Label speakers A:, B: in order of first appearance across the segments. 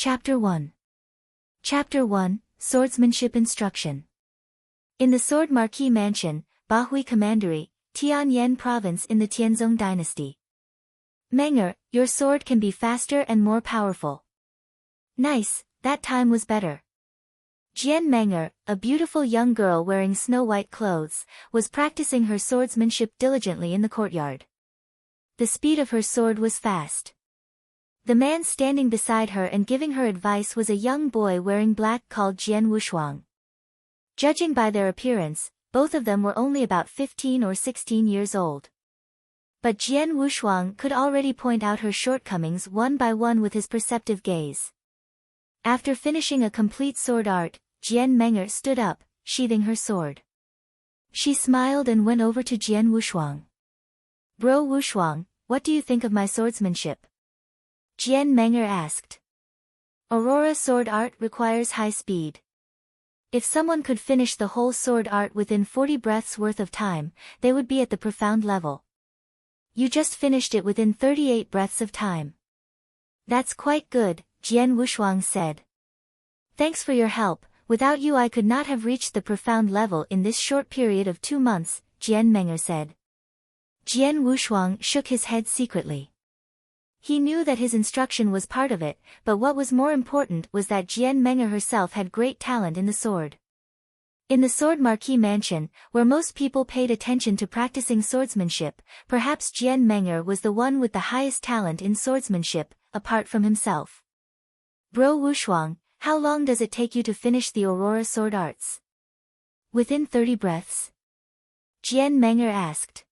A: Chapter 1. Chapter 1, Swordsmanship Instruction. In the Sword Marquis Mansion, Bahui Commandery, Tianyan Province in the Tianzong Dynasty. Menger, your sword can be faster and more powerful. Nice, that time was better. Jian Menger, a beautiful young girl wearing snow-white clothes, was practicing her swordsmanship diligently in the courtyard. The speed of her sword was fast. The man standing beside her and giving her advice was a young boy wearing black called Jian Wushuang. Judging by their appearance, both of them were only about 15 or 16 years old. But Jian Wushuang could already point out her shortcomings one by one with his perceptive gaze. After finishing a complete sword art, Jian Menger stood up, sheathing her sword. She smiled and went over to Jian Wushuang. Bro Wushuang, what do you think of my swordsmanship? Jian Menger asked. Aurora sword art requires high speed. If someone could finish the whole sword art within 40 breaths worth of time, they would be at the profound level. You just finished it within 38 breaths of time. That's quite good, Jian Wushuang said. Thanks for your help, without you I could not have reached the profound level in this short period of 2 months, Jian Menger said. Jian Wushuang shook his head secretly. He knew that his instruction was part of it, but what was more important was that Jian Menger herself had great talent in the sword. In the Sword Marquis Mansion, where most people paid attention to practicing swordsmanship, perhaps Jian Menger was the one with the highest talent in swordsmanship, apart from himself. Bro Wushuang, how long does it take you to finish the Aurora sword arts? Within 30 breaths. Jian Menger asked.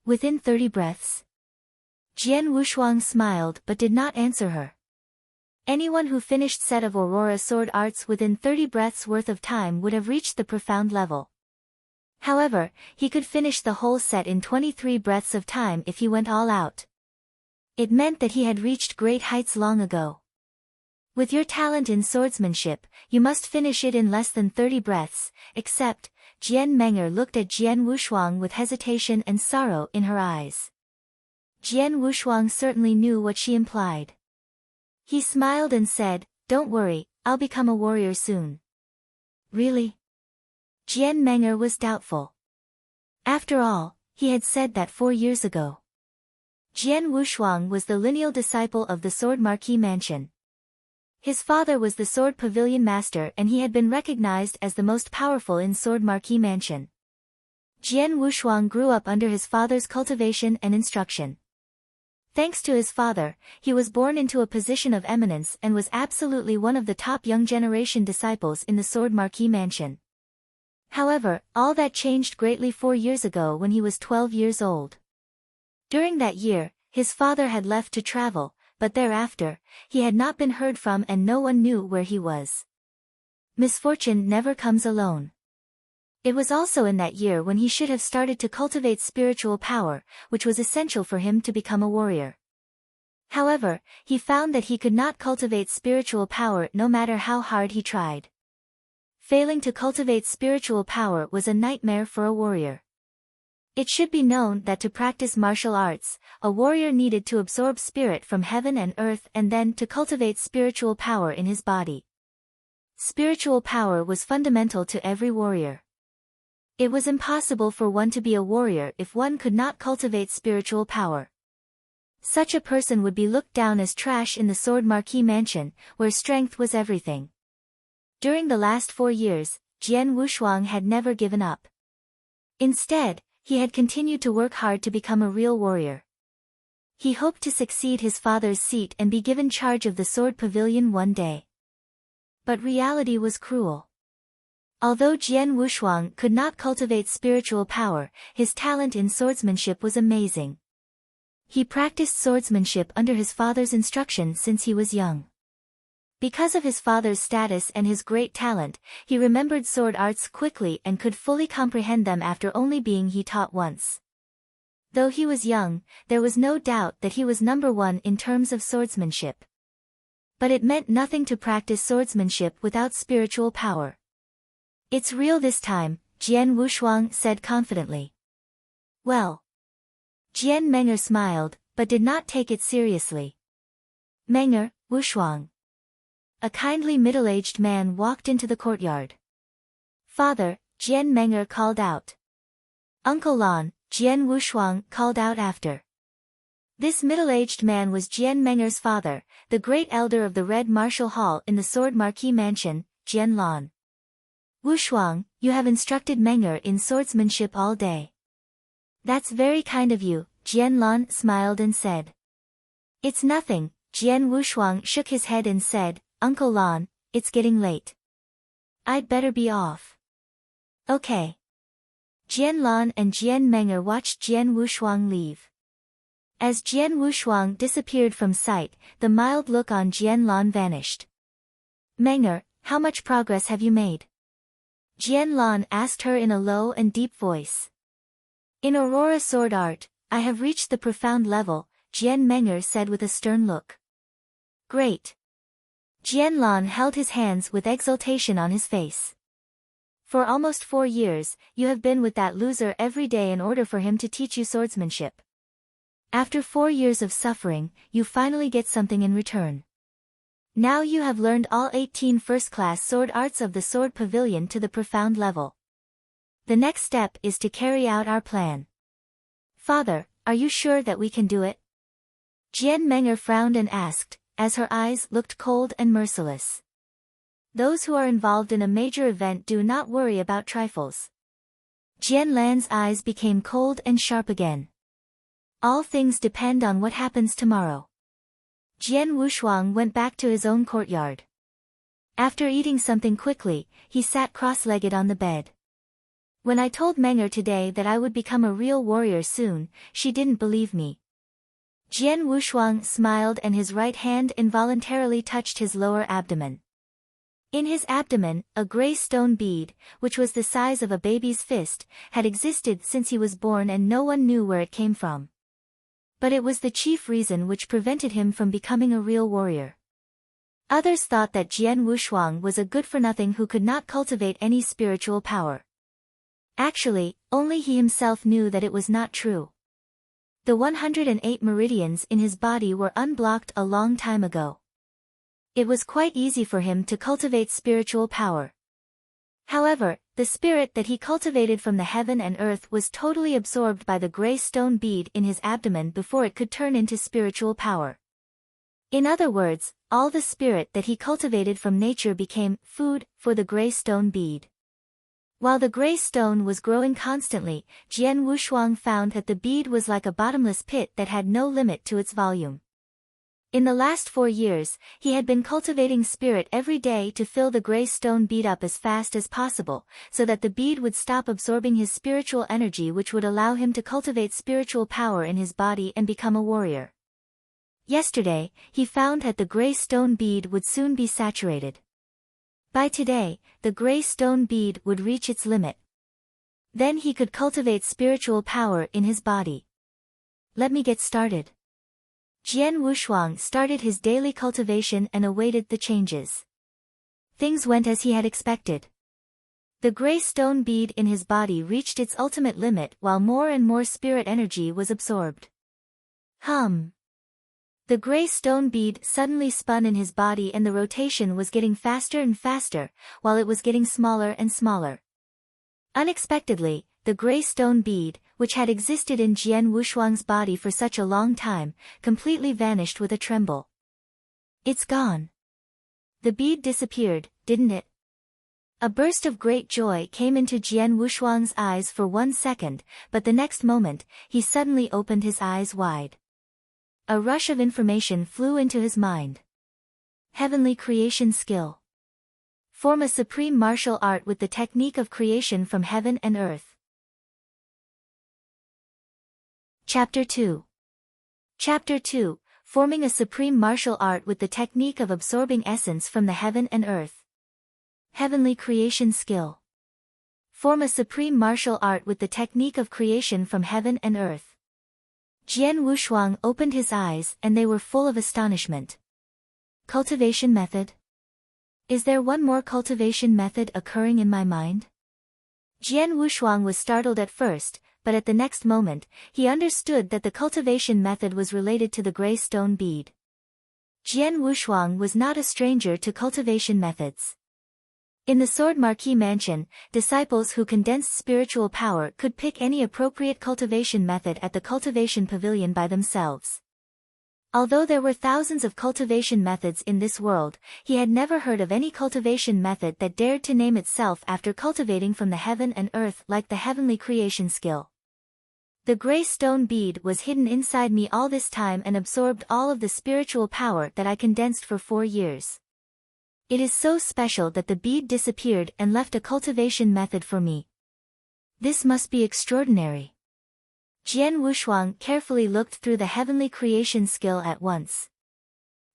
A: Within 30 breaths? Jian Wushuang smiled but did not answer her. Anyone who finished set of Aurora sword arts within 30 breaths worth of time would have reached the profound level. However, he could finish the whole set in 23 breaths of time if he went all out. It meant that he had reached great heights long ago. With your talent in swordsmanship, you must finish it in less than 30 breaths, except, Jian Menger looked at Jian Wushuang with hesitation and sorrow in her eyes. Jian Wushuang certainly knew what she implied. He smiled and said, don't worry, I'll become a warrior soon. Really? Jian Menger was doubtful. After all, he had said that 4 years ago. Jian Wushuang was the lineal disciple of the Sword Marquis Mansion. His father was the Sword Pavilion Master and he had been recognized as the most powerful in Sword Marquis Mansion. Jian Wushuang grew up under his father's cultivation and instruction. Thanks to his father, he was born into a position of eminence and was absolutely one of the top young generation disciples in the Sword Marquis Mansion. However, all that changed greatly 4 years ago when he was 12 years old. During that year, his father had left to travel, but thereafter, he had not been heard from and no one knew where he was. Misfortune never comes alone. It was also in that year when he should have started to cultivate spiritual power, which was essential for him to become a warrior. However, he found that he could not cultivate spiritual power no matter how hard he tried. Failing to cultivate spiritual power was a nightmare for a warrior. It should be known that to practice martial arts, a warrior needed to absorb spirit from heaven and earth and then to cultivate spiritual power in his body. Spiritual power was fundamental to every warrior. It was impossible for one to be a warrior if one could not cultivate spiritual power. Such a person would be looked down as trash in the Sword Marquis Mansion, where strength was everything. During the last 4 years, Jian Wushuang had never given up. Instead, he had continued to work hard to become a real warrior. He hoped to succeed his father's seat and be given charge of the Sword Pavilion one day. But reality was cruel. Although Jian Wushuang could not cultivate spiritual power, his talent in swordsmanship was amazing. He practiced swordsmanship under his father's instruction since he was young. Because of his father's status and his great talent, he remembered sword arts quickly and could fully comprehend them after only being taught once. Though he was young, there was no doubt that he was number one in terms of swordsmanship. But it meant nothing to practice swordsmanship without spiritual power. It's real this time, Jian Wushuang said confidently. Well. Jian Menger smiled, but did not take it seriously. Menger, Wushuang. A kindly middle-aged man walked into the courtyard. "Father," Jian Menger called out. "Uncle Lan," Jian Wushuang called out after. This middle-aged man was Jian Menger's father, the great elder of the Red Martial Hall in the Sword Marquis Mansion, Jian Lan. "Wushuang, you have instructed Menger in swordsmanship all day." "That's very kind of you," Jian Lan smiled and said. "It's nothing," Jian Wushuang shook his head and said, "Uncle Lan, it's getting late. I'd better be off." "Okay." Jian Lan and Jian Menger watched Jian Wushuang leave. As Jian Wushuang disappeared from sight, the mild look on Jian Lan vanished. "Menger, how much progress have you made?" Jian Lan asked her in a low and deep voice. "In Aurora sword art, I have reached the profound level," Jian Menger said with a stern look. "Great." Jian Lan held his hands with exultation on his face. "For almost 4 years, you have been with that loser every day in order for him to teach you swordsmanship. After 4 years of suffering, you finally get something in return. Now you have learned all 18 first-class sword arts of the Sword Pavilion to the profound level. The next step is to carry out our plan. Father, are you sure that we can do it?" Jian Menger frowned and asked, as her eyes looked cold and merciless. "Those who are involved in a major event do not worry about trifles." Jian Lan's eyes became cold and sharp again. "All things depend on what happens tomorrow." Jian Wushuang went back to his own courtyard. After eating something quickly, he sat cross-legged on the bed. "When I told Menger today that I would become a real warrior soon, she didn't believe me." Jian Wushuang smiled and his right hand involuntarily touched his lower abdomen. In his abdomen, a gray stone bead, which was the size of a baby's fist, had existed since he was born and no one knew where it came from. But it was the chief reason which prevented him from becoming a real warrior. Others thought that Jian Wushuang was a good-for-nothing who could not cultivate any spiritual power. Actually, only he himself knew that it was not true. The 108 meridians in his body were unblocked a long time ago. It was quite easy for him to cultivate spiritual power. However, the spirit that he cultivated from the heaven and earth was totally absorbed by the gray stone bead in his abdomen before it could turn into spiritual power. In other words, all the spirit that he cultivated from nature became food for the gray stone bead. While the gray stone was growing constantly, Jian Wushuang found that the bead was like a bottomless pit that had no limit to its volume. In the last 4 years, he had been cultivating spirit every day to fill the gray stone bead up as fast as possible, so that the bead would stop absorbing his spiritual energy, which would allow him to cultivate spiritual power in his body and become a warrior. Yesterday, he found that the gray stone bead would soon be saturated. By today, the gray stone bead would reach its limit. Then he could cultivate spiritual power in his body. "Let me get started." Jian Wushuang started his daily cultivation and awaited the changes. Things went as he had expected. The gray stone bead in his body reached its ultimate limit while more and more spirit energy was absorbed. The gray stone bead suddenly spun in his body and the rotation was getting faster and faster, while it was getting smaller and smaller. Unexpectedly, the gray stone bead, which had existed in Jian Wushuang's body for such a long time, completely vanished with a tremble. "It's gone." The bead disappeared, didn't it? A burst of great joy came into Jian Wushuang's eyes for 1 second, but the next moment, he suddenly opened his eyes wide. A rush of information flew into his mind. Heavenly creation skill. Form a supreme martial art with the technique of creation from heaven and earth. Chapter 2. Chapter 2, Forming a supreme martial art with the technique of absorbing essence from the heaven and earth. Heavenly creation skill. Form a supreme martial art with the technique of creation from heaven and earth. Jian Wushuang opened his eyes and they were full of astonishment. Cultivation method? Is there one more cultivation method occurring in my mind? Jian Wushuang was startled at first, but at the next moment, he understood that the cultivation method was related to the gray stone bead. Jian Wushuang was not a stranger to cultivation methods. In the Sword Marquis Mansion, disciples who condensed spiritual power could pick any appropriate cultivation method at the cultivation pavilion by themselves. Although there were thousands of cultivation methods in this world, he had never heard of any cultivation method that dared to name itself after cultivating from the heaven and earth like the heavenly creation skill. The gray stone bead was hidden inside me all this time and absorbed all of the spiritual power that I condensed for 4 years. It is so special that the bead disappeared and left a cultivation method for me. This must be extraordinary. Jian Wushuang carefully looked through the heavenly creation skill at once.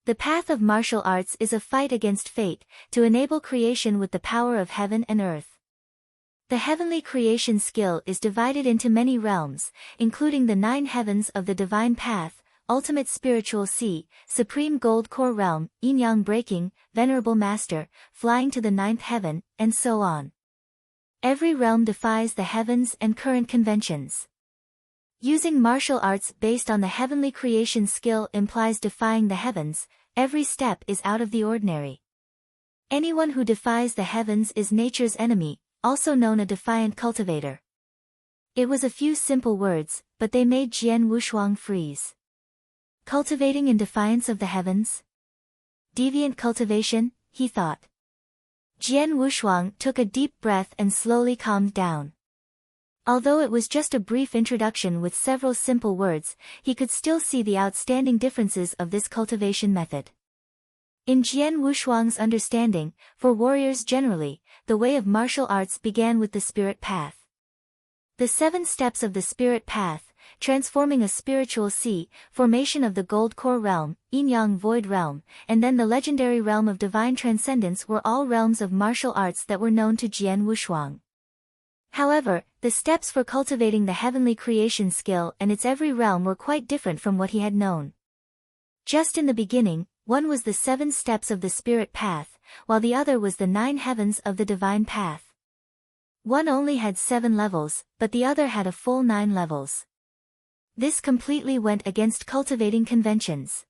A: The path of martial arts is a fight against fate, to enable creation with the power of heaven and earth. The heavenly creation skill is divided into many realms, including the 9 heavens of the divine path, ultimate spiritual sea, supreme gold core realm, yin-yang breaking, venerable master, flying to the 9th heaven, and so on. Every realm defies the heavens and current conventions. Using martial arts based on the heavenly creation skill implies defying the heavens. Every step is out of the ordinary. Anyone who defies the heavens is nature's enemy, also known as a defiant cultivator. It was a few simple words, but they made Jian Wushuang freeze. Cultivating in defiance of the heavens? Deviant cultivation, he thought. Jian Wushuang took a deep breath and slowly calmed down. Although it was just a brief introduction with several simple words, he could still see the outstanding differences of this cultivation method. In Jian Wushuang's understanding, for warriors generally, the way of martial arts began with the spirit path. The 7 steps of the spirit path, transforming a spiritual sea, formation of the gold core realm, yin-yang void realm, and then the legendary realm of divine transcendence were all realms of martial arts that were known to Jian Wushuang. However, the steps for cultivating the heavenly creation skill and its every realm were quite different from what he had known. Just in the beginning, one was the 7 steps of the spirit path, while the other was the 9 heavens of the divine path. One only had 7 levels, but the other had a full 9 levels. This completely went against cultivating conventions.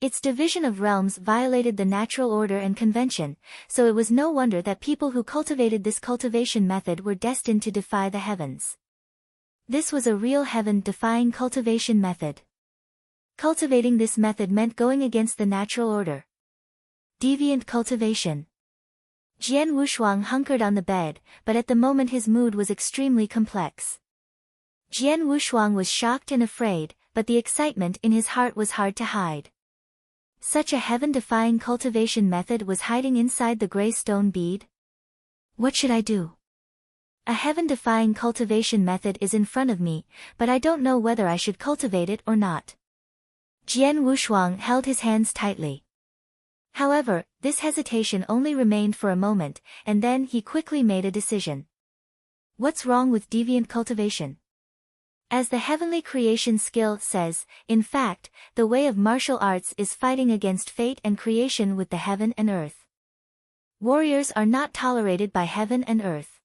A: Its division of realms violated the natural order and convention, so it was no wonder that people who cultivated this cultivation method were destined to defy the heavens. This was a real heaven-defying cultivation method. Cultivating this method meant going against the natural order. Deviant cultivation. Jian Wushuang hunkered on the bed, but at the moment his mood was extremely complex. Jian Wushuang was shocked and afraid, but the excitement in his heart was hard to hide. Such a heaven-defying cultivation method was hiding inside the gray stone bead? What should I do? A heaven-defying cultivation method is in front of me, but I don't know whether I should cultivate it or not. Jian Wushuang held his hands tightly. However, this hesitation only remained for a moment, and then he quickly made a decision. What's wrong with deviant cultivation? As the heavenly creation skill says, in fact, the way of martial arts is fighting against fate and creation with the heaven and earth. Warriors are not tolerated by heaven and earth.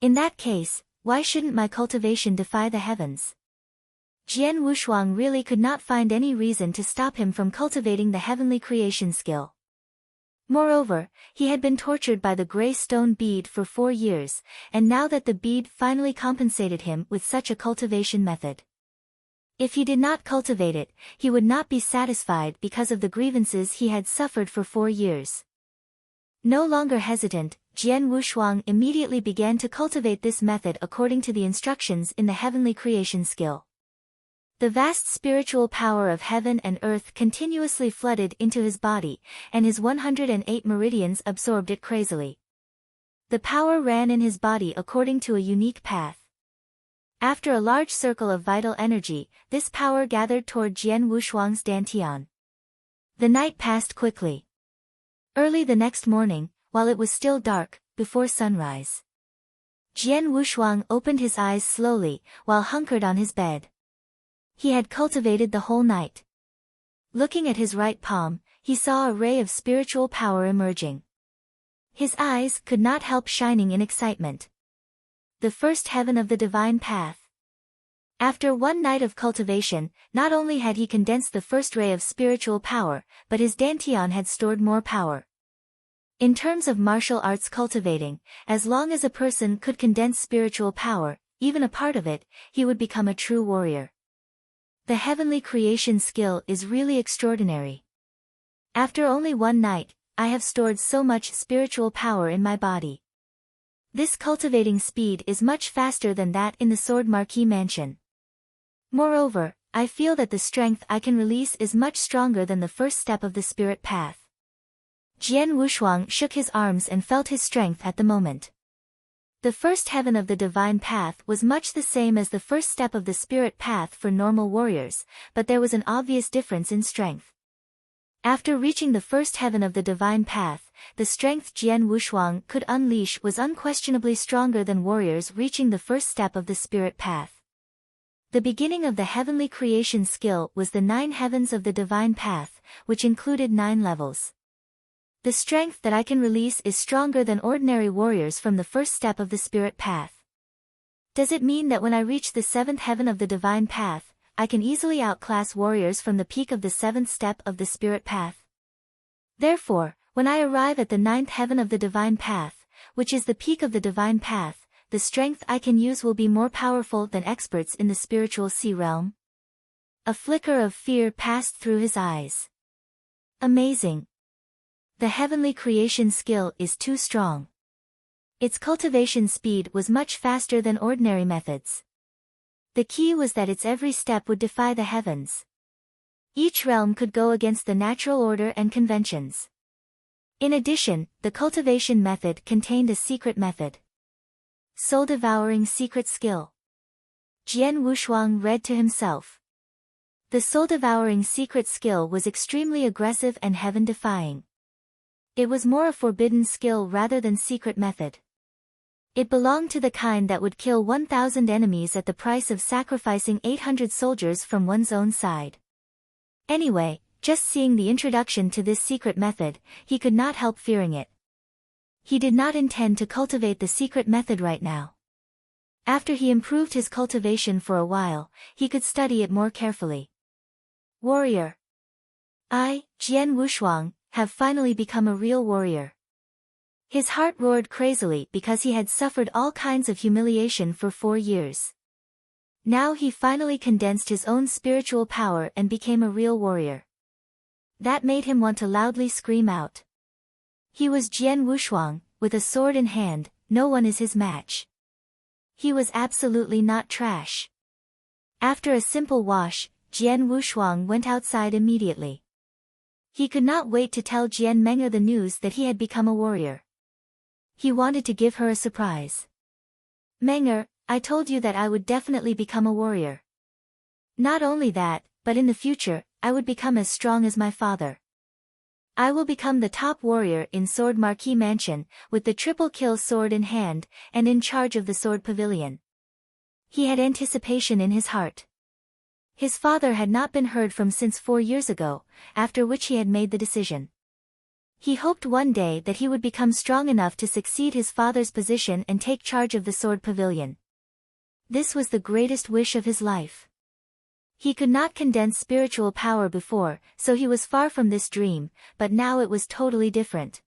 A: In that case, why shouldn't my cultivation defy the heavens? Jian Wushuang really could not find any reason to stop him from cultivating the heavenly creation skill. Moreover, he had been tortured by the gray stone bead for 4 years, and now that the bead finally compensated him with such a cultivation method. If he did not cultivate it, he would not be satisfied because of the grievances he had suffered for 4 years. No longer hesitant, Jian Wushuang immediately began to cultivate this method according to the instructions in the heavenly creation skill. The vast spiritual power of heaven and earth continuously flooded into his body, and his 108 meridians absorbed it crazily. The power ran in his body according to a unique path. After a large circle of vital energy, this power gathered toward Jian Wushuang's dantian. The night passed quickly. Early the next morning, while it was still dark, before sunrise, Jian Wushuang opened his eyes slowly, while hunkered on his bed. He had cultivated the whole night. Looking at his right palm, he saw a ray of spiritual power emerging. His eyes could not help shining in excitement. The first heaven of the divine path. After one night of cultivation, not only had he condensed the first ray of spiritual power, but his dantian had stored more power. In terms of martial arts cultivating, as long as a person could condense spiritual power, even a part of it, he would become a true warrior. The heavenly creation skill is really extraordinary. After only one night, I have stored so much spiritual power in my body. This cultivating speed is much faster than that in the Sword Marquis Mansion. Moreover, I feel that the strength I can release is much stronger than the first step of the spirit path. Jian Wushuang shook his arms and felt his strength at the moment. The first heaven of the divine path was much the same as the first step of the spirit path for normal warriors, but there was an obvious difference in strength. After reaching the first heaven of the divine path, the strength Jian Wushuang could unleash was unquestionably stronger than warriors reaching the first step of the spirit path. The beginning of the heavenly creation skill was the 9 heavens of the divine path, which included 9 levels. The strength that I can release is stronger than ordinary warriors from the first step of the spirit path. Does it mean that when I reach the 7th heaven of the divine path, I can easily outclass warriors from the peak of the 7th step of the spirit path? Therefore, when I arrive at the 9th heaven of the divine path, which is the peak of the divine path, the strength I can use will be more powerful than experts in the spiritual sea realm. A flicker of fear passed through his eyes. Amazing. The heavenly creation skill is too strong. Its cultivation speed was much faster than ordinary methods. The key was that its every step would defy the heavens. Each realm could go against the natural order and conventions. In addition, the cultivation method contained a secret method. Soul-devouring secret skill. Jian Wushuang read to himself. The soul-devouring secret skill was extremely aggressive and heaven-defying. It was more a forbidden skill rather than secret method. It belonged to the kind that would kill 1,000 enemies at the price of sacrificing 800 soldiers from one's own side. Anyway, just seeing the introduction to this secret method, he could not help fearing it. He did not intend to cultivate the secret method right now. After he improved his cultivation for a while, he could study it more carefully. Warrior. I, Jian Wushuang, have finally become a real warrior. His heart roared crazily because he had suffered all kinds of humiliation for 4 years. Now he finally condensed his own spiritual power and became a real warrior. That made him want to loudly scream out. He was Jian Wushuang, with a sword in hand, no one is his match. He was absolutely not trash. After a simple wash, Jian Wushuang went outside immediately. He could not wait to tell Jian Meng'er the news that he had become a warrior. He wanted to give her a surprise. Meng'er, I told you that I would definitely become a warrior. Not only that, but in the future, I would become as strong as my father. I will become the top warrior in Sword Marquis Mansion, with the triple kill sword in hand, and in charge of the sword pavilion. He had anticipation in his heart. His father had not been heard from since 4 years ago, after which he had made the decision. He hoped one day that he would become strong enough to succeed his father's position and take charge of the sword pavilion. This was the greatest wish of his life. He could not condense spiritual power before, so he was far from this dream, but now it was totally different.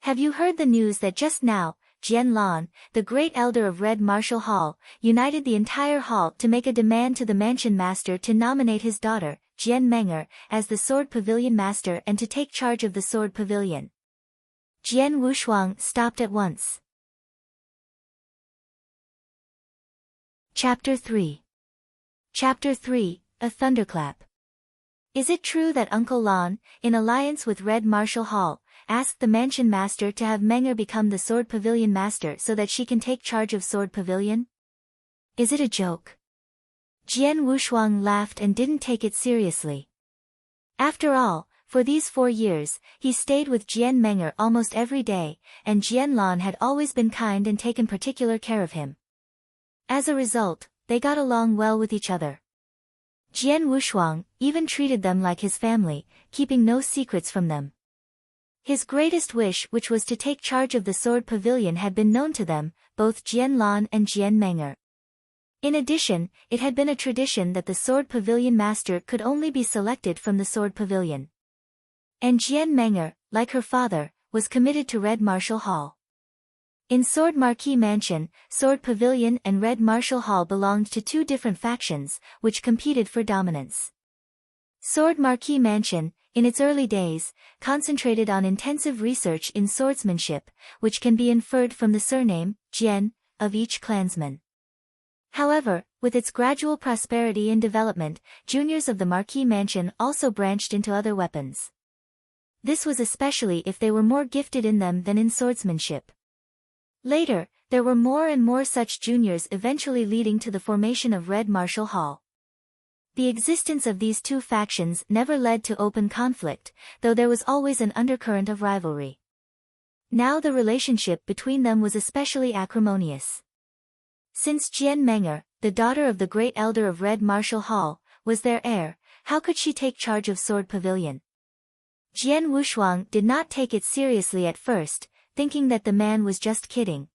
A: Have you heard the news that just now, Jian Lan, the great elder of Red Martial Hall, united the entire hall to make a demand to the mansion master to nominate his daughter, Jian Meng'er, as the sword pavilion master and to take charge of the sword pavilion. Jian Wushuang stopped at once. Chapter 3. Chapter 3, A Thunderclap. Is it true that Uncle Lan, in alliance with Red Martial Hall, asked the mansion master to have Meng'er become the sword pavilion master so that she can take charge of sword pavilion? Is it a joke? Jian Wushuang laughed and didn't take it seriously. After all, for these 4 years, he stayed with Jian Meng'er almost every day, and Jian Lan had always been kind and taken particular care of him. As a result, they got along well with each other. Jian Wushuang even treated them like his family, keeping no secrets from them. His greatest wish, which was to take charge of the sword pavilion, had been known to them, both Jian Lan and Jian Meng'er. In addition, it had been a tradition that the sword pavilion master could only be selected from the sword pavilion. And Jian Menger, like her father, was committed to Red Martial Hall. In Sword Marquee Mansion, Sword Pavilion and Red Martial Hall belonged to two different factions, which competed for dominance. Sword Marquee Mansion, in its early days, concentrated on intensive research in swordsmanship, which can be inferred from the surname, Jian, of each clansman. However, with its gradual prosperity and development, juniors of the Marquee Mansion also branched into other weapons. This was especially if they were more gifted in them than in swordsmanship. Later, there were more and more such juniors, eventually leading to the formation of Red Martial Hall. The existence of these two factions never led to open conflict, though there was always an undercurrent of rivalry. Now the relationship between them was especially acrimonious. Since Jian Menger, the daughter of the great elder of Red Martial Hall, was their heir, how could she take charge of Sword Pavilion? Jian Wushuang did not take it seriously at first, thinking that the man was just kidding.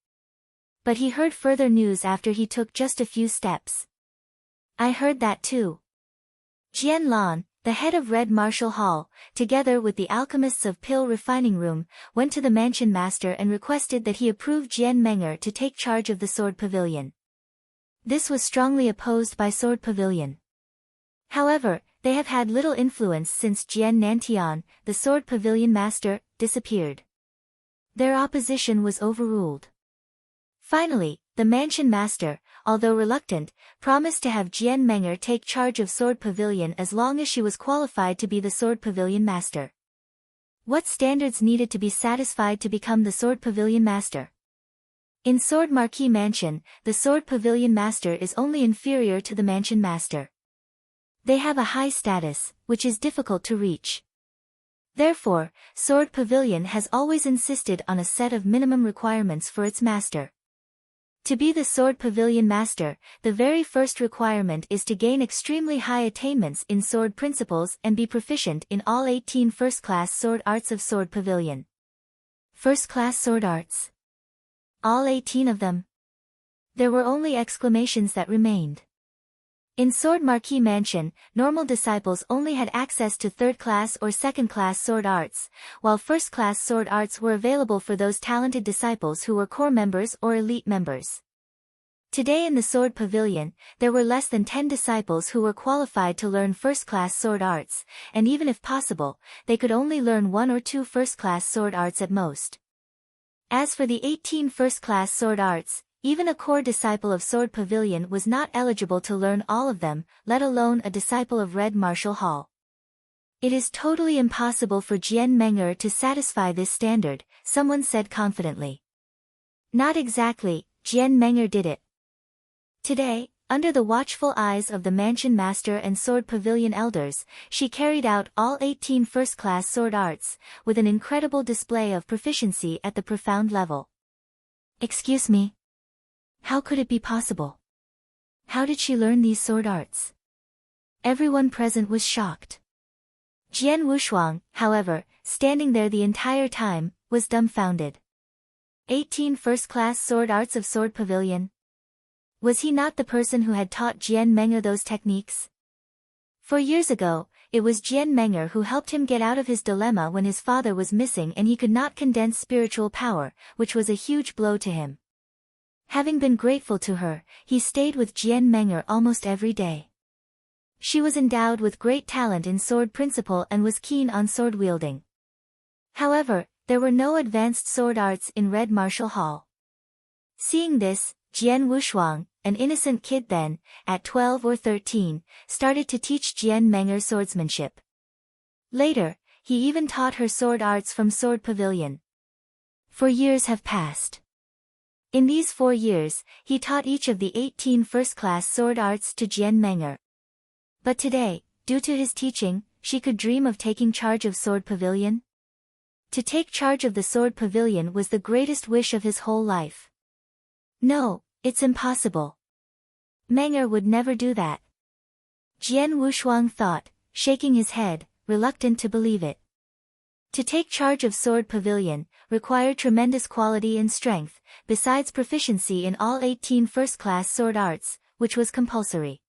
A: But he heard further news after he took just a few steps. I heard that too. Jian Lan, the head of Red Martial Hall, together with the alchemists of Pill Refining Room, went to the mansion master and requested that he approve Jian Menger to take charge of the Sword Pavilion. This was strongly opposed by Sword Pavilion. However, they have had little influence since Jian Nantian, the Sword Pavilion master, disappeared. Their opposition was overruled. Finally, the mansion master, although reluctant, promised to have Jian Menger take charge of Sword Pavilion as long as she was qualified to be the Sword Pavilion master. What standards needed to be satisfied to become the Sword Pavilion master? In Sword Marquee Mansion, the Sword Pavilion master is only inferior to the mansion master. They have a high status, which is difficult to reach. Therefore, Sword Pavilion has always insisted on a set of minimum requirements for its master. To be the Sword Pavilion master, the very first requirement is to gain extremely high attainments in sword principles and be proficient in all 18 first-class sword arts of Sword Pavilion. First-class sword arts? All 18 of them? There were only exclamations that remained. In Sword Marquee Mansion, normal disciples only had access to third-class or second-class sword arts, while first-class sword arts were available for those talented disciples who were core members or elite members. Today in the Sword Pavilion, there were less than 10 disciples who were qualified to learn first-class sword arts, and even if possible, they could only learn 1 or 2 first-class sword arts at most. As for the 18 first-class sword arts, even a core disciple of Sword Pavilion was not eligible to learn all of them, let alone a disciple of Red Martial Hall. It is totally impossible for Jian Menger to satisfy this standard, someone said confidently. Not exactly, Jian Menger did it. Today, under the watchful eyes of the mansion master and Sword Pavilion elders, she carried out all 18 first-class sword arts, with an incredible display of proficiency at the profound level. Excuse me. How could it be possible? How did she learn these sword arts? Everyone present was shocked. Jian Wushuang, however, standing there the entire time, was dumbfounded. 18 first-class sword arts of Sword Pavilion? Was he not the person who had taught Jian Menger those techniques? For years ago, it was Jian Menger who helped him get out of his dilemma when his father was missing and he could not condense spiritual power, which was a huge blow to him. Having been grateful to her, he stayed with Jian Menger almost every day. She was endowed with great talent in sword principle and was keen on sword wielding. However, there were no advanced sword arts in Red Martial Hall. Seeing this, Jian Wushuang, an innocent kid then, at 12 or 13, started to teach Jian Menger swordsmanship. Later, he even taught her sword arts from Sword Pavilion. 4 years have passed. In these 4 years, he taught each of the 18 first-class sword arts to Jian Menger. But today, due to his teaching, she could dream of taking charge of Sword Pavilion? To take charge of the Sword Pavilion was the greatest wish of his whole life. No, it's impossible. Menger would never do that. Jian Wushuang thought, shaking his head, reluctant to believe it. To take charge of Sword Pavilion required tremendous quality and strength, besides proficiency in all 18 first-class sword arts, which was compulsory.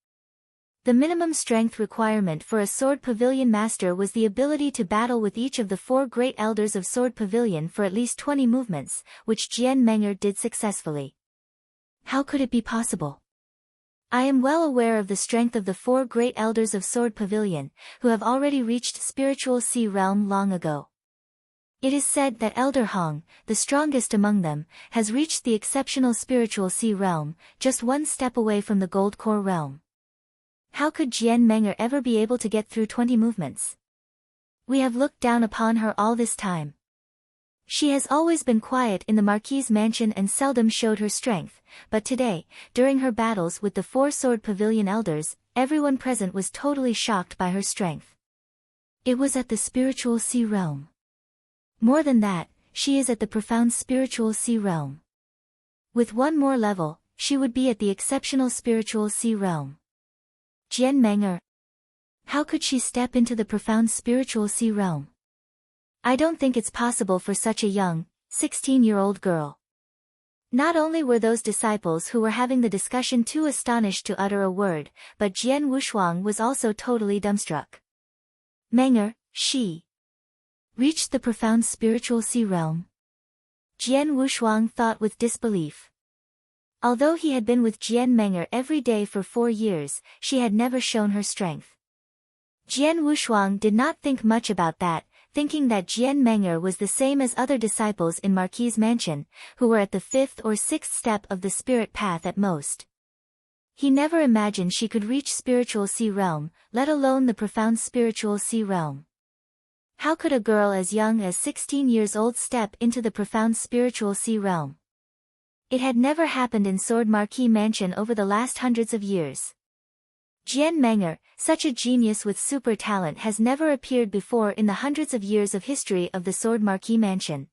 A: The minimum strength requirement for a Sword Pavilion Master was the ability to battle with each of the 4 great elders of Sword Pavilion for at least 20 movements, which Jian Menger did successfully. How could it be possible? I am well aware of the strength of the 4 great elders of Sword Pavilion, who have already reached spiritual sea realm long ago. It is said that Elder Hong, the strongest among them, has reached the exceptional spiritual sea realm, just 1 step away from the gold core realm. How could Jian Menger ever be able to get through 20 movements? We have looked down upon her all this time. She has always been quiet in the Marquis's mansion and seldom showed her strength, but today, during her battles with the 4 Sword Pavilion elders, everyone present was totally shocked by her strength. It was at the spiritual sea realm. More than that, she is at the profound spiritual sea realm. With 1 more level, she would be at the exceptional spiritual sea realm. Jian Menger. How could she step into the profound spiritual sea realm? I don't think it's possible for such a young, 16-year-old girl. Not only were those disciples who were having the discussion too astonished to utter a word, but Jian Wushuang was also totally dumbstruck. Menger, she reached the profound spiritual sea realm. Jian Wushuang thought with disbelief. Although he had been with Jian Menger every day for 4 years, she had never shown her strength. Jian Wushuang did not think much about that, thinking that Jian Menger was the same as other disciples in Marquis's mansion, who were at the 5th or 6th step of the spirit path at most. He never imagined she could reach spiritual sea realm, let alone the profound spiritual sea realm. How could a girl as young as 16 years old step into the profound spiritual sea realm? It had never happened in Sword Marquis Mansion over the last hundreds of years. Jian Menger, such a genius with super talent, has never appeared before in the hundreds of years of history of the Sword Marquis Mansion.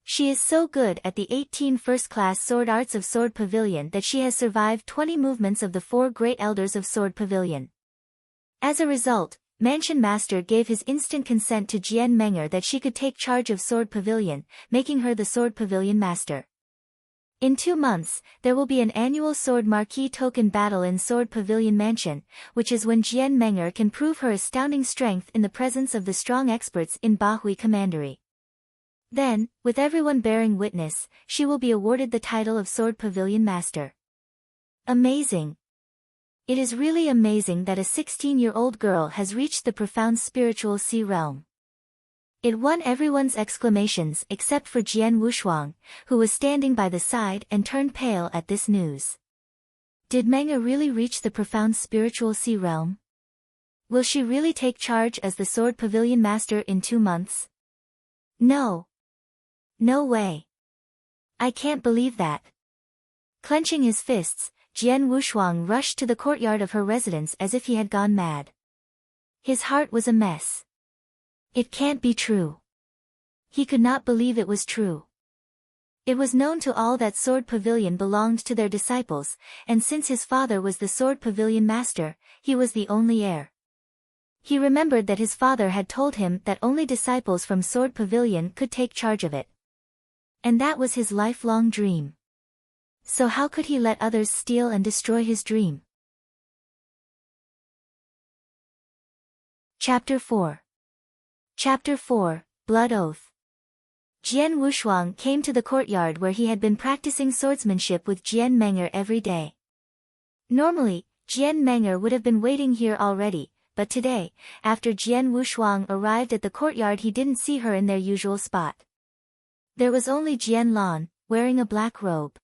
A: She is so good at the 18 first-class sword arts of Sword Pavilion that she has survived 20 movements of the 4 great elders of Sword Pavilion. As a result, Mansion Master gave his instant consent to Jian Menger that she could take charge of Sword Pavilion, making her the Sword Pavilion Master. In 2 months, there will be an annual Sword Marquis token battle in Sword Pavilion Mansion, which is when Jian Menger can prove her astounding strength in the presence of the strong experts in Bahui Commandery. Then, with everyone bearing witness, she will be awarded the title of Sword Pavilion Master. Amazing! It is really amazing that a 16-year-old girl has reached the profound spiritual sea realm. It won everyone's exclamations except for Jian Wushuang, who was standing by the side and turned pale at this news. Did Menger really reach the profound spiritual sea realm? Will she really take charge as the Sword Pavilion Master in 2 months? No. No way. I can't believe that. Clenching his fists, Jian Wushuang rushed to the courtyard of her residence as if he had gone mad. His heart was a mess. It can't be true. He could not believe it was true. It was known to all that Sword Pavilion belonged to their disciples, and since his father was the Sword Pavilion Master, he was the only heir. He remembered that his father had told him that only disciples from Sword Pavilion could take charge of it. And that was his lifelong dream. So how could he let others steal and destroy his dream? Chapter 4. Chapter 4, Blood Oath. Jian Wushuang came to the courtyard where he had been practicing swordsmanship with Jian Menger every day. Normally, Jian Menger would have been waiting here already, but today, after Jian Wushuang arrived at the courtyard, he didn't see her in their usual spot. There was only Jian Lan, wearing a black robe.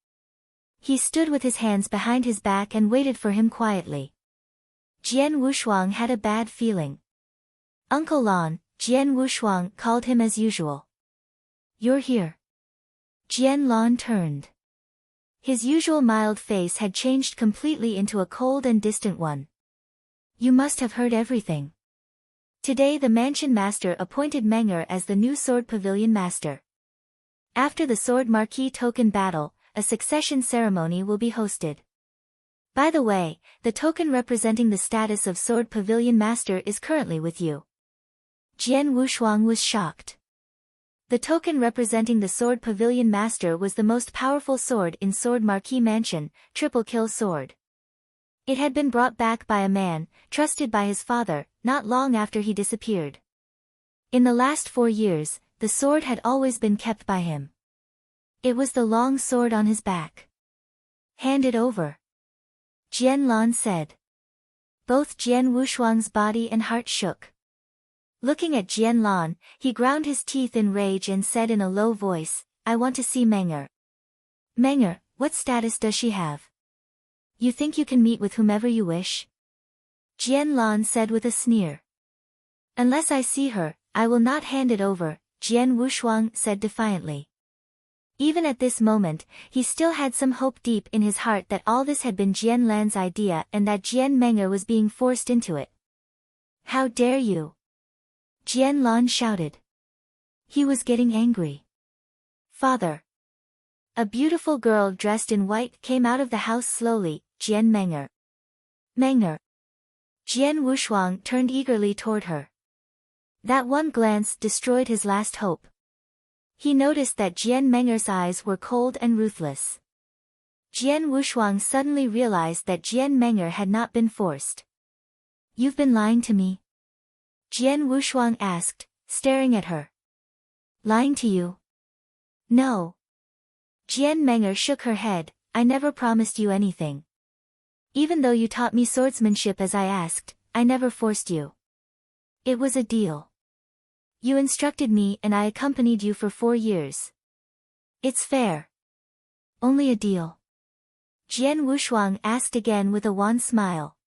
A: He stood with his hands behind his back and waited for him quietly. Jian Wushuang had a bad feeling. Uncle Lan, Jian Wushuang called him as usual. You're here. Jian Lan turned. His usual mild face had changed completely into a cold and distant one. You must have heard everything. Today the Mansion Master appointed Menger as the new Sword Pavilion Master. After the Sword Marquis token battle, a succession ceremony will be hosted. By the way, the token representing the status of Sword Pavilion Master is currently with you. Jian Wushuang was shocked. The token representing the Sword Pavilion Master was the most powerful sword in Sword Marquis Mansion, Triple Kill Sword. It had been brought back by a man, trusted by his father, not long after he disappeared. In the last 4 years, the sword had always been kept by him. It was the long sword on his back. Hand it over. Jian Lan said. Both Jian Wushuang's body and heart shook. Looking at Jian Lan, he ground his teeth in rage and said in a low voice, I want to see Menger. Menger, what status does she have? You think you can meet with whomever you wish? Jian Lan said with a sneer. Unless I see her, I will not hand it over, Jian Wushuang said defiantly. Even at this moment, he still had some hope deep in his heart that all this had been Jian Lan's idea and that Jian Menger was being forced into it. How dare you? Jian Lan shouted. He was getting angry. Father. A beautiful girl dressed in white came out of the house slowly, Jian Menger. Menger. Jian Wushuang turned eagerly toward her. That one glance destroyed his last hope. He noticed that Jian Menger's eyes were cold and ruthless. Jian Wushuang suddenly realized that Jian Menger had not been forced. You've been lying to me? Jian Wushuang asked, staring at her. Lying to you? No. Jian Menger shook her head, I never promised you anything. Even though you taught me swordsmanship as I asked, I never forced you. It was a deal. You instructed me and I accompanied you for 4 years. It's fair. Only a deal. Jian Wushuang asked again with a wan smile.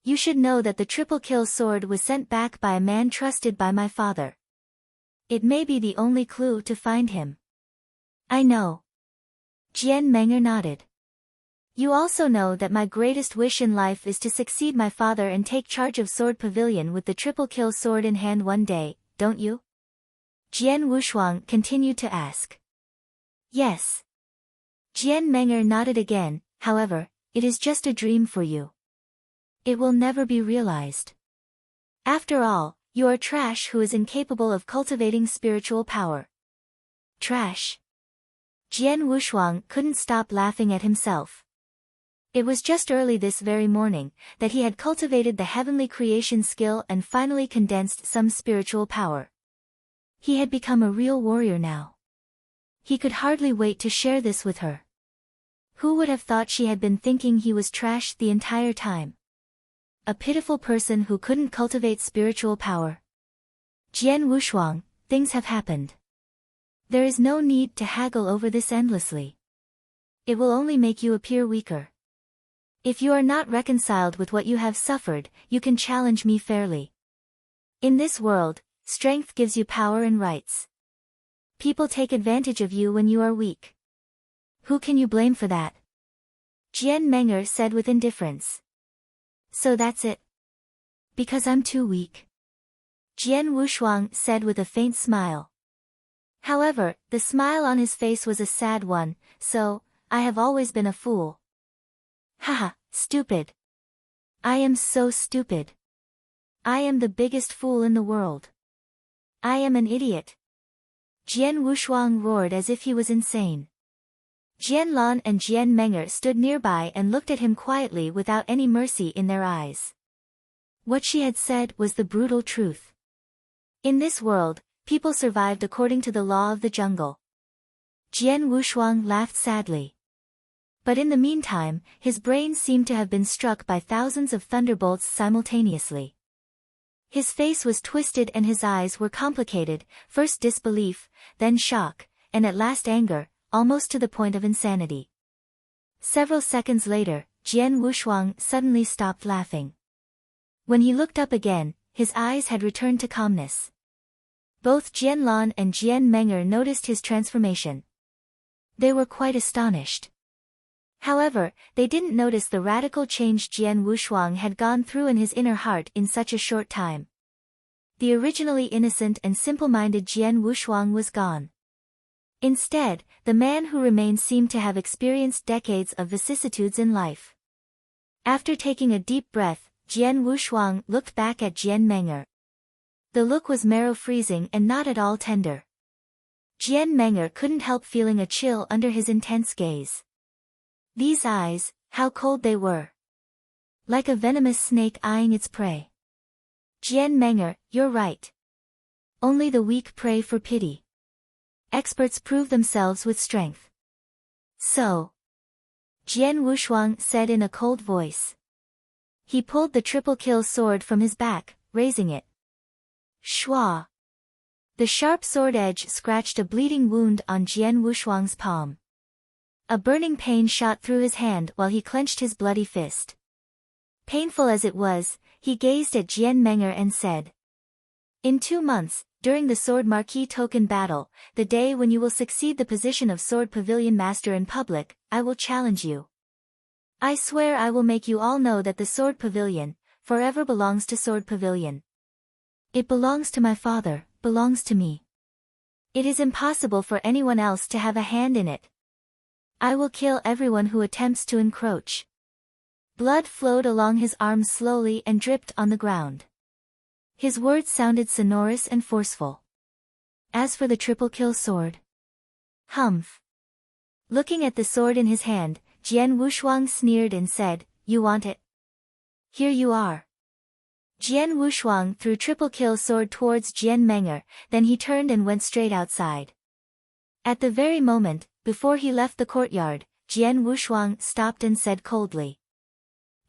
A: You should know that the triple kill sword was sent back by a man trusted by my father. It may be the only clue to find him. I know. Jian Menger nodded. You also know that my greatest wish in life is to succeed my father and take charge of Sword Pavilion with the triple kill sword in hand one day, don't you? Jian Wushuang continued to ask. Yes. Jian Menger nodded again, however, it is just a dream for you. It will never be realized. After all, you are trash who is incapable of cultivating spiritual power. Trash. Jian Wushuang couldn't stop laughing at himself. It was just early this very morning that he had cultivated the heavenly creation skill and finally condensed some spiritual power. He had become a real warrior now. He could hardly wait to share this with her. Who would have thought she had been thinking he was trash the entire time? A pitiful person who couldn't cultivate spiritual power. Jian Wushuang, things have happened. There is no need to haggle over this endlessly. It will only make you appear weaker. If you are not reconciled with what you have suffered, you can challenge me fairly. In this world, strength gives you power and rights. People take advantage of you when you are weak. Who can you blame for that? Jian Menger said with indifference. So that's it. Because I'm too weak. Jian Wushuang said with a faint smile. However, the smile on his face was a sad one, so, I have always been a fool. Haha, stupid. I am so stupid. I am the biggest fool in the world. I am an idiot. Jian Wushuang roared as if he was insane. Jian Lan and Jian Menger stood nearby and looked at him quietly without any mercy in their eyes. What she had said was the brutal truth. In this world, people survived according to the law of the jungle. Jian Wushuang laughed sadly. But in the meantime, his brain seemed to have been struck by thousands of thunderbolts simultaneously. His face was twisted and his eyes were complicated, first disbelief, then shock, and at last anger, almost to the point of insanity. Several seconds later, Jian Wushuang suddenly stopped laughing. When he looked up again, his eyes had returned to calmness. Both Jian Lan and Jian Menger noticed his transformation. They were quite astonished. However, they didn't notice the radical change Jian Wushuang had gone through in his inner heart in such a short time. The originally innocent and simple-minded Jian Wushuang was gone. Instead, the man who remained seemed to have experienced decades of vicissitudes in life. After taking a deep breath, Jian Wushuang looked back at Jian Menger. The look was marrow-freezing and not at all tender. Jian Menger couldn't help feeling a chill under his intense gaze. These eyes, how cold they were. Like a venomous snake eyeing its prey. Jian Menger, you're right. Only the weak pray for pity. Experts prove themselves with strength. So. Jian Wushuang said in a cold voice. He pulled the triple kill sword from his back, raising it. Shua. The sharp sword edge scratched a bleeding wound on Jian Wushuang's palm. A burning pain shot through his hand while he clenched his bloody fist. Painful as it was, he gazed at Jian Menger and said. In 2 months, during the Sword Marquis token battle, the day when you will succeed the position of Sword Pavilion Master in public, I will challenge you. I swear I will make you all know that the Sword Pavilion, forever belongs to Sword Pavilion. It belongs to my father, belongs to me. It is impossible for anyone else to have a hand in it. I will kill everyone who attempts to encroach. Blood flowed along his arms slowly and dripped on the ground. His words sounded sonorous and forceful. As for the triple kill sword. Humph. Looking at the sword in his hand, Jian Wushuang sneered and said, You want it? Here you are. Jian Wushuang threw triple kill sword towards Jian Menger, then he turned and went straight outside. At the very moment, before he left the courtyard, Jian Wushuang stopped and said coldly.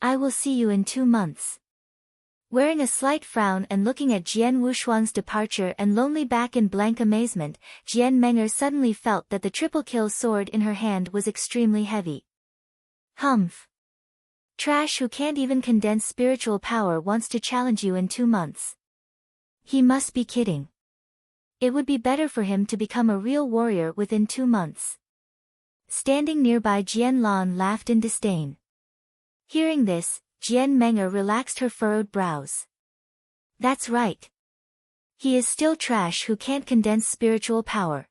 A: I will see you in 2 months. Wearing a slight frown and looking at Jian Wushuang's departure and lonely back in blank amazement, Jian Menger suddenly felt that the triple kill sword in her hand was extremely heavy. Humph. Trash who can't even condense spiritual power wants to challenge you in 2 months. He must be kidding. It would be better for him to become a real warrior within 2 months. Standing nearby, Jian Lan laughed in disdain. Hearing this, Jian Menger relaxed her furrowed brows. That's right. He is still trash who can't condense spiritual power.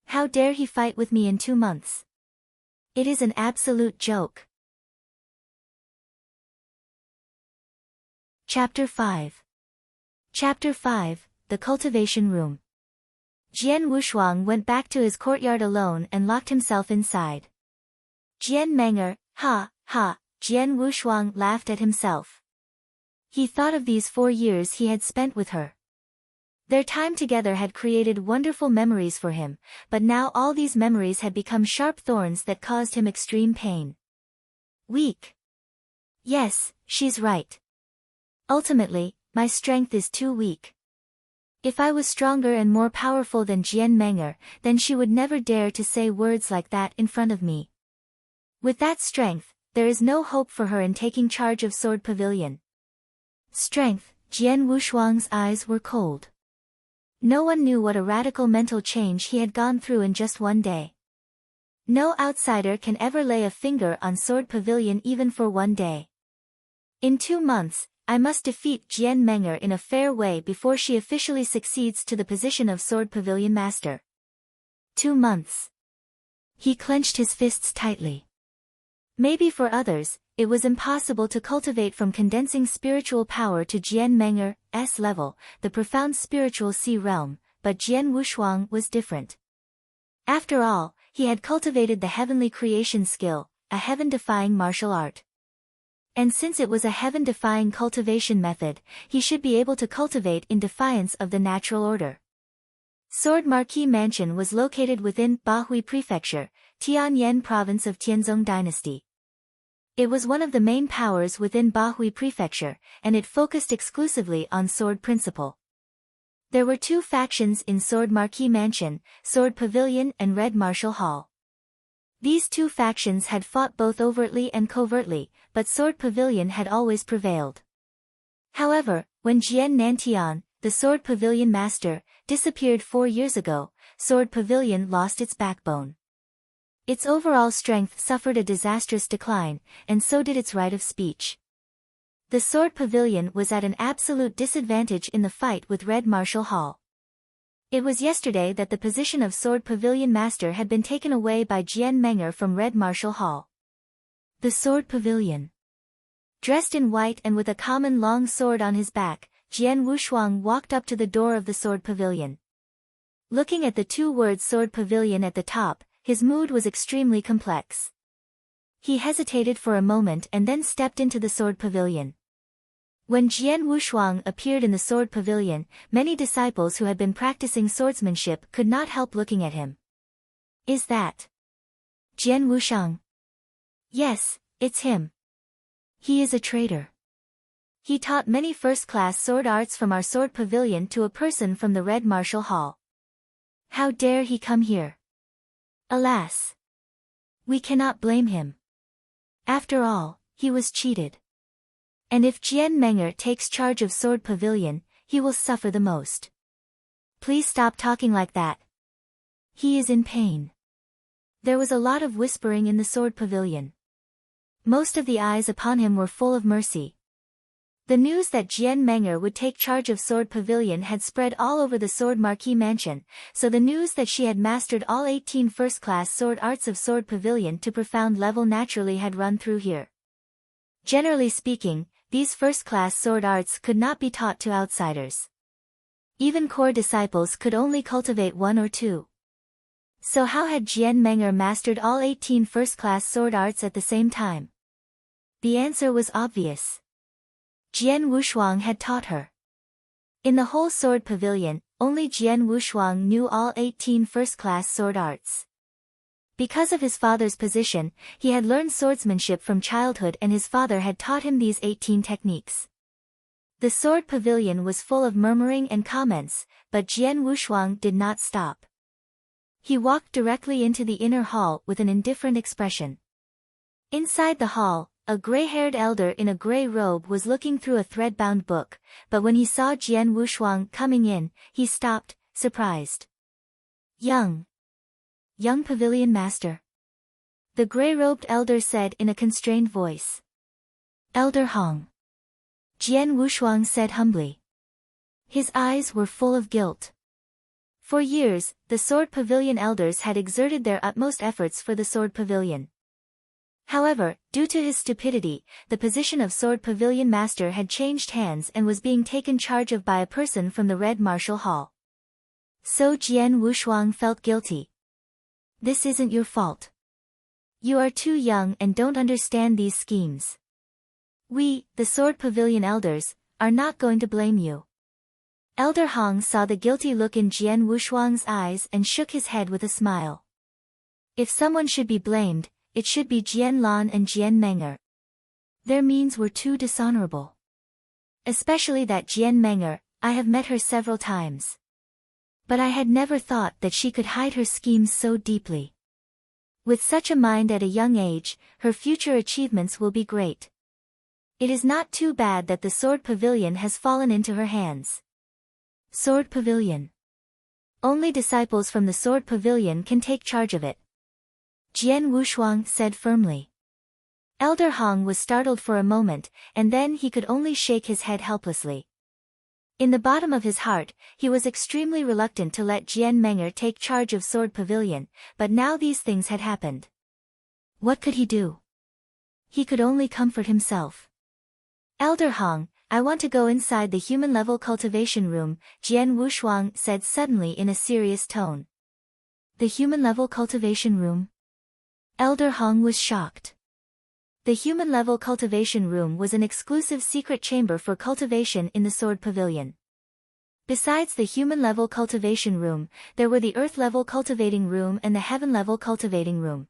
A: How dare he fight with me in 2 months? It is an absolute joke. Chapter 5. Chapter 5, The Cultivation Room. Jian Wushuang went back to his courtyard alone and locked himself inside. Jian Menger, ha, ha, Jian Wushuang laughed at himself. He thought of these 4 years he had spent with her. Their time together had created wonderful memories for him, but now all these memories had become sharp thorns that caused him extreme pain. Weak. Yes, she's right. Ultimately, my strength is too weak. If I was stronger and more powerful than Jian Menger, then she would never dare to say words like that in front of me. With that strength, there is no hope for her in taking charge of Sword Pavilion. Strength, Jian Wushuang's eyes were cold. No one knew what a radical mental change he had gone through in just 1 day. No outsider can ever lay a finger on Sword Pavilion even for 1 day. In 2 months, I must defeat Jian Menger in a fair way before she officially succeeds to the position of Sword Pavilion Master. 2 months. He clenched his fists tightly. Maybe for others, it was impossible to cultivate from condensing spiritual power to Jian Menger's level, the profound spiritual sea realm, but Jian Wushuang was different. After all, he had cultivated the heavenly creation skill, a heaven-defying martial art. And since it was a heaven-defying cultivation method, he should be able to cultivate in defiance of the natural order. Sword Marquis Mansion was located within Bahui Prefecture, Tianyan Province of Tianzong Dynasty. It was one of the main powers within Bahui Prefecture, and it focused exclusively on sword principle. There were 2 factions in Sword Marquis Mansion, Sword Pavilion and Red Martial Hall. These 2 factions had fought both overtly and covertly, but Sword Pavilion had always prevailed. However, when Jian Nantian, the Sword Pavilion Master, disappeared 4 years ago, Sword Pavilion lost its backbone. Its overall strength suffered a disastrous decline, and so did its right of speech. The Sword Pavilion was at an absolute disadvantage in the fight with Red Martial Hall. It was yesterday that the position of Sword Pavilion Master had been taken away by Jian Menger from Red Martial Hall. The Sword Pavilion. Dressed in white and with a common long sword on his back, Jian Wushuang walked up to the door of the Sword Pavilion. Looking at the 2 words Sword Pavilion at the top, his mood was extremely complex. He hesitated for a moment and then stepped into the sword pavilion. When Jian Wushuang appeared in the sword pavilion, many disciples who had been practicing swordsmanship could not help looking at him. Is that Jian Wushang? Yes, it's him. He is a traitor. He taught many first-class sword arts from our sword pavilion to a person from the Red Martial Hall. How dare he come here? Alas! We cannot blame him. After all, he was cheated. And if Jian Menger takes charge of Sword Pavilion, he will suffer the most. Please stop talking like that. He is in pain. There was a lot of whispering in the Sword Pavilion. Most of the eyes upon him were full of mercy. The news that Jian Menger would take charge of Sword Pavilion had spread all over the Sword Marquis Mansion, so the news that she had mastered all 18 first-class sword arts of Sword Pavilion to profound level naturally had run through here. Generally speaking, these first-class sword arts could not be taught to outsiders. Even core disciples could only cultivate 1 or 2. So how had Jian Menger mastered all 18 first-class sword arts at the same time? The answer was obvious. Jian Wushuang had taught her. In the whole sword pavilion, only Jian Wushuang knew all 18 first-class sword arts. Because of his father's position, he had learned swordsmanship from childhood and his father had taught him these 18 techniques. The sword pavilion was full of murmuring and comments, but Jian Wushuang did not stop. He walked directly into the inner hall with an indifferent expression. Inside the hall, a gray-haired elder in a gray robe was looking through a thread-bound book, but when he saw Jian Wushuang coming in, he stopped, surprised. Young pavilion master. The gray-robed elder said in a constrained voice. Elder Hong. Jian Wushuang said humbly. His eyes were full of guilt. For years, the Sword Pavilion elders had exerted their utmost efforts for the Sword Pavilion. However, due to his stupidity, the position of Sword Pavilion Master had changed hands and was being taken charge of by a person from the Red Martial Hall. So Jian Wushuang felt guilty. This isn't your fault. You are too young and don't understand these schemes. We, the Sword Pavilion elders, are not going to blame you. Elder Hong saw the guilty look in Jian Wushuang's eyes and shook his head with a smile. If someone should be blamed, it should be Jian Lan and Jian Menger. Their means were too dishonorable. Especially that Jian Menger, I have met her several times. But I had never thought that she could hide her schemes so deeply. With such a mind at a young age, her future achievements will be great. It is not too bad that the Sword Pavilion has fallen into her hands. Sword Pavilion. Only disciples from the Sword Pavilion can take charge of it. Jian Wushuang said firmly. Elder Hong was startled for a moment, and then he could only shake his head helplessly. In the bottom of his heart, he was extremely reluctant to let Jian Menger take charge of Sword Pavilion, but now these things had happened. What could he do? He could only comfort himself. Elder Hong, I want to go inside the human-level cultivation room, Jian Wushuang said suddenly in a serious tone. The human-level cultivation room? Elder Hong was shocked. The human-level cultivation room was an exclusive secret chamber for cultivation in the Sword Pavilion. Besides the human-level cultivation room, there were the earth-level cultivating room and the heaven-level cultivating room.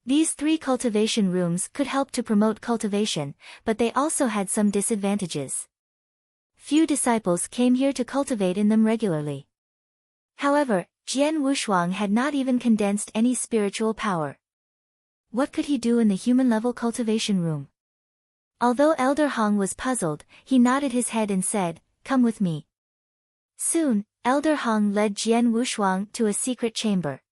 A: These 3 cultivation rooms could help to promote cultivation, but they also had some disadvantages. Few disciples came here to cultivate in them regularly. However, Jian Wushuang had not even condensed any spiritual power. What could he do in the human-level cultivation room? Although Elder Hong was puzzled, he nodded his head and said, Come with me. Soon, Elder Hong led Jian Wushuang to a secret chamber.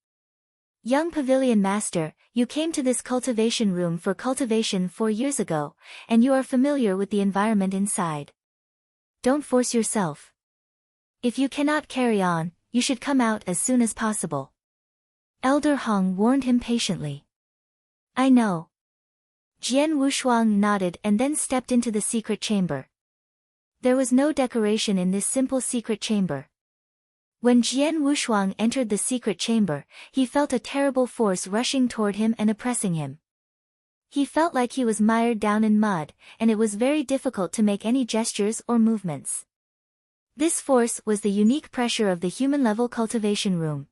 A: Young Pavilion Master, you came to this cultivation room for cultivation 4 years ago, and you are familiar with the environment inside. Don't force yourself. If you cannot carry on, you should come out as soon as possible. Elder Hong warned him patiently. I know. Jian Wushuang nodded and then stepped into the secret chamber. There was no decoration in this simple secret chamber. When Jian Wushuang entered the secret chamber, he felt a terrible force rushing toward him and oppressing him. He felt like he was mired down in mud, and it was very difficult to make any gestures or movements. This force was the unique pressure of the human-level cultivation room.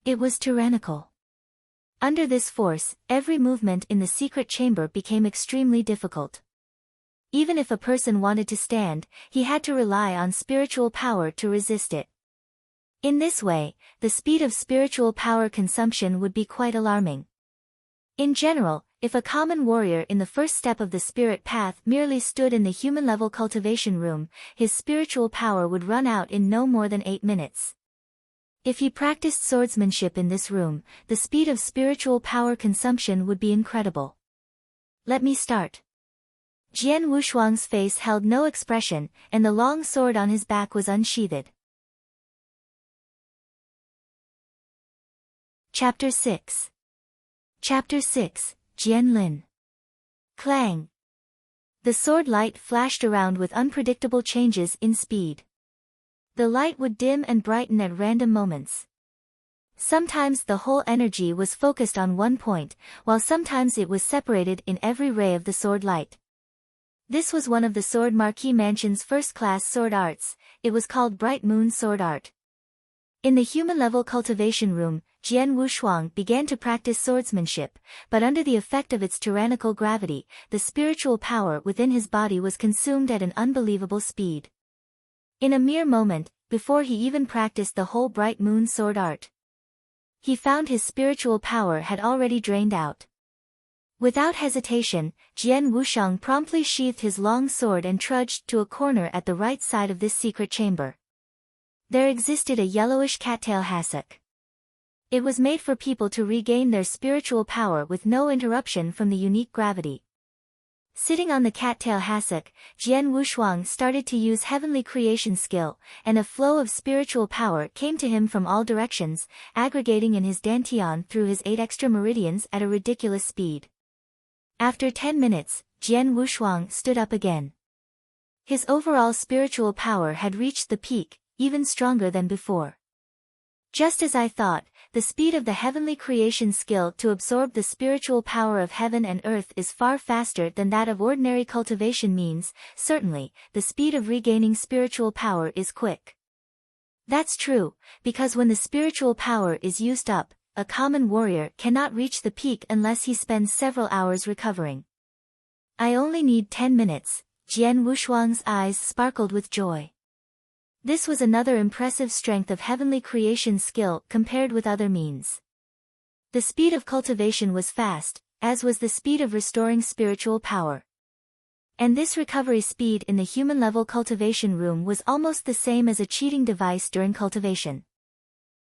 A: It was tyrannical. Under this force, every movement in the secret chamber became extremely difficult. Even if a person wanted to stand, he had to rely on spiritual power to resist it. In this way, the speed of spiritual power consumption would be quite alarming. In general, if a common warrior in the first step of the spirit path merely stood in the human-level cultivation room, his spiritual power would run out in no more than 8 minutes. If he practiced swordsmanship in this room, the speed of spiritual power consumption would be incredible. Let me start. Jian Wushuang's face held no expression, and the long sword on his back was unsheathed. Chapter 6. Chapter 6, Jian Lin. Clang. The sword light flashed around with unpredictable changes in speed. The light would dim and brighten at random moments. Sometimes the whole energy was focused on one point, while sometimes it was separated in every ray of the sword light. This was one of the Sword Marquis Mansion's first-class sword arts. It was called Bright Moon Sword Art. In the human-level cultivation room, Jian Wushuang began to practice swordsmanship, but under the effect of its tyrannical gravity, the spiritual power within his body was consumed at an unbelievable speed. In a mere moment, before he even practiced the whole Bright Moon Sword Art, he found his spiritual power had already drained out. Without hesitation, Jian Wushuang promptly sheathed his long sword and trudged to a corner at the right side of this secret chamber. There existed a yellowish cattail hassock. It was made for people to regain their spiritual power with no interruption from the unique gravity. Sitting on the cattail hassock, Jian Wushuang started to use heavenly creation skill, and a flow of spiritual power came to him from all directions, aggregating in his dantian through his 8 extra meridians at a ridiculous speed. After 10 minutes, Jian Wushuang stood up again. His overall spiritual power had reached the peak, even stronger than before. Just as I thought, the speed of the heavenly creation skill to absorb the spiritual power of heaven and earth is far faster than that of ordinary cultivation means. Certainly, the speed of regaining spiritual power is quick. That's true, because when the spiritual power is used up, a common warrior cannot reach the peak unless he spends several hours recovering. I only need 10 minutes, Jian Wushuang's eyes sparkled with joy. This was another impressive strength of heavenly creation skill compared with other means. The speed of cultivation was fast, as was the speed of restoring spiritual power. And this recovery speed in the human-level cultivation room was almost the same as a cheating device during cultivation.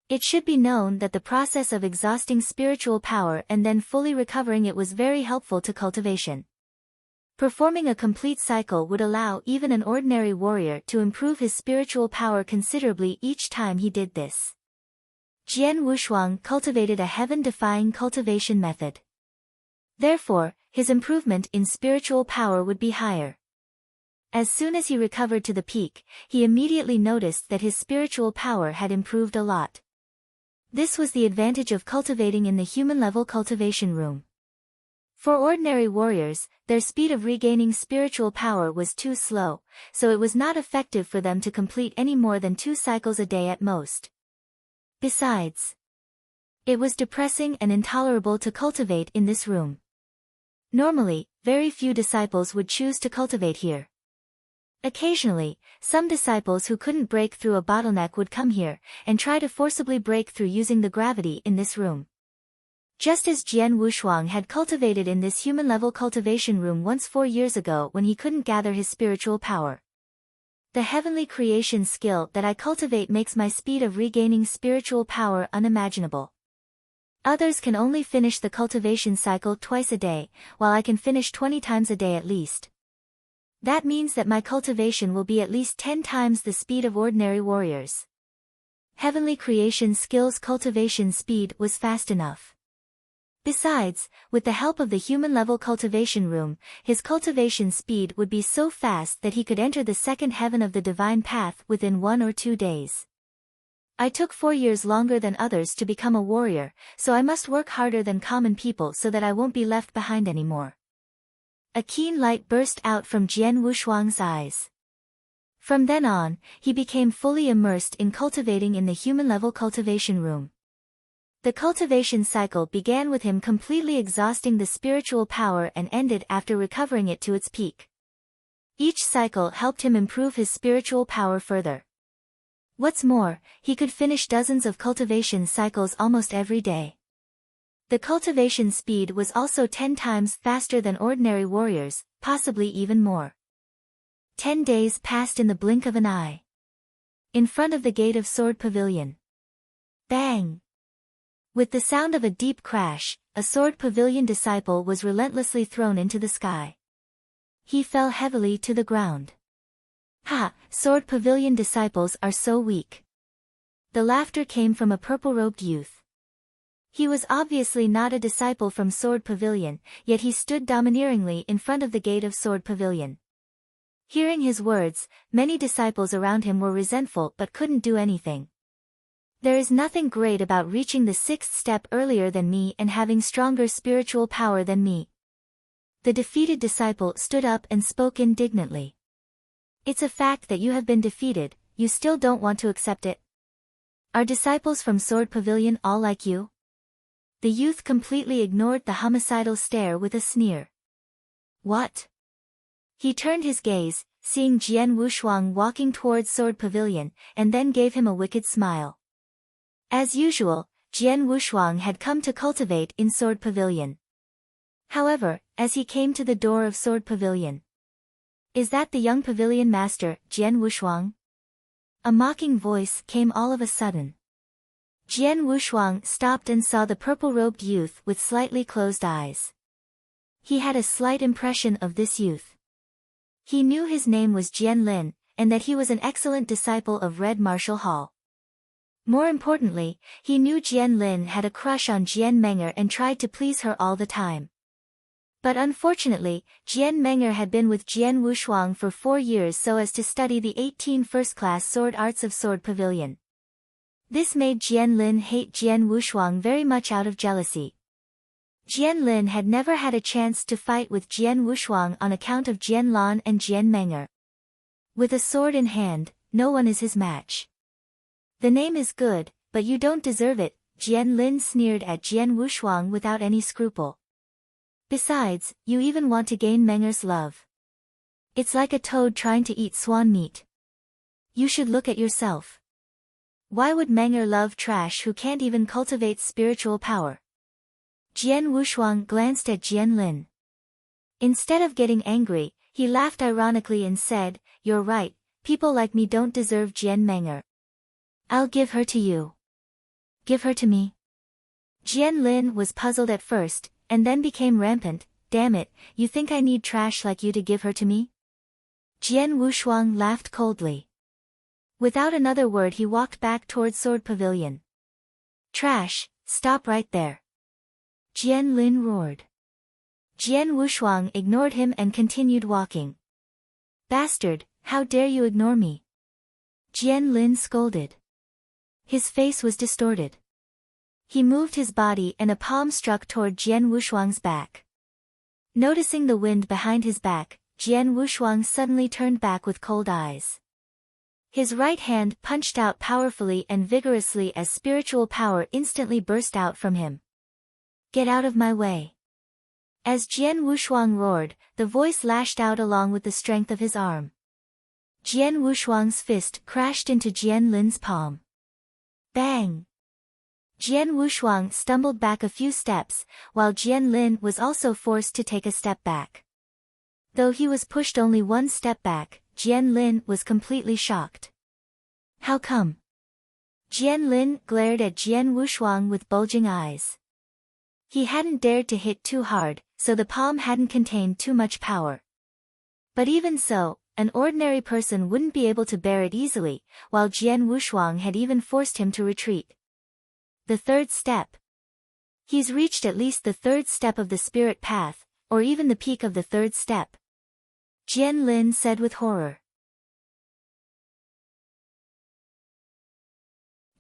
A: It should be known that the process of exhausting spiritual power and then fully recovering it was very helpful to cultivation. Performing a complete cycle would allow even an ordinary warrior to improve his spiritual power considerably each time he did this. Jian Wushuang cultivated a heaven-defying cultivation method. Therefore, his improvement in spiritual power would be higher. As soon as he recovered to the peak, he immediately noticed that his spiritual power had improved a lot. This was the advantage of cultivating in the human-level cultivation room. For ordinary warriors, their speed of regaining spiritual power was too slow, so it was not effective for them to complete any more than 2 cycles a day at most. Besides, it was depressing and intolerable to cultivate in this room. Normally, very few disciples would choose to cultivate here. Occasionally, some disciples who couldn't break through a bottleneck would come here, and try to forcibly break through using the gravity in this room. Just as Jian Wushuang had cultivated in this human-level cultivation room once 4 years ago when he couldn't gather his spiritual power. The heavenly creation skill that I cultivate makes my speed of regaining spiritual power unimaginable. Others can only finish the cultivation cycle twice a day, while I can finish 20 times a day at least. That means that my cultivation will be at least 10 times the speed of ordinary warriors. Heavenly creation skill's cultivation speed was fast enough. Besides, with the help of the human-level cultivation room, his cultivation speed would be so fast that he could enter the second heaven of the divine path within 1 or 2 days. I took 4 years longer than others to become a warrior, so I must work harder than common people so that I won't be left behind anymore. A keen light burst out from Jian Wushuang's eyes. From then on, he became fully immersed in cultivating in the human-level cultivation room. The cultivation cycle began with him completely exhausting the spiritual power and ended after recovering it to its peak. Each cycle helped him improve his spiritual power further. What's more, he could finish dozens of cultivation cycles almost every day. The cultivation speed was also 10 times faster than ordinary warriors, possibly even more. 10 days passed in the blink of an eye. In front of the gate of Sword Pavilion. Bang! With the sound of a deep crash, a Sword Pavilion disciple was relentlessly thrown into the sky. He fell heavily to the ground. Ha! Sword Pavilion disciples are so weak. The laughter came from a purple-robed youth. He was obviously not a disciple from Sword Pavilion, yet he stood domineeringly in front of the gate of Sword Pavilion. Hearing his words, many disciples around him were resentful but couldn't do anything. There is nothing great about reaching the 6th step earlier than me and having stronger spiritual power than me. The defeated disciple stood up and spoke indignantly. It's a fact that you have been defeated, you still don't want to accept it. Are disciples from Sword Pavilion all like you? The youth completely ignored the homicidal stare with a sneer. What? He turned his gaze, seeing Jian Wushuang walking towards Sword Pavilion, and then gave him a wicked smile. As usual, Jian Wushuang had come to cultivate in Sword Pavilion. However, as he came to the door of Sword Pavilion, "Is that the young pavilion master, Jian Wushuang?" A mocking voice came all of a sudden. Jian Wushuang stopped and saw the purple-robed youth with slightly closed eyes. He had a slight impression of this youth. He knew his name was Jian Lin, and that he was an excellent disciple of Red Martial Hall. More importantly, he knew Jian Lin had a crush on Jian Menger and tried to please her all the time. But unfortunately, Jian Menger had been with Jian Wushuang for 4 years so as to study the 18 first-class sword arts of Sword Pavilion. This made Jian Lin hate Jian Wushuang very much out of jealousy. Jian Lin had never had a chance to fight with Jian Wushuang on account of Jian Lan and Jian Menger. With a sword in hand, no one is his match. The name is good, but you don't deserve it, Jian Lin sneered at Jian Wushuang without any scruple. Besides, you even want to gain Menger's love. It's like a toad trying to eat swan meat. You should look at yourself. Why would Menger love trash who can't even cultivate spiritual power? Jian Wushuang glanced at Jian Lin. Instead of getting angry, he laughed ironically and said, "You're right, people like me don't deserve Jian Menger. I'll give her to you." "Give her to me?" Jian Lin was puzzled at first, and then became rampant. "Damn it, you think I need trash like you to give her to me?" Jian Wushuang laughed coldly. Without another word he walked back towards Sword Pavilion. "Trash, stop right there!" Jian Lin roared. Jian Wushuang ignored him and continued walking. "Bastard, how dare you ignore me?" Jian Lin scolded. His face was distorted. He moved his body and a palm struck toward Jian Wushuang's back. Noticing the wind behind his back, Jian Wushuang suddenly turned back with cold eyes. His right hand punched out powerfully and vigorously as spiritual power instantly burst out from him. "Get out of my way!" As Jian Wushuang roared, the voice lashed out along with the strength of his arm. Jian Wushuang's fist crashed into Jian Lin's palm. Bang! Jian Wushuang stumbled back a few steps, while Jian Lin was also forced to take a step back. Though he was pushed only one step back, Jian Lin was completely shocked. "How come?" Jian Lin glared at Jian Wushuang with bulging eyes. He hadn't dared to hit too hard, so the palm hadn't contained too much power. But even so, an ordinary person wouldn't be able to bear it easily, while Jian Wushuang had even forced him to retreat. The 3rd step. He's reached at least the 3rd step of the spirit path, or even the peak of the 3rd step. Jian Lin said with horror.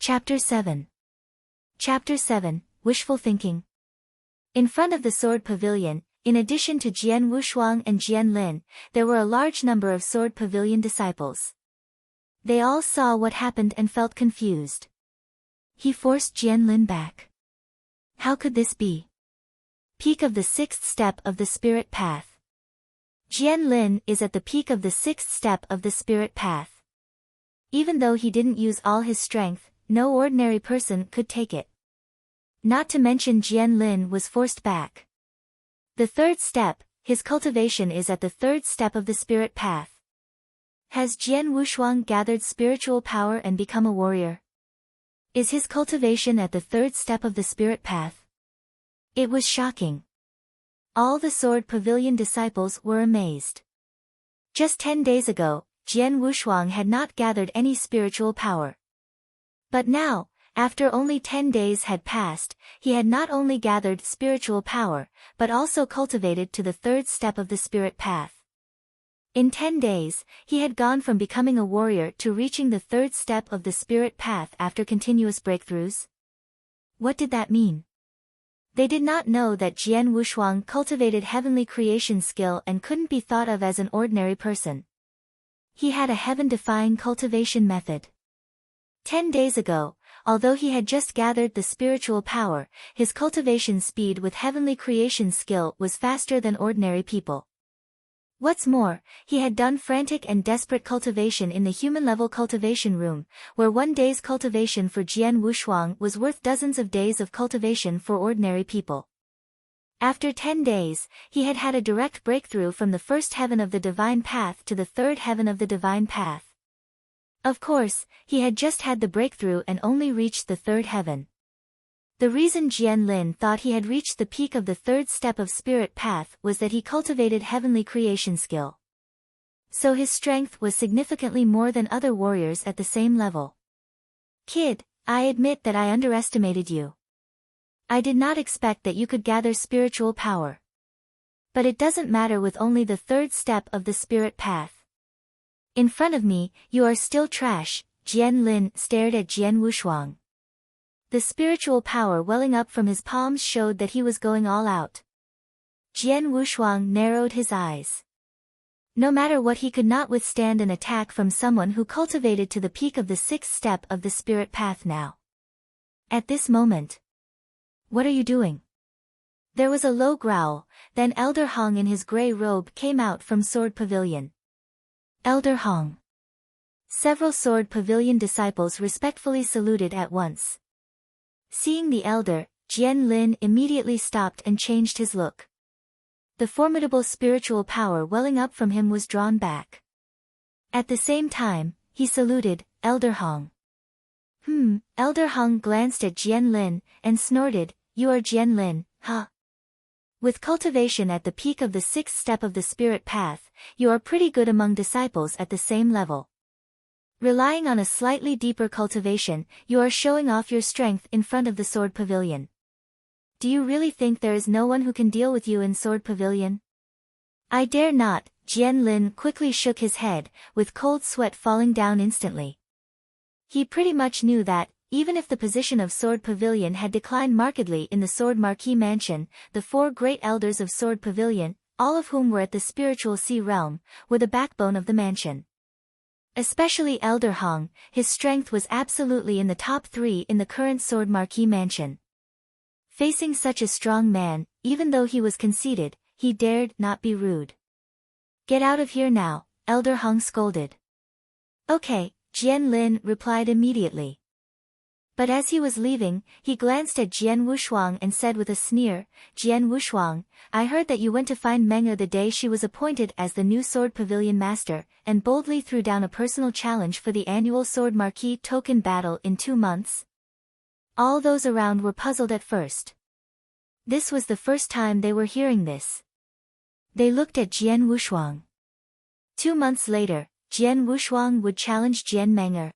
A: Chapter 7. Chapter 7, Wishful Thinking. In front of the sword pavilion, in addition to Jian Wushuang and Jian Lin, there were a large number of sword pavilion disciples. They all saw what happened and felt confused. He forced Jian Lin back. How could this be? Peak of the sixth step of the spirit path. Jian Lin is at the peak of the sixth step of the spirit path. Even though he didn't use all his strength, no ordinary person could take it. Not to mention Jian Lin was forced back. The third step, his cultivation is at the third step of the spirit path. Has Jian Wushuang gathered spiritual power and become a warrior? Is his cultivation at the third step of the spirit path? It was shocking. All the sword pavilion disciples were amazed. Just 10 days ago, Jian Wushuang had not gathered any spiritual power. But now, after only 10 days had passed, he had not only gathered spiritual power, but also cultivated to the third step of the spirit path. In 10 days, he had gone from becoming a warrior to reaching the third step of the spirit path after continuous breakthroughs. What did that mean? They did not know that Jian Wushuang cultivated heavenly creation skill and couldn't be thought of as an ordinary person. He had a heaven-defying cultivation method. 10 days ago, although he had just gathered the spiritual power, his cultivation speed with heavenly creation skill was faster than ordinary people. What's more, he had done frantic and desperate cultivation in the human-level cultivation room, where 1 day's cultivation for Jian Wushuang was worth dozens of days of cultivation for ordinary people. After 10 days, he had had a direct breakthrough from the first heaven of the divine path to the third heaven of the divine path. Of course, he had just had the breakthrough and only reached the third heaven. The reason Jian Lin thought he had reached the peak of the third step of spirit path was that he cultivated heavenly creation skill. So his strength was significantly more than other warriors at the same level. Kid, I admit that I underestimated you. I did not expect that you could gather spiritual power. But it doesn't matter with only the third step of the spirit path. In front of me, you are still trash. Jian Lin stared at Jian Wushuang. The spiritual power welling up from his palms showed that he was going all out. Jian Wushuang narrowed his eyes. No matter what, he could not withstand an attack from someone who cultivated to the peak of the sixth step of the spirit path now. At this moment. What are you doing? There was a low growl, then Elder Hong in his grey robe came out from Sword Pavilion. Elder Hong. Several Sword Pavilion disciples respectfully saluted at once. Seeing the elder, Jian Lin immediately stopped and changed his look. The formidable spiritual power welling up from him was drawn back. At the same time, he saluted, Elder Hong. Elder Hong glanced at Jian Lin, and snorted, You are Jian Lin, huh? With cultivation at the peak of the sixth step of the spirit path, you are pretty good among disciples at the same level. Relying on a slightly deeper cultivation, you are showing off your strength in front of the Sword Pavilion. Do you really think there is no one who can deal with you in Sword Pavilion? I dare not. Jian Lin quickly shook his head, with cold sweat falling down instantly. He pretty much knew that, even if the position of Sword Pavilion had declined markedly in the Sword Marquee Mansion, the 4 great elders of Sword Pavilion, all of whom were at the spiritual sea realm, were the backbone of the mansion. Especially Elder Hong, his strength was absolutely in the top 3 in the current Sword Marquee Mansion. Facing such a strong man, even though he was conceited, he dared not be rude. Get out of here now, Elder Hong scolded. Okay, Jian Lin replied immediately. But as he was leaving, he glanced at Jian Wushuang and said with a sneer, Jian Wushuang, I heard that you went to find Meng Er the day she was appointed as the new Sword Pavilion Master, and boldly threw down a personal challenge for the annual Sword Marquee token battle in 2 months. All those around were puzzled at first. This was the first time they were hearing this. They looked at Jian Wushuang. 2 months later, Jian Wushuang would challenge Jian Meng Er.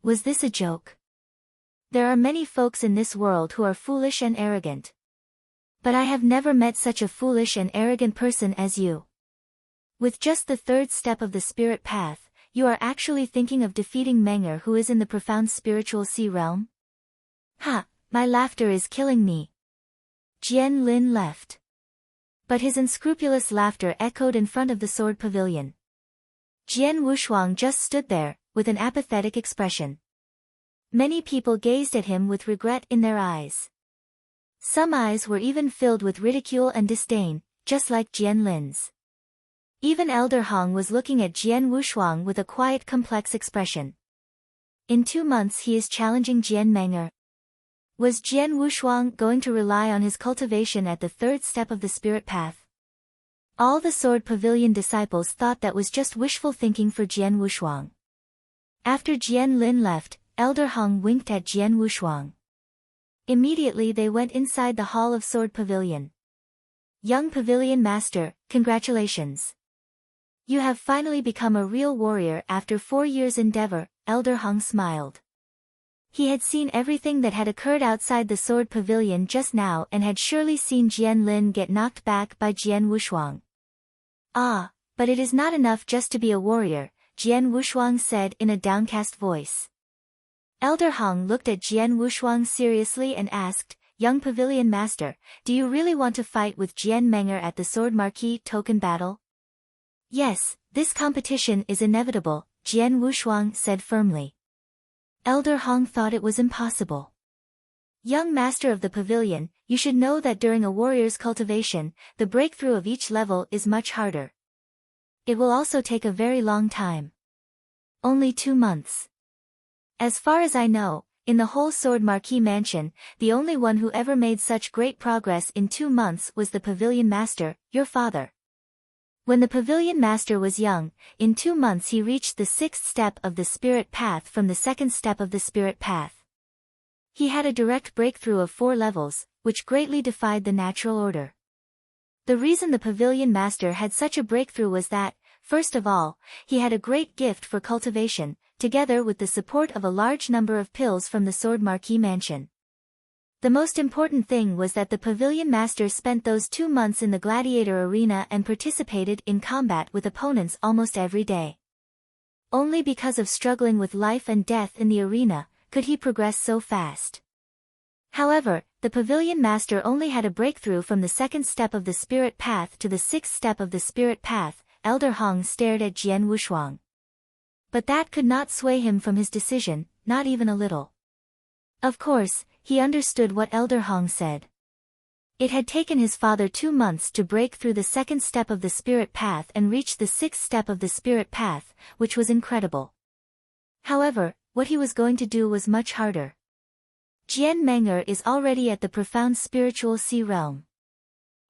A: Was this a joke? There are many folks in this world who are foolish and arrogant. But I have never met such a foolish and arrogant person as you. With just the third step of the spirit path, you are actually thinking of defeating Menger, who is in the profound spiritual sea realm? Ha, my laughter is killing me. Jian Lin left. But his unscrupulous laughter echoed in front of the sword pavilion. Jian Wushuang just stood there, with an apathetic expression. Many people gazed at him with regret in their eyes. Some eyes were even filled with ridicule and disdain, just like Jian Lin's. Even Elder Hong was looking at Jian Wushuang with a quiet, complex expression. In 2 months he is challenging Jian Menger. Was Jian Wushuang going to rely on his cultivation at the 3rd step of the spirit path? All the Sword Pavilion disciples thought that was just wishful thinking for Jian Wushuang. After Jian Lin left, Elder Hong winked at Jian Wushuang. Immediately they went inside the hall of Sword Pavilion. Young Pavilion Master, congratulations. You have finally become a real warrior after 4 years' endeavor, Elder Hong smiled. He had seen everything that had occurred outside the Sword Pavilion just now and had surely seen Jian Lin get knocked back by Jian Wushuang. Ah, but it is not enough just to be a warrior, Jian Wushuang said in a downcast voice. Elder Hong looked at Jian Wushuang seriously and asked, Young Pavilion Master, do you really want to fight with Jian Menger at the Sword Marquee token battle? Yes, this competition is inevitable, Jian Wushuang said firmly. Elder Hong thought it was impossible. Young Master of the Pavilion, you should know that during a warrior's cultivation, the breakthrough of each level is much harder. It will also take a very long time. Only 2 months. As far as I know, in the whole Sword Marquee Mansion, the only one who ever made such great progress in 2 months was the Pavilion Master, your father. When the Pavilion Master was young, in 2 months he reached the 6th step of the Spirit Path from the 2nd step of the Spirit Path. He had a direct breakthrough of 4 levels, which greatly defied the natural order. The reason the Pavilion Master had such a breakthrough was that, first of all, he had a great gift for cultivation, together with the support of a large number of pills from the Sword Marquee Mansion. The most important thing was that the Pavilion Master spent those 2 months in the gladiator arena and participated in combat with opponents almost every day. Only because of struggling with life and death in the arena, could he progress so fast. However, the Pavilion Master only had a breakthrough from the 2nd step of the Spirit Path to the 6th step of the Spirit Path. Elder Hong stared at Jian Wushuang. But that could not sway him from his decision, not even a little. Of course, he understood what Elder Hong said. It had taken his father 2 months to break through the 2nd step of the Spirit Path and reach the 6th step of the Spirit Path, which was incredible. However, what he was going to do was much harder. Jian Menger is already at the profound spiritual sea realm.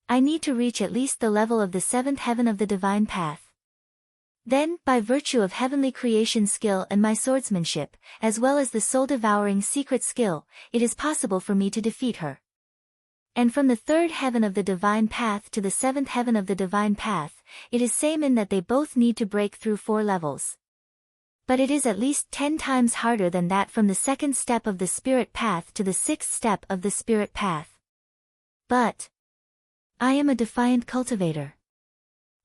A: I need to reach at least the level of the 7th heaven of the divine path. Then, by virtue of heavenly creation skill and my swordsmanship, as well as the soul-devouring secret skill, it is possible for me to defeat her. And from the 3rd heaven of the divine path to the 7th heaven of the divine path, it is same in that they both need to break through 4 levels. But it is at least 10 times harder than that from the 2nd step of the spirit path to the 6th step of the spirit path. But I am a defiant cultivator.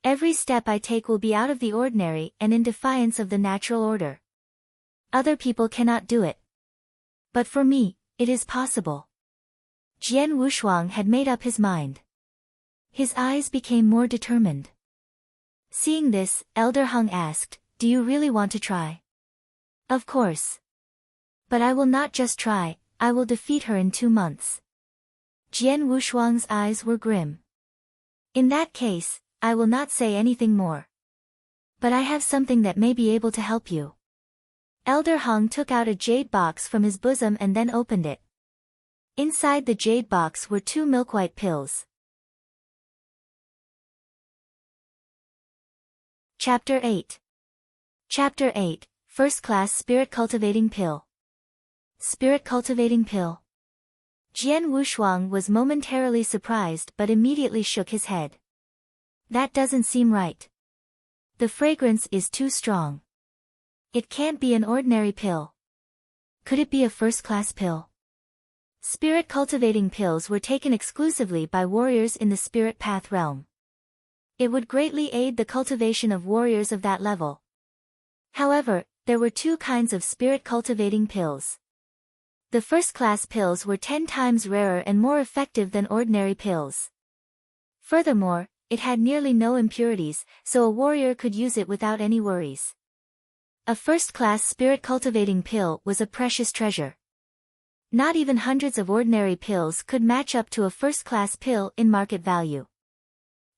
A: Every step I take will be out of the ordinary and in defiance of the natural order. Other people cannot do it. But for me, it is possible. Jian Wushuang had made up his mind. His eyes became more determined. Seeing this, Elder Hong asked, do you really want to try? Of course. But I will not just try, I will defeat her in 2 months. Jian Wushuang's eyes were grim. In that case, I will not say anything more. But I have something that may be able to help you. Elder Hong took out a jade box from his bosom and then opened it. Inside the jade box were 2 milk-white pills. Chapter 8. Chapter 8, First Class Spirit Cultivating Pill. Spirit Cultivating Pill. Jian Wushuang was momentarily surprised but immediately shook his head. That doesn't seem right. The fragrance is too strong. It can't be an ordinary pill. Could it be a first-class pill? Spirit cultivating pills were taken exclusively by warriors in the spirit path realm. It would greatly aid the cultivation of warriors of that level. However, there were two kinds of spirit-cultivating pills. The first-class pills were 10 times rarer and more effective than ordinary pills. Furthermore, it had nearly no impurities, so a warrior could use it without any worries. A first-class spirit-cultivating pill was a precious treasure. Not even hundreds of ordinary pills could match up to a first-class pill in market value.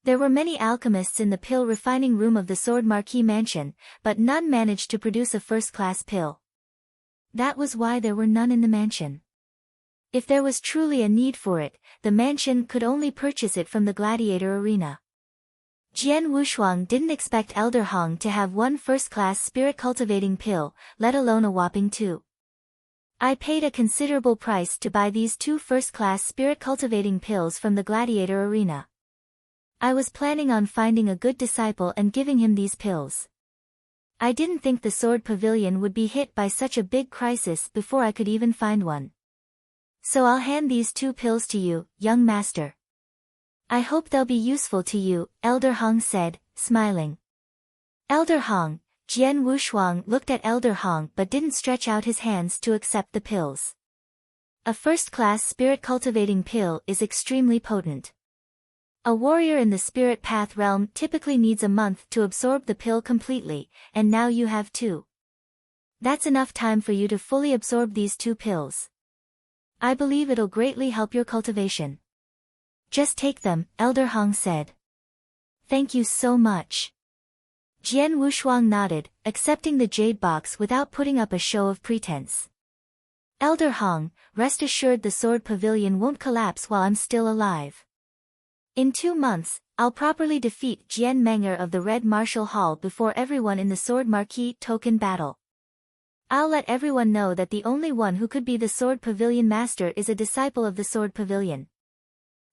A: There were many alchemists in the pill refining room of the Sword Marquis mansion, but none managed to produce a first-class pill. That was why there were none in the mansion. If there was truly a need for it, the mansion could only purchase it from the gladiator arena. Jian Wushuang didn't expect Elder Hong to have one first-class spirit-cultivating pill, let alone a whopping 2. I paid a considerable price to buy these 2 first-class spirit-cultivating pills from the gladiator arena. I was planning on finding a good disciple and giving him these pills. I didn't think the Sword Pavilion would be hit by such a big crisis before I could even find one. So I'll hand these 2 pills to you, young master. I hope they'll be useful to you, Elder Hong said, smiling. Elder Hong, Jian Wushuang looked at Elder Hong but didn't stretch out his hands to accept the pills. A first-class spirit-cultivating pill is extremely potent. A warrior in the spirit path realm typically needs a month to absorb the pill completely, and now you have 2. That's enough time for you to fully absorb these 2 pills. I believe it'll greatly help your cultivation. Just take them, Elder Hong said. Thank you so much. Jian Wushuang nodded, accepting the jade box without putting up a show of pretense. Elder Hong, rest assured the Sword Pavilion won't collapse while I'm still alive. In 2 months, I'll properly defeat Jian Menger of the Red Martial Hall before everyone in the Sword Marquis token battle. I'll let everyone know that the only one who could be the Sword Pavilion master is a disciple of the Sword Pavilion.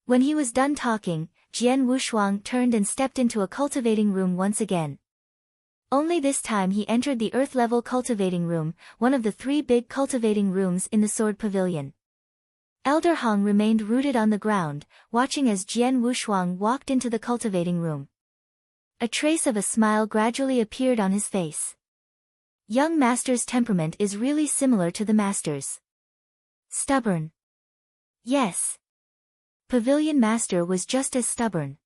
A: When he was done talking, Jian Wushuang turned and stepped into a cultivating room once again. Only this time he entered the earth-level cultivating room, one of the 3 big cultivating rooms in the Sword Pavilion. Elder Hong remained rooted on the ground, watching as Jian Wushuang walked into the cultivating room. A trace of a smile gradually appeared on his face. Young master's temperament is really similar to the master's. Stubborn. Yes. Pavilion Master was just as stubborn.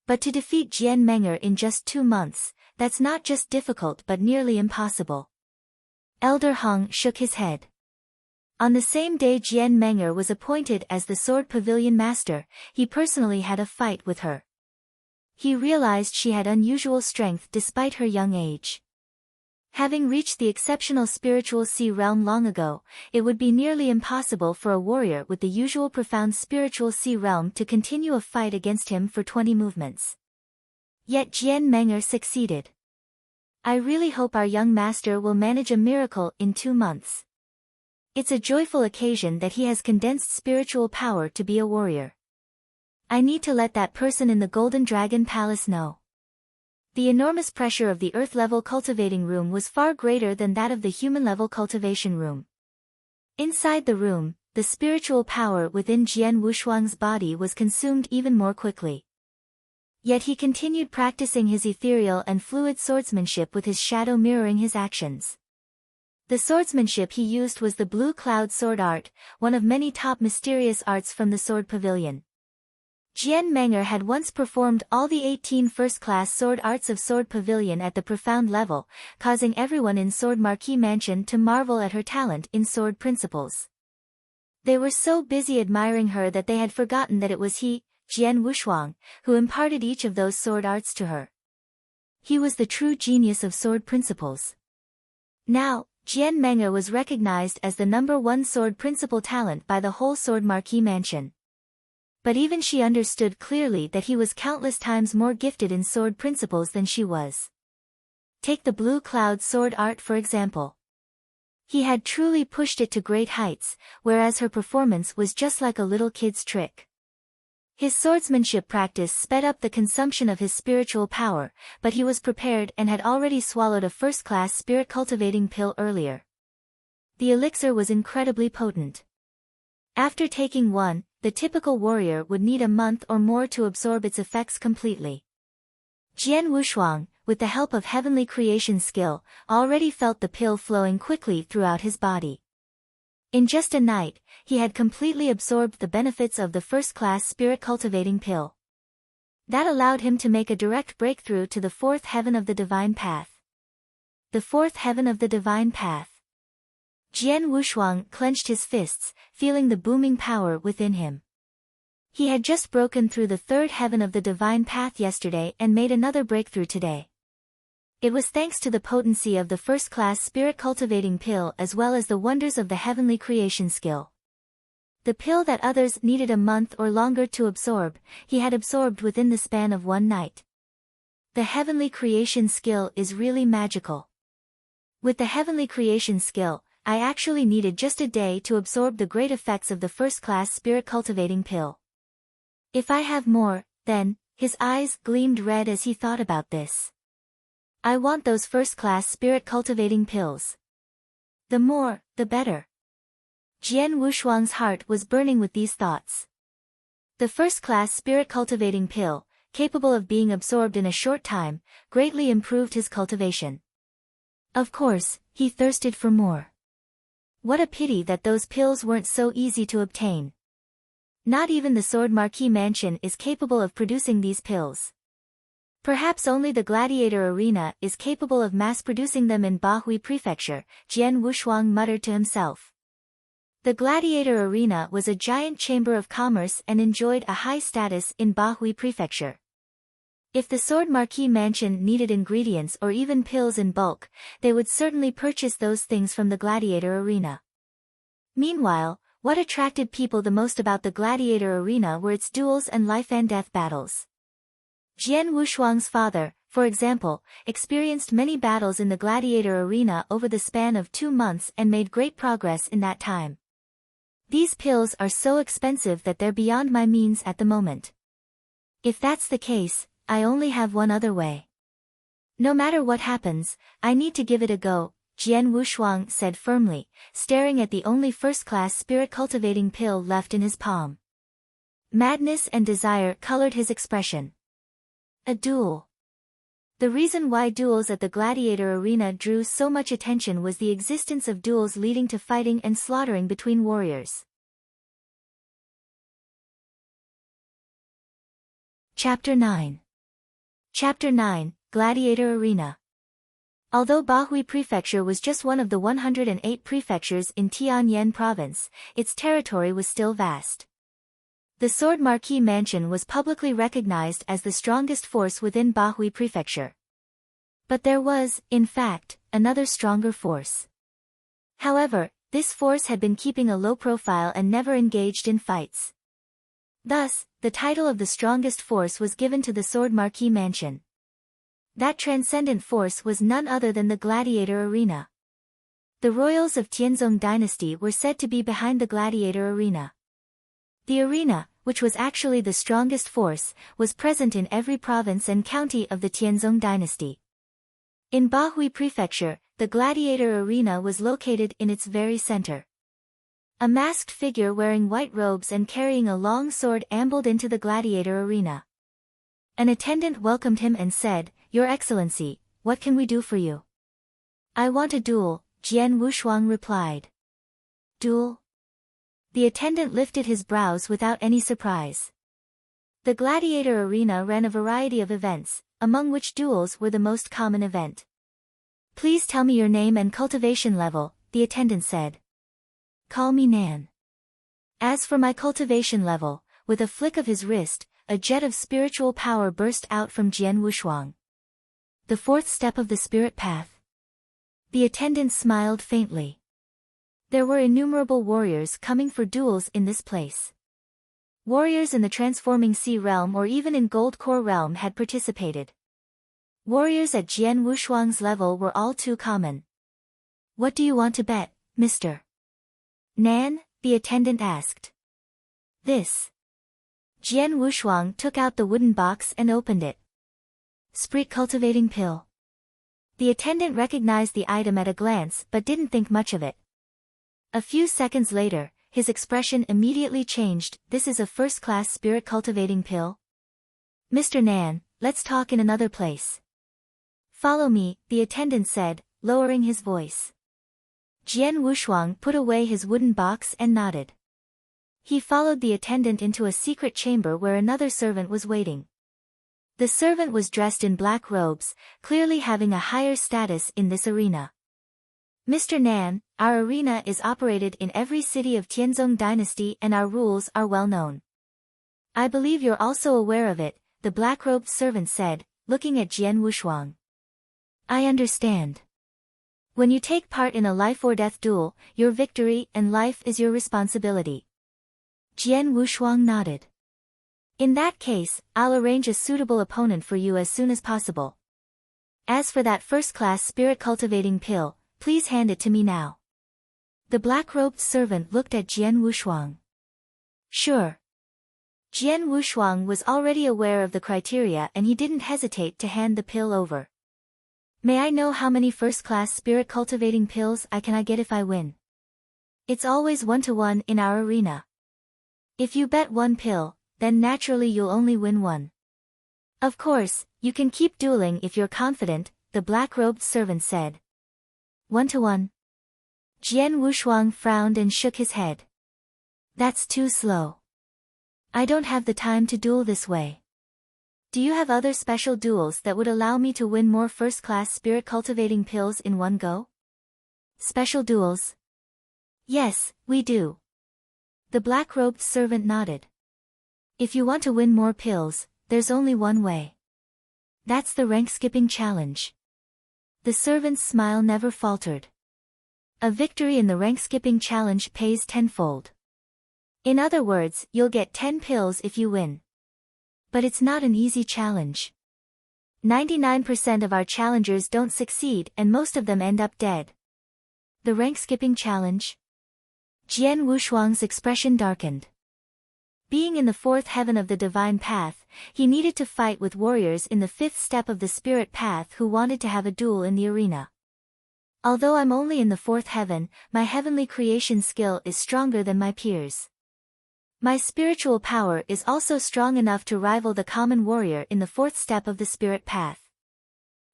A: But to defeat Jian Menger in just 2 months, that's not just difficult but nearly impossible. Elder Hong shook his head. On the same day Jian Menger was appointed as the Sword Pavilion Master, he personally had a fight with her. He realized she had unusual strength despite her young age. Having reached the exceptional spiritual sea realm long ago, it would be nearly impossible for a warrior with the usual profound spiritual sea realm to continue a fight against him for 20 movements. Yet Jian Menger succeeded. I really hope our young master will manage a miracle in 2 months. It's a joyful occasion that he has condensed spiritual power to be a warrior. I need to let that person in the Golden Dragon Palace know. The enormous pressure of the earth-level cultivating room was far greater than that of the human-level cultivation room. Inside the room, the spiritual power within Jian Wushuang's body was consumed even more quickly. Yet he continued practicing his ethereal and fluid swordsmanship with his shadow mirroring his actions. The swordsmanship he used was the Blue Cloud Sword Art, one of many top mysterious arts from the Sword Pavilion. Jian Menger had once performed all the 18 first-class sword arts of Sword Pavilion at the profound level, causing everyone in Sword Marquis Mansion to marvel at her talent in sword principles. They were so busy admiring her that they had forgotten that it was he, Jian Wushuang, who imparted each of those sword arts to her. He was the true genius of sword principles. Now, Jian Menger was recognized as the #1 sword principle talent by the whole Sword Marquis Mansion. But even she understood clearly that he was countless times more gifted in sword principles than she was. Take the Blue Cloud Sword Art for example. He had truly pushed it to great heights, whereas her performance was just like a little kid's trick. His swordsmanship practice sped up the consumption of his spiritual power, but he was prepared and had already swallowed a first-class spirit-cultivating pill earlier. The elixir was incredibly potent. After taking one, the typical warrior would need a month or more to absorb its effects completely. Jian Wushuang, with the help of heavenly creation skill, already felt the pill flowing quickly throughout his body. In just a night, he had completely absorbed the benefits of the first-class spirit-cultivating pill. That allowed him to make a direct breakthrough to the fourth heaven of the divine path. The fourth heaven of the divine path. Jian Wushuang clenched his fists, feeling the booming power within him. He had just broken through the third heaven of the divine path yesterday and made another breakthrough today. It was thanks to the potency of the first-class spirit-cultivating pill as well as the wonders of the heavenly creation skill. The pill that others needed a month or longer to absorb, he had absorbed within the span of one night. The heavenly creation skill is really magical. With the heavenly creation skill, I actually needed just a day to absorb the great effects of the first-class spirit-cultivating pill. If I have more, then, his eyes gleamed red as he thought about this. I want those first-class spirit-cultivating pills. The more, the better. Jian Wushuang's heart was burning with these thoughts. The first-class spirit-cultivating pill, capable of being absorbed in a short time, greatly improved his cultivation. Of course, he thirsted for more. What a pity that those pills weren't so easy to obtain. Not even the Sword Marquis Mansion is capable of producing these pills. Perhaps only the Gladiator Arena is capable of mass-producing them in Bahui Prefecture, Jian Wushuang muttered to himself. The Gladiator Arena was a giant chamber of commerce and enjoyed a high status in Bahui Prefecture. If the Sword Marquis Mansion needed ingredients or even pills in bulk, they would certainly purchase those things from the Gladiator Arena. Meanwhile, what attracted people the most about the Gladiator Arena were its duels and life-and-death battles. Jian Wushuang's father, for example, experienced many battles in the Gladiator Arena over the span of 2 months and made great progress in that time. These pills are so expensive that they're beyond my means at the moment. If that's the case, I only have one other way. No matter what happens, I need to give it a go, Jian Wushuang said firmly, staring at the only first-class spirit-cultivating pill left in his palm. Madness and desire colored his expression. A duel. The reason why duels at the Gladiator Arena drew so much attention was the existence of duels leading to fighting and slaughtering between warriors. Chapter 9. Chapter 9, Gladiator Arena. Although Bahui Prefecture was just one of the 108 prefectures in Tianyan Province, its territory was still vast. The Sword Marquis Mansion was publicly recognized as the strongest force within Bahui Prefecture. But there was, in fact, another stronger force. However, this force had been keeping a low profile and never engaged in fights. Thus, the title of the strongest force was given to the Sword Marquis Mansion. That transcendent force was none other than the Gladiator Arena. The royals of Tianzong dynasty were said to be behind the Gladiator Arena. The arena, which was actually the strongest force, was present in every province and county of the Tianzong dynasty. In Bahui Prefecture, the Gladiator Arena was located in its very center. A masked figure wearing white robes and carrying a long sword ambled into the Gladiator Arena. An attendant welcomed him and said, "Your Excellency, what can we do for you?" "I want a duel," Jian Wushuang replied. "Duel?" The attendant lifted his brows without any surprise. The Gladiator Arena ran a variety of events, among which duels were the most common event. "Please tell me your name and cultivation level," the attendant said. "Call me Nan." As for my cultivation level, with a flick of his wrist, a jet of spiritual power burst out from Jian Wushuang. "The fourth step of the spirit path?" The attendant smiled faintly. There were innumerable warriors coming for duels in this place. Warriors in the Transforming Sea Realm or even in Gold Core Realm had participated. Warriors at Jian Wushuang's level were all too common. "What do you want to bet, Mr. Nan?" the attendant asked. "This." Jian Wushuang took out the wooden box and opened it. "Spirit cultivating pill." The attendant recognized the item at a glance but didn't think much of it. A few seconds later, his expression immediately changed. "This is a first-class spirit cultivating pill?" "Mr. Nan, let's talk in another place." Follow me, the attendant said, lowering his voice. Jian Wushuang put away his wooden box and nodded. He followed the attendant into a secret chamber where another servant was waiting. The servant was dressed in black robes, clearly having a higher status in this arena. Mr. Nan, our arena is operated in every city of Tianzong dynasty and our rules are well known. I believe you're also aware of it, the black-robed servant said, looking at Jian Wushuang. I understand. When you take part in a life-or-death duel, your victory and life is your responsibility. Jian Wushuang nodded. In that case, I'll arrange a suitable opponent for you as soon as possible. As for that first-class spirit-cultivating pill, please hand it to me now. The black-robed servant looked at Jian Wushuang. Sure. Jian Wushuang was already aware of the criteria and he didn't hesitate to hand the pill over. May I know how many first-class spirit-cultivating pills I get if I win? It's always 1-to-1 in our arena. If you bet 1 pill, then naturally you'll only win 1. Of course, you can keep dueling if you're confident, the black-robed servant said. 1-to-1. Jian Wushuang frowned and shook his head. That's too slow. I don't have the time to duel this way. Do you have other special duels that would allow me to win more first-class spirit-cultivating pills in one go? Special duels? Yes, we do. The black-robed servant nodded. If you want to win more pills, there's only one way. That's the rank-skipping challenge. The servant's smile never faltered. A victory in the rank-skipping challenge pays tenfold. In other words, you'll get 10 pills if you win. But it's not an easy challenge. 99% of our challengers don't succeed and most of them end up dead. The rank-skipping challenge? Jian Wushuang's expression darkened. Being in the 4th heaven of the divine path, he needed to fight with warriors in the 5th step of the spirit path who wanted to have a duel in the arena. Although I'm only in the 4th heaven, my heavenly creation skill is stronger than my peers. My spiritual power is also strong enough to rival the common warrior in the 4th step of the spirit path.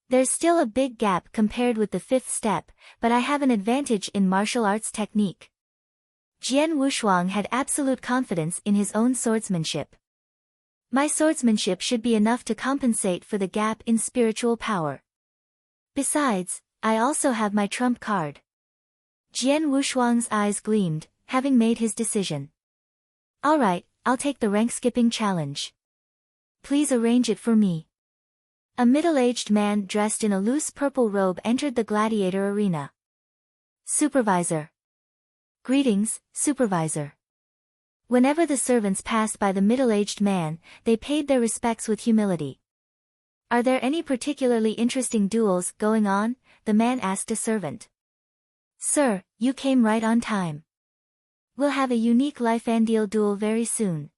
A: There's still a big gap compared with the 5th step, but I have an advantage in martial arts technique. Jian Wushuang had absolute confidence in his own swordsmanship. My swordsmanship should be enough to compensate for the gap in spiritual power. Besides, I also have my trump card. Jian Wushuang's eyes gleamed, having made his decision. Alright, I'll take the rank-skipping challenge. Please arrange it for me. A middle-aged man dressed in a loose purple robe entered the gladiator arena. Supervisor. Greetings, Supervisor. Whenever the servants passed by the middle-aged man, they paid their respects with humility. Are there any particularly interesting duels going on? The man asked a servant. Sir, you came right on time. We'll have a unique life and deal duel very soon.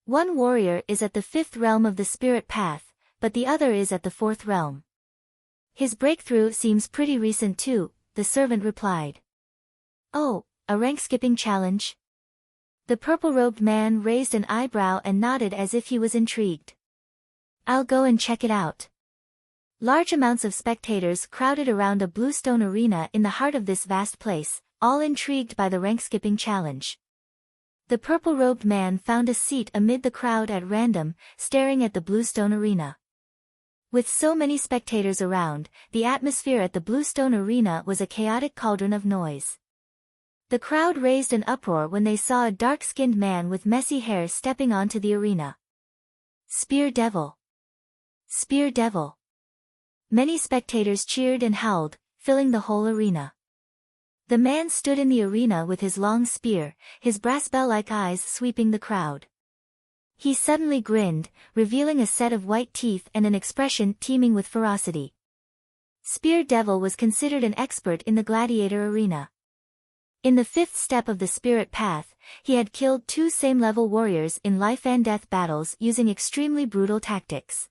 A: One warrior is at the 5th realm of the spirit path, but the other is at the 4th realm. His breakthrough seems pretty recent too, the servant replied. Oh, a rank-skipping challenge? The purple-robed man raised an eyebrow and nodded as if he was intrigued. I'll go and check it out. Large amounts of spectators crowded around a bluestone arena in the heart of this vast place, all intrigued by the rank-skipping challenge. The purple-robed man found a seat amid the crowd at random, staring at the bluestone arena. With so many spectators around, the atmosphere at the bluestone arena was a chaotic cauldron of noise. The crowd raised an uproar when they saw a dark-skinned man with messy hair stepping onto the arena. Spear Devil! Spear Devil! Many spectators cheered and howled, filling the whole arena. The man stood in the arena with his long spear, his brass bell-like eyes sweeping the crowd. He suddenly grinned, revealing a set of white teeth and an expression teeming with ferocity. Spear Devil was considered an expert in the gladiator arena. In the 5th step of the spirit path, he had killed 2 same-level warriors in life-and-death battles using extremely brutal tactics.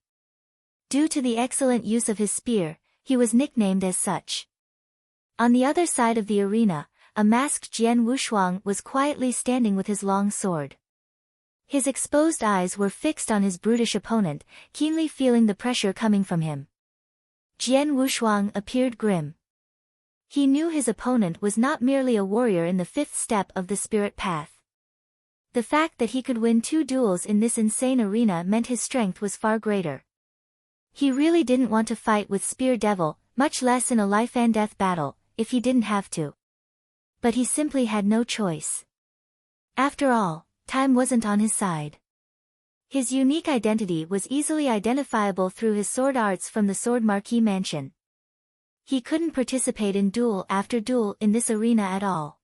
A: Due to the excellent use of his spear, he was nicknamed as such. On the other side of the arena, a masked Jian Wushuang was quietly standing with his long sword. His exposed eyes were fixed on his brutish opponent, keenly feeling the pressure coming from him. Jian Wushuang appeared grim. He knew his opponent was not merely a warrior in the fifth step of the spirit path. The fact that he could win 2 duels in this insane arena meant his strength was far greater. He really didn't want to fight with Spear Devil, much less in a life-and-death battle, if he didn't have to. But he simply had no choice. After all, time wasn't on his side. His unique identity was easily identifiable through his sword arts from the Sword Marquis Mansion. He couldn't participate in duel after duel in this arena at all.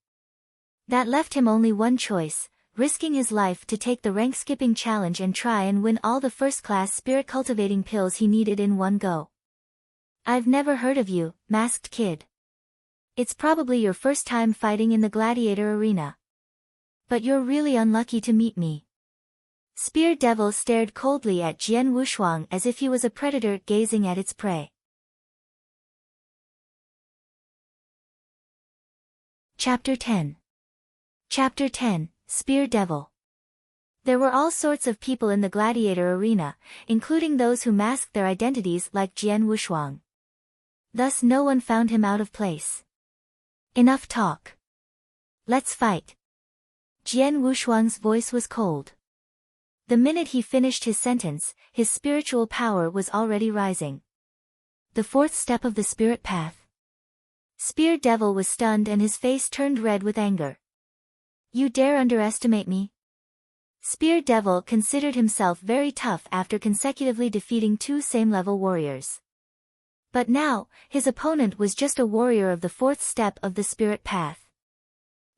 A: That left him only one choice, risking his life to take the rank-skipping challenge and try and win all the first-class spirit-cultivating pills he needed in one go. I've never heard of you, masked kid. It's probably your first time fighting in the gladiator arena. But you're really unlucky to meet me. Spear Devil stared coldly at Jian Wushuang as if he was a predator gazing at its prey. Chapter 10. Chapter 10, Spear Devil. There were all sorts of people in the gladiator arena, including those who masked their identities like Jian Wushuang. Thus no one found him out of place. Enough talk. Let's fight. Jian Wushuang's voice was cold. The minute he finished his sentence, his spiritual power was already rising. The fourth step of the spirit path. Spear Devil was stunned and his face turned red with anger. You dare underestimate me? Spear Devil considered himself very tough after consecutively defeating 2 same-level warriors. But now, his opponent was just a warrior of the fourth step of the spirit path.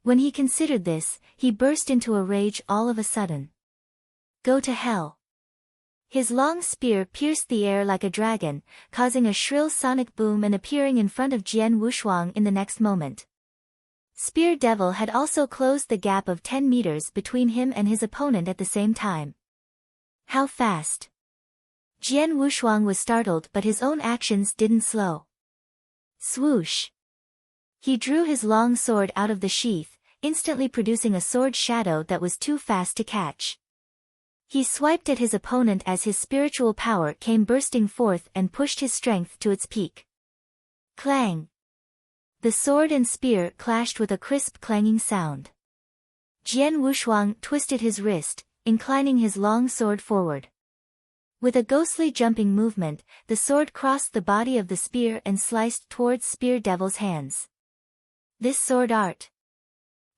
A: When he considered this, he burst into a rage all of a sudden. Go to hell. His long spear pierced the air like a dragon, causing a shrill sonic boom and appearing in front of Jian Wushuang in the next moment. Spear Devil had also closed the gap of 10 meters between him and his opponent at the same time. How fast? Jian Wushuang was startled, but his own actions didn't slow. Swoosh. He drew his long sword out of the sheath, instantly producing a sword shadow that was too fast to catch. He swiped at his opponent as his spiritual power came bursting forth and pushed his strength to its peak. Clang! The sword and spear clashed with a crisp clanging sound. Jian Wushuang twisted his wrist, inclining his long sword forward. With a ghostly jumping movement, the sword crossed the body of the spear and sliced towards Spear Devil's hands. This sword art.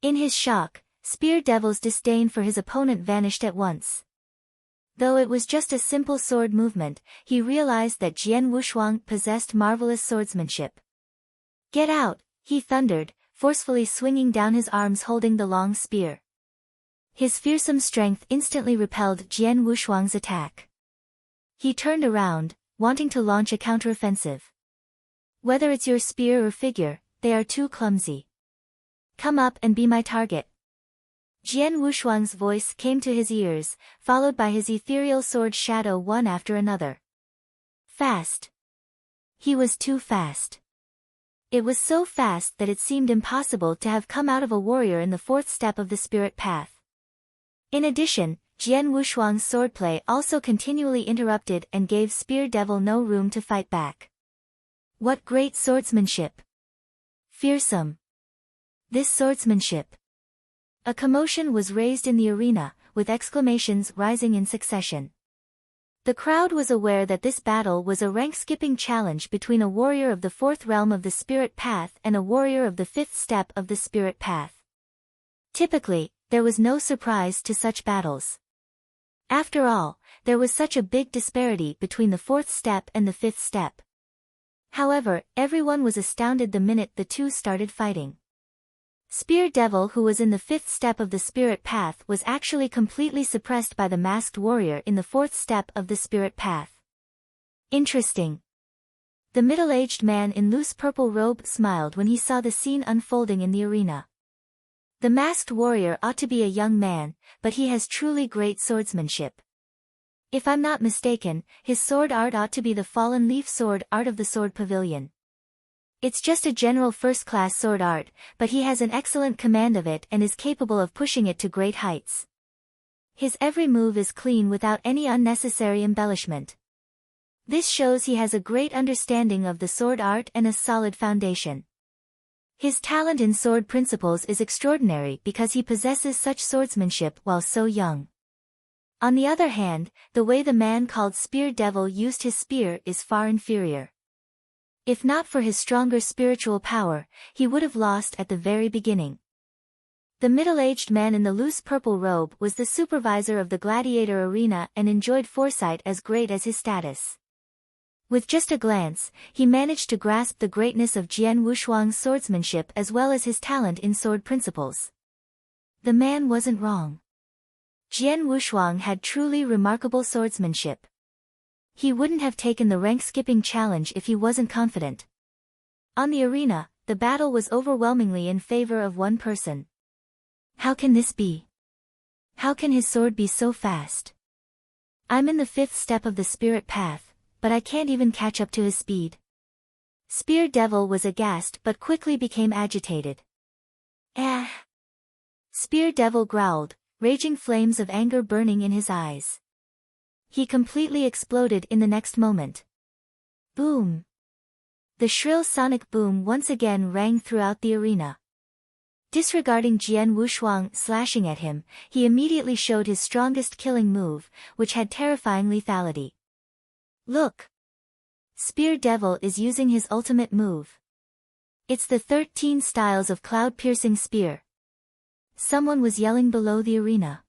A: In his shock, Spear Devil's disdain for his opponent vanished at once. Though it was just a simple sword movement, he realized that Jian Wushuang possessed marvelous swordsmanship. Get out, he thundered, forcefully swinging down his arms holding the long spear. His fearsome strength instantly repelled Jian Wushuang's attack. He turned around, wanting to launch a counteroffensive. Whether it's your spear or figure, they are too clumsy. Come up and be my target. Jian Wushuang's voice came to his ears, followed by his ethereal sword shadow one after another. Fast. He was too fast. It was so fast that it seemed impossible to have come out of a warrior in the fourth step of the spirit path. In addition, Jian Wushuang's swordplay also continually interrupted and gave Spear Devil no room to fight back. What great swordsmanship! Fearsome! This swordsmanship! A commotion was raised in the arena, with exclamations rising in succession. The crowd was aware that this battle was a rank-skipping challenge between a warrior of the fourth realm of the spirit path and a warrior of the fifth step of the spirit path. Typically, there was no surprise to such battles. After all, there was such a big disparity between the fourth step and the fifth step. However, everyone was astounded the minute the two started fighting. Spear Devil, who was in the fifth step of the spirit path, was actually completely suppressed by the masked warrior in the fourth step of the spirit path. Interesting. The middle-aged man in loose purple robe smiled when he saw the scene unfolding in the arena. The masked warrior ought to be a young man, but he has truly great swordsmanship. If I'm not mistaken, his sword art ought to be the fallen leaf sword art of the sword pavilion. It's just a general first-class sword art, but he has an excellent command of it and is capable of pushing it to great heights. His every move is clean without any unnecessary embellishment. This shows he has a great understanding of the sword art and a solid foundation. His talent in sword principles is extraordinary because he possesses such swordsmanship while so young. On the other hand, the way the man called Spear Devil used his spear is far inferior. If not for his stronger spiritual power, he would have lost at the very beginning. The middle-aged man in the loose purple robe was the supervisor of the gladiator arena and enjoyed foresight as great as his status. With just a glance, he managed to grasp the greatness of Jian Wushuang's swordsmanship as well as his talent in sword principles. The man wasn't wrong. Jian Wushuang had truly remarkable swordsmanship. He wouldn't have taken the rank-skipping challenge if he wasn't confident. On the arena, the battle was overwhelmingly in favor of one person. How can this be? How can his sword be so fast? I'm in the 5th step of the spirit path, but I can't even catch up to his speed. Spear Devil was aghast but quickly became agitated. Ah! Spear Devil growled, raging flames of anger burning in his eyes. He completely exploded in the next moment. Boom! The shrill sonic boom once again rang throughout the arena. Disregarding Jian Wushuang slashing at him, he immediately showed his strongest killing move, which had terrifying lethality. Look! Spear Devil is using his ultimate move. It's the 13 styles of cloud-piercing spear. Someone was yelling below the arena.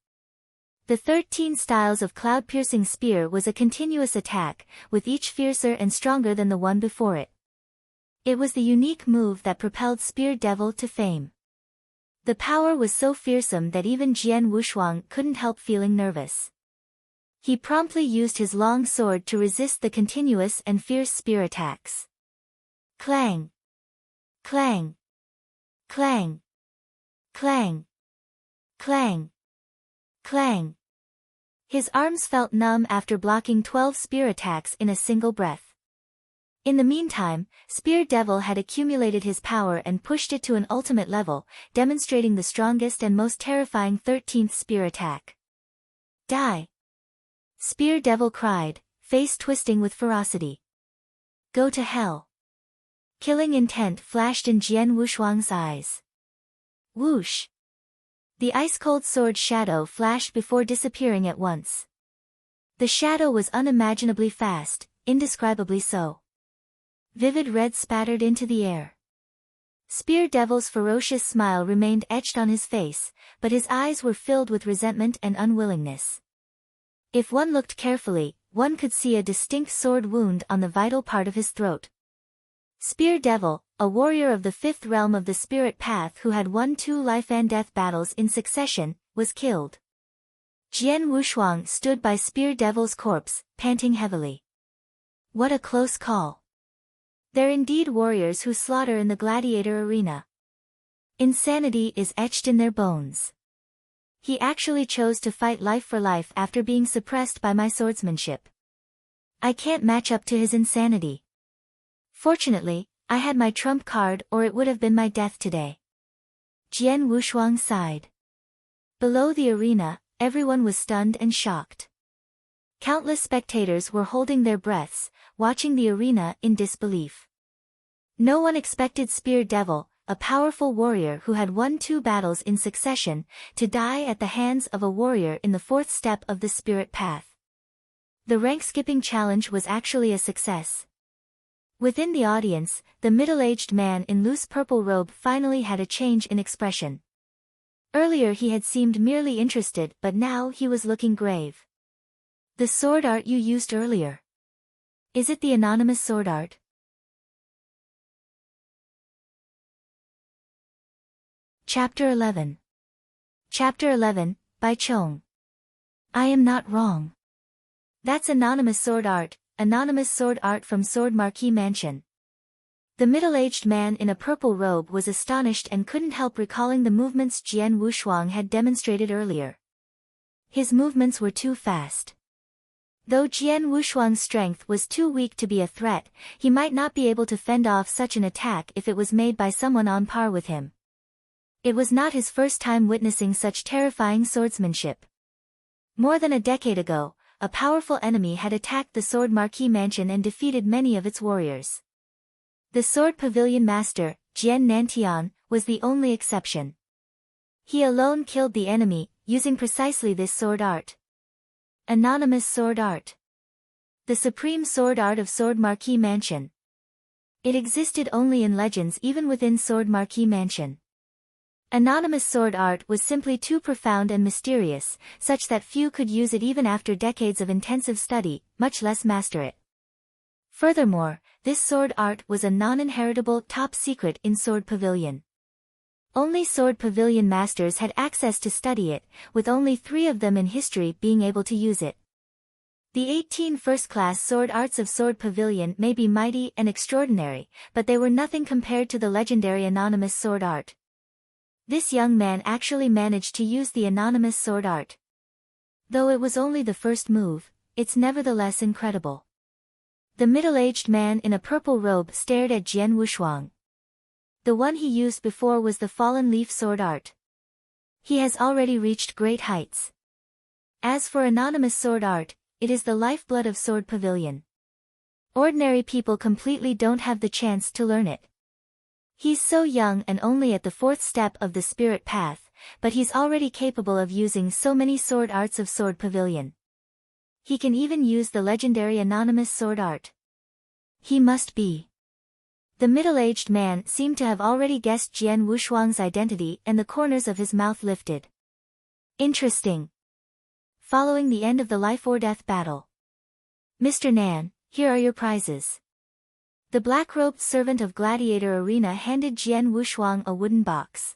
A: The 13 styles of cloud-piercing spear was a continuous attack, with each fiercer and stronger than the one before it. It was the unique move that propelled Spear Devil to fame. The power was so fearsome that even Jian Wushuang couldn't help feeling nervous. He promptly used his long sword to resist the continuous and fierce spear attacks. Clang! Clang! Clang! Clang! Clang! Clang! His arms felt numb after blocking 12 spear attacks in a single breath. In the meantime, Spear Devil had accumulated his power and pushed it to an ultimate level, demonstrating the strongest and most terrifying 13th spear attack. Die! Spear Devil cried, face twisting with ferocity. Go to hell! Killing intent flashed in Jian Wushuang's eyes. Whoosh! The ice-cold sword shadow flashed before disappearing at once. The shadow was unimaginably fast, indescribably so. Vivid red spattered into the air. Spear Devil's ferocious smile remained etched on his face, but his eyes were filled with resentment and unwillingness. If one looked carefully, one could see a distinct sword wound on the vital part of his throat. Spear Devil, a warrior of the 5th realm of the spirit path who had won 2 life-and-death battles in succession, was killed. Jian Wushuang stood by Spear Devil's corpse, panting heavily. What a close call. They're indeed warriors who slaughter in the gladiator arena. Insanity is etched in their bones. He actually chose to fight life for life after being suppressed by my swordsmanship. I can't match up to his insanity. Fortunately, I had my trump card or it would have been my death today. Jian Wushuang sighed. Below the arena, everyone was stunned and shocked. Countless spectators were holding their breaths, watching the arena in disbelief. No one expected Spear Devil, a powerful warrior who had won 2 battles in succession, to die at the hands of a warrior in the 4th step of the spirit path. The rank-skipping challenge was actually a success. Within the audience, the middle-aged man in loose purple robe finally had a change in expression. Earlier he had seemed merely interested but now he was looking grave. The sword art you used earlier. Is it the anonymous sword art? Chapter 11. Chapter 11, by Chong. I am not wrong. That's anonymous sword art from Sword Marquee Mansion. The middle-aged man in a purple robe was astonished and couldn't help recalling the movements Jian Wushuang had demonstrated earlier. His movements were too fast. Though Jian Wushuang's strength was too weak to be a threat, he might not be able to fend off such an attack if it was made by someone on par with him. It was not his first time witnessing such terrifying swordsmanship. More than a decade ago, a powerful enemy had attacked the Sword Marquee Mansion and defeated many of its warriors. The Sword Pavilion Master, Jian Nantian, was the only exception. He alone killed the enemy, using precisely this sword art. Anonymous Sword Art. The supreme sword art of Sword Marquee Mansion. It existed only in legends even within Sword Marquee Mansion. Anonymous sword art was simply too profound and mysterious, such that few could use it even after decades of intensive study, much less master it. Furthermore, this sword art was a non-inheritable top secret in Sword Pavilion. Only Sword Pavilion masters had access to study it, with only 3 of them in history being able to use it. The 18 first-class sword arts of Sword Pavilion may be mighty and extraordinary, but they were nothing compared to the legendary anonymous sword art. This young man actually managed to use the anonymous sword art. Though it was only the first move, it's nevertheless incredible. The middle-aged man in a purple robe stared at Jian Wushuang. The one he used before was the fallen leaf sword art. He has already reached great heights. As for anonymous sword art, it is the lifeblood of Sword Pavilion. Ordinary people completely don't have the chance to learn it. He's so young and only at the 4th step of the spirit path, but he's already capable of using so many sword arts of Sword Pavilion. He can even use the legendary anonymous sword art. He must be. The middle-aged man seemed to have already guessed Jian Wushuang's identity and the corners of his mouth lifted. Interesting. Following the end of the life-or-death battle. Mr. Nan, here are your prizes. The black-robed servant of Gladiator Arena handed Jian Wushuang a wooden box.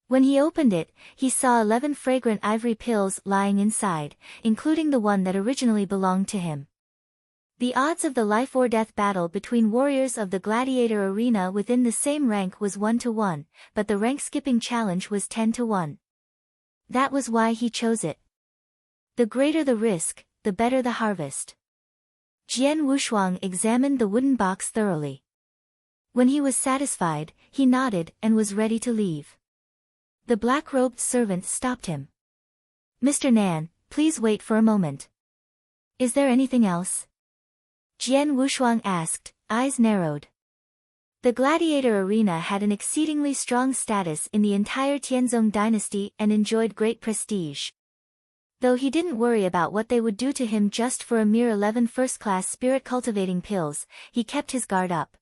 A: When he opened it, he saw 11 fragrant ivory pills lying inside, including the one that originally belonged to him. The odds of the life-or-death battle between warriors of the Gladiator Arena within the same rank was 1-to-1, but the rank-skipping challenge was 10-to-1. That was why he chose it. The greater the risk, the better the harvest. Jian Wushuang examined the wooden box thoroughly. When he was satisfied, he nodded and was ready to leave. The black-robed servant stopped him. Mr. Nan, please wait for a moment. Is there anything else? Jian Wushuang asked, eyes narrowed. The Gladiator Arena had an exceedingly strong status in the entire Tianzong dynasty and enjoyed great prestige. Though he didn't worry about what they would do to him just for a mere 11 first-class spirit-cultivating pills, he kept his guard up.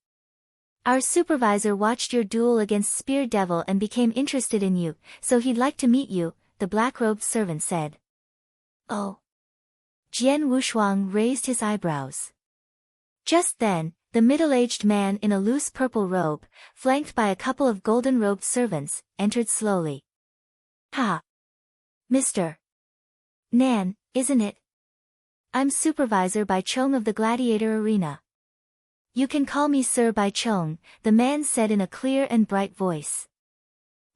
A: Our supervisor watched your duel against Spear Devil and became interested in you, so he'd like to meet you, the black-robed servant said. Oh. Jian Wushuang raised his eyebrows. Just then, the middle-aged man in a loose purple robe, flanked by a couple of golden-robed servants, entered slowly. Ha! Mr. Nan, isn't it? I'm Supervisor Bai Chong of the Gladiator Arena. You can call me Sir Bai Chong, the man said in a clear and bright voice.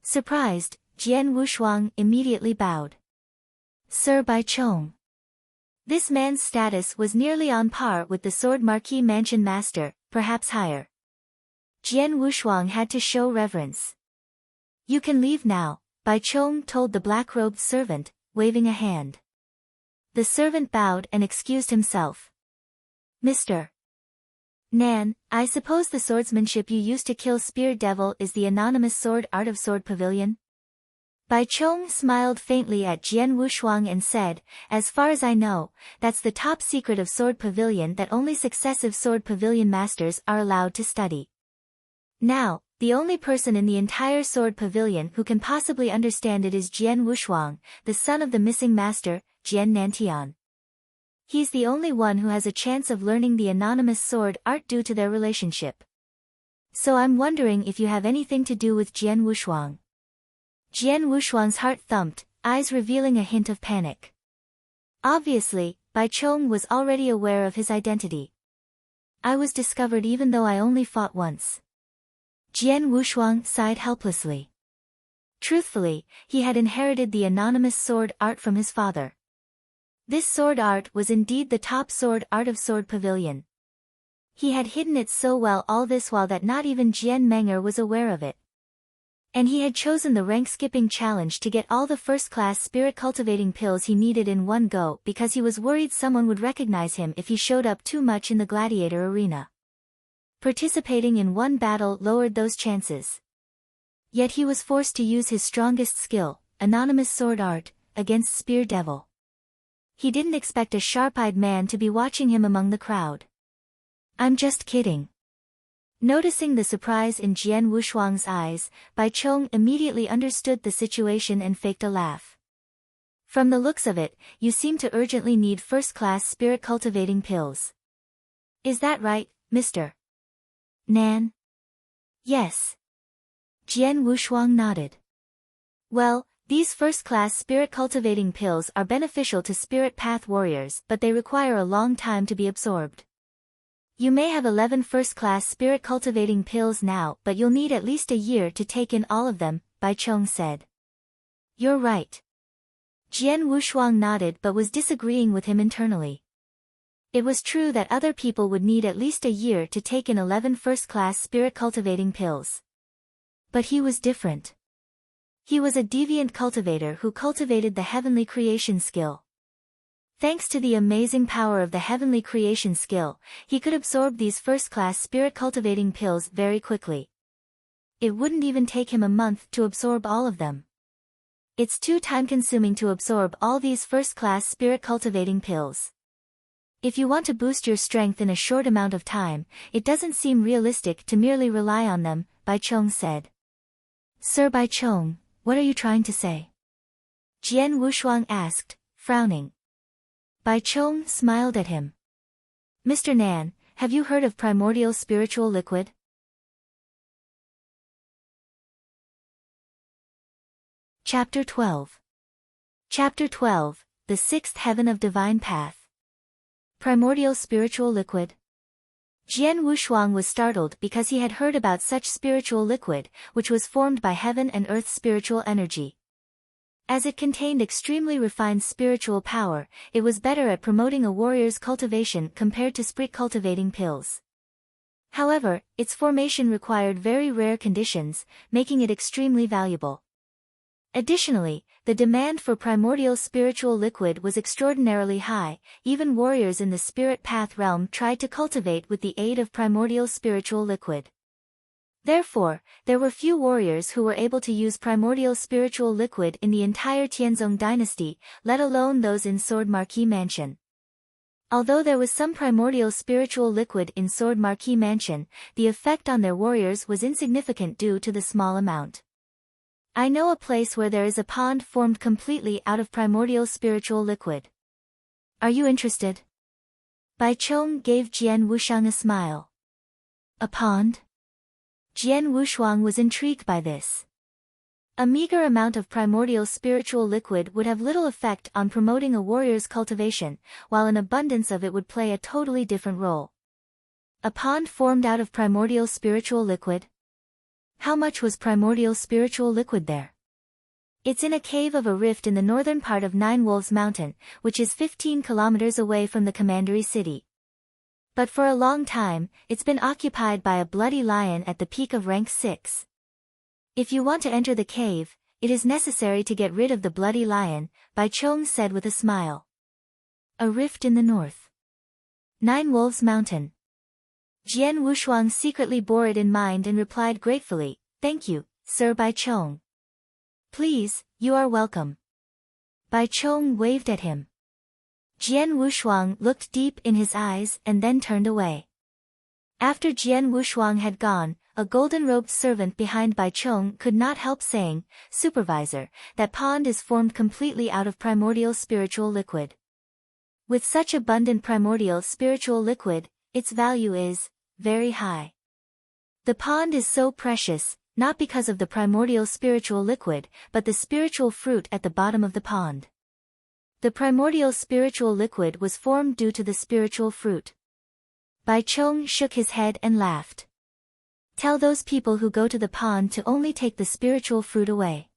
A: Surprised, Jian Wushuang immediately bowed. Sir Bai Chong. This man's status was nearly on par with the Sword Marquee Mansion Master, perhaps higher. Jian Wushuang had to show reverence. You can leave now, Bai Chong told the black-robed servant, waving a hand. The servant bowed and excused himself. Mr. Nan, I suppose the swordsmanship you used to kill Spear Devil is the anonymous sword art of Sword Pavilion? Bai Chong smiled faintly at Jian Wushuang and said, as far as I know, that's the top secret of Sword Pavilion that only successive Sword Pavilion masters are allowed to study. Now, the only person in the entire Sword Pavilion who can possibly understand it is Jian Wushuang, the son of the missing master, Jian Nantian. He's the only one who has a chance of learning the anonymous sword art due to their relationship. So I'm wondering if you have anything to do with Jian Wushuang. Jian Wushuang's heart thumped, eyes revealing a hint of panic. Obviously, Bai Chong was already aware of his identity. I was discovered even though I only fought once. Jian Wushuang sighed helplessly. Truthfully, he had inherited the anonymous sword art from his father. This sword art was indeed the top sword art of Sword Pavilion. He had hidden it so well all this while that not even Jian Menger was aware of it. And he had chosen the rank-skipping challenge to get all the first-class spirit-cultivating pills he needed in one go because he was worried someone would recognize him if he showed up too much in the gladiator arena. Participating in one battle lowered those chances. Yet he was forced to use his strongest skill, anonymous sword art, against Spear Devil. He didn't expect a sharp-eyed man to be watching him among the crowd. "I'm just kidding." Noticing the surprise in Jian Wushuang's eyes, Bai Chong immediately understood the situation and faked a laugh. "From the looks of it, you seem to urgently need first-class spirit-cultivating pills. Is that right, Mr. Nan?" "Yes." Jian Wushuang nodded. "Well, these first-class spirit-cultivating pills are beneficial to spirit path warriors, but they require a long time to be absorbed. You may have 11 first-class spirit-cultivating pills now, but you'll need at least a year to take in all of them," Bai Chong said. "You're right." Jian Wushuang nodded but was disagreeing with him internally. It was true that other people would need at least a year to take in 11 first-class spirit-cultivating pills. But he was different. He was a deviant cultivator who cultivated the heavenly creation skill. Thanks to the amazing power of the heavenly creation skill, he could absorb these first-class spirit-cultivating pills very quickly. It wouldn't even take him a month to absorb all of them. It's too time-consuming to absorb all these first-class spirit-cultivating pills. If you want to boost your strength in a short amount of time, it doesn't seem realistic to merely rely on them, Bai Chong said. "Sir Bai Chong, what are you trying to say?" Jian Wushuang asked, frowning. Bai Chong smiled at him. "Mr. Nan, have you heard of primordial spiritual liquid?" Chapter 12. Chapter 12, The Sixth Heaven of Divine Path. Primordial spiritual liquid. Jian Wushuang was startled because he had heard about such spiritual liquid, which was formed by heaven and earth's spiritual energy. As it contained extremely refined spiritual power, it was better at promoting a warrior's cultivation compared to spirit-cultivating pills. However, its formation required very rare conditions, making it extremely valuable. Additionally, the demand for primordial spiritual liquid was extraordinarily high. Even warriors in the spirit path realm tried to cultivate with the aid of primordial spiritual liquid. Therefore, there were few warriors who were able to use primordial spiritual liquid in the entire Tianzong dynasty, let alone those in Sword Marquee Mansion. Although there was some primordial spiritual liquid in Sword Marquee Mansion, the effect on their warriors was insignificant due to the small amount. "I know a place where there is a pond formed completely out of primordial spiritual liquid. Are you interested?" Bai Chong gave Jian Wushuang a smile. "A pond?" Jian Wushuang was intrigued by this. A meager amount of primordial spiritual liquid would have little effect on promoting a warrior's cultivation, while an abundance of it would play a totally different role. A pond formed out of primordial spiritual liquid? How much was primordial spiritual liquid there? It's in a cave of a rift in the northern part of Nine Wolves Mountain, which is 15 kilometers away from the commandery city. But for a long time, it's been occupied by a bloody lion at the peak of rank 6. If you want to enter the cave, it is necessary to get rid of the bloody lion, Bai Chong said with a smile. A rift in the north. Nine Wolves Mountain. Jian Wushuang secretly bore it in mind and replied gratefully, "Thank you, Sir Bai Chong." "Please, you are welcome." Bai Chong waved at him. Jian Wushuang looked deep in his eyes and then turned away. After Jian Wushuang had gone, a golden-robed servant behind Bai Chong could not help saying, "Supervisor, that pond is formed completely out of primordial spiritual liquid. With such abundant primordial spiritual liquid, its value is very high. The pond is so precious, not because of the primordial spiritual liquid, but the spiritual fruit at the bottom of the pond. The primordial spiritual liquid was formed due to the spiritual fruit." Bai Chong shook his head and laughed. "Tell those people who go to the pond to only take the spiritual fruit away.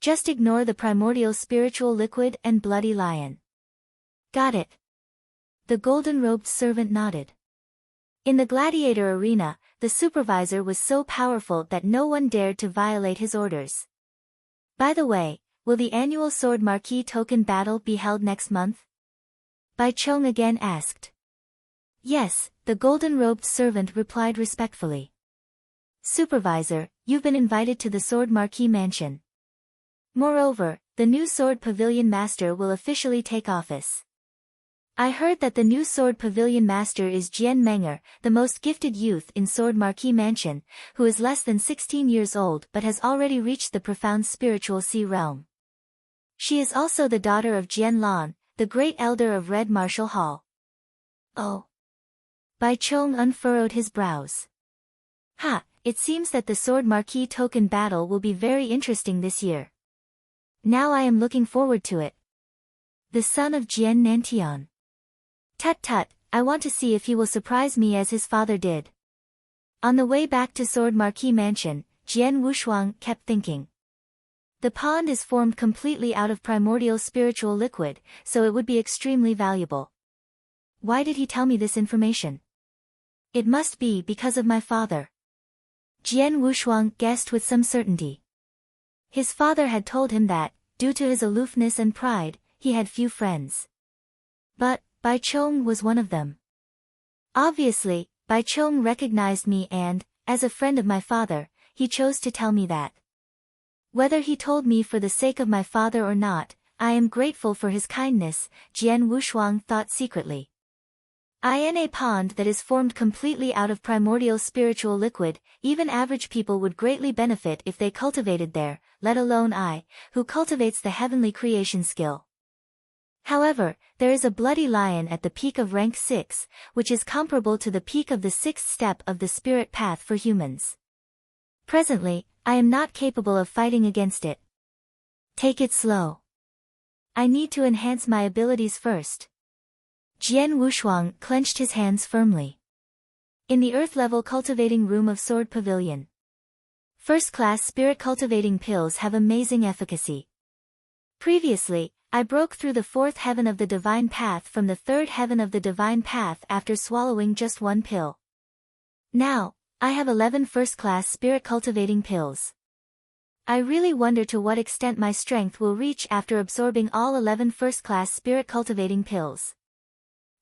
A: Just ignore the primordial spiritual liquid and bloody lion." "Got it." The golden-robed servant nodded. In the gladiator arena, the supervisor was so powerful that no one dared to violate his orders. By the way, will the annual Sword Marquee token battle be held next month? Bai Chong again asked. Yes, the golden-robed servant replied respectfully. Supervisor, you've been invited to the Sword Marquee mansion. Moreover, the new Sword Pavilion Master will officially take office. I heard that the new Sword Pavilion Master is Jian Menger, the most gifted youth in Sword Marquee Mansion, who is less than 16 years old but has already reached the profound spiritual sea realm. She is also the daughter of Jian Lan, the great elder of Red Martial Hall. Oh. Bai Chong unfurrowed his brows. Ha, it seems that the Sword Marquee token battle will be very interesting this year. Now I am looking forward to it. The son of Jian Nantian. Tut tut, I want to see if he will surprise me as his father did. On the way back to Sword Marquee Mansion, Jian Wushuang kept thinking. The pond is formed completely out of primordial spiritual liquid, so it would be extremely valuable. Why did he tell me this information? It must be because of my father. Jian Wushuang guessed with some certainty. His father had told him that, due to his aloofness and pride, he had few friends. But, Bai Chong was one of them. Obviously, Bai Chong recognized me and, as a friend of my father, he chose to tell me that. Whether he told me for the sake of my father or not, I am grateful for his kindness, Jian Wushuang thought secretly. In a pond that is formed completely out of primordial spiritual liquid, even average people would greatly benefit if they cultivated there, let alone I, who cultivates the heavenly creation skill. However, there is a bloody lion at the peak of rank 6, which is comparable to the peak of the 6th step of the spirit path for humans. Presently, I am not capable of fighting against it. Take it slow. I need to enhance my abilities first. Jian Wushuang clenched his hands firmly. In the earth-level cultivating room of Sword Pavilion. First-class spirit cultivating pills have amazing efficacy. Previously, I broke through the 4th heaven of the divine path from the 3rd heaven of the divine path after swallowing just one pill. Now, I have 11 first-class spirit cultivating pills. I really wonder to what extent my strength will reach after absorbing all 11 first-class spirit cultivating pills.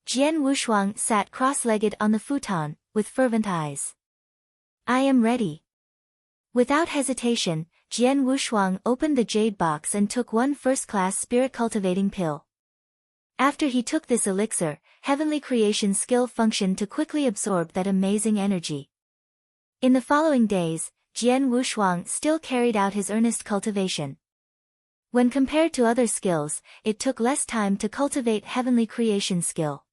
A: Jian Wushuang sat cross-legged on the futon, with fervent eyes. I am ready. Without hesitation, Jian Wushuang opened the jade box and took one first-class spirit cultivating pill. After he took this elixir, heavenly creation skill functioned to quickly absorb that amazing energy. In the following days, Jian Wushuang still carried out his earnest cultivation. When compared to other skills, it took less time to cultivate heavenly creation skill.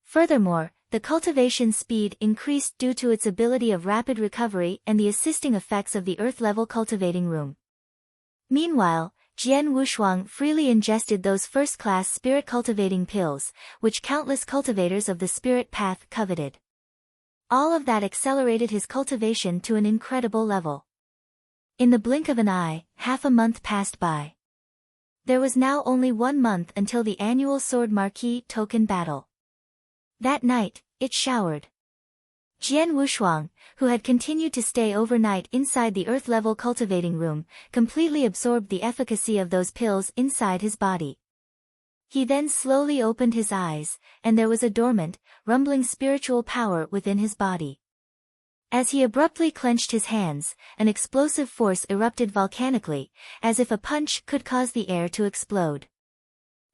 A: Furthermore, the cultivation speed increased due to its ability of rapid recovery and the assisting effects of the earth-level cultivating room. Meanwhile, Jian Wushuang freely ingested those first-class spirit cultivating pills, which countless cultivators of the spirit path coveted. All of that accelerated his cultivation to an incredible level. In the blink of an eye, half a month passed by. There was now only 1 month until the annual Sword Marquee token battle. That night, it showered. Jian Wushuang, who had continued to stay overnight inside the earth-level cultivating room, completely absorbed the efficacy of those pills inside his body. He then slowly opened his eyes, and there was a dormant, rumbling spiritual power within his body. As he abruptly clenched his hands, an explosive force erupted volcanically, as if a punch could cause the air to explode.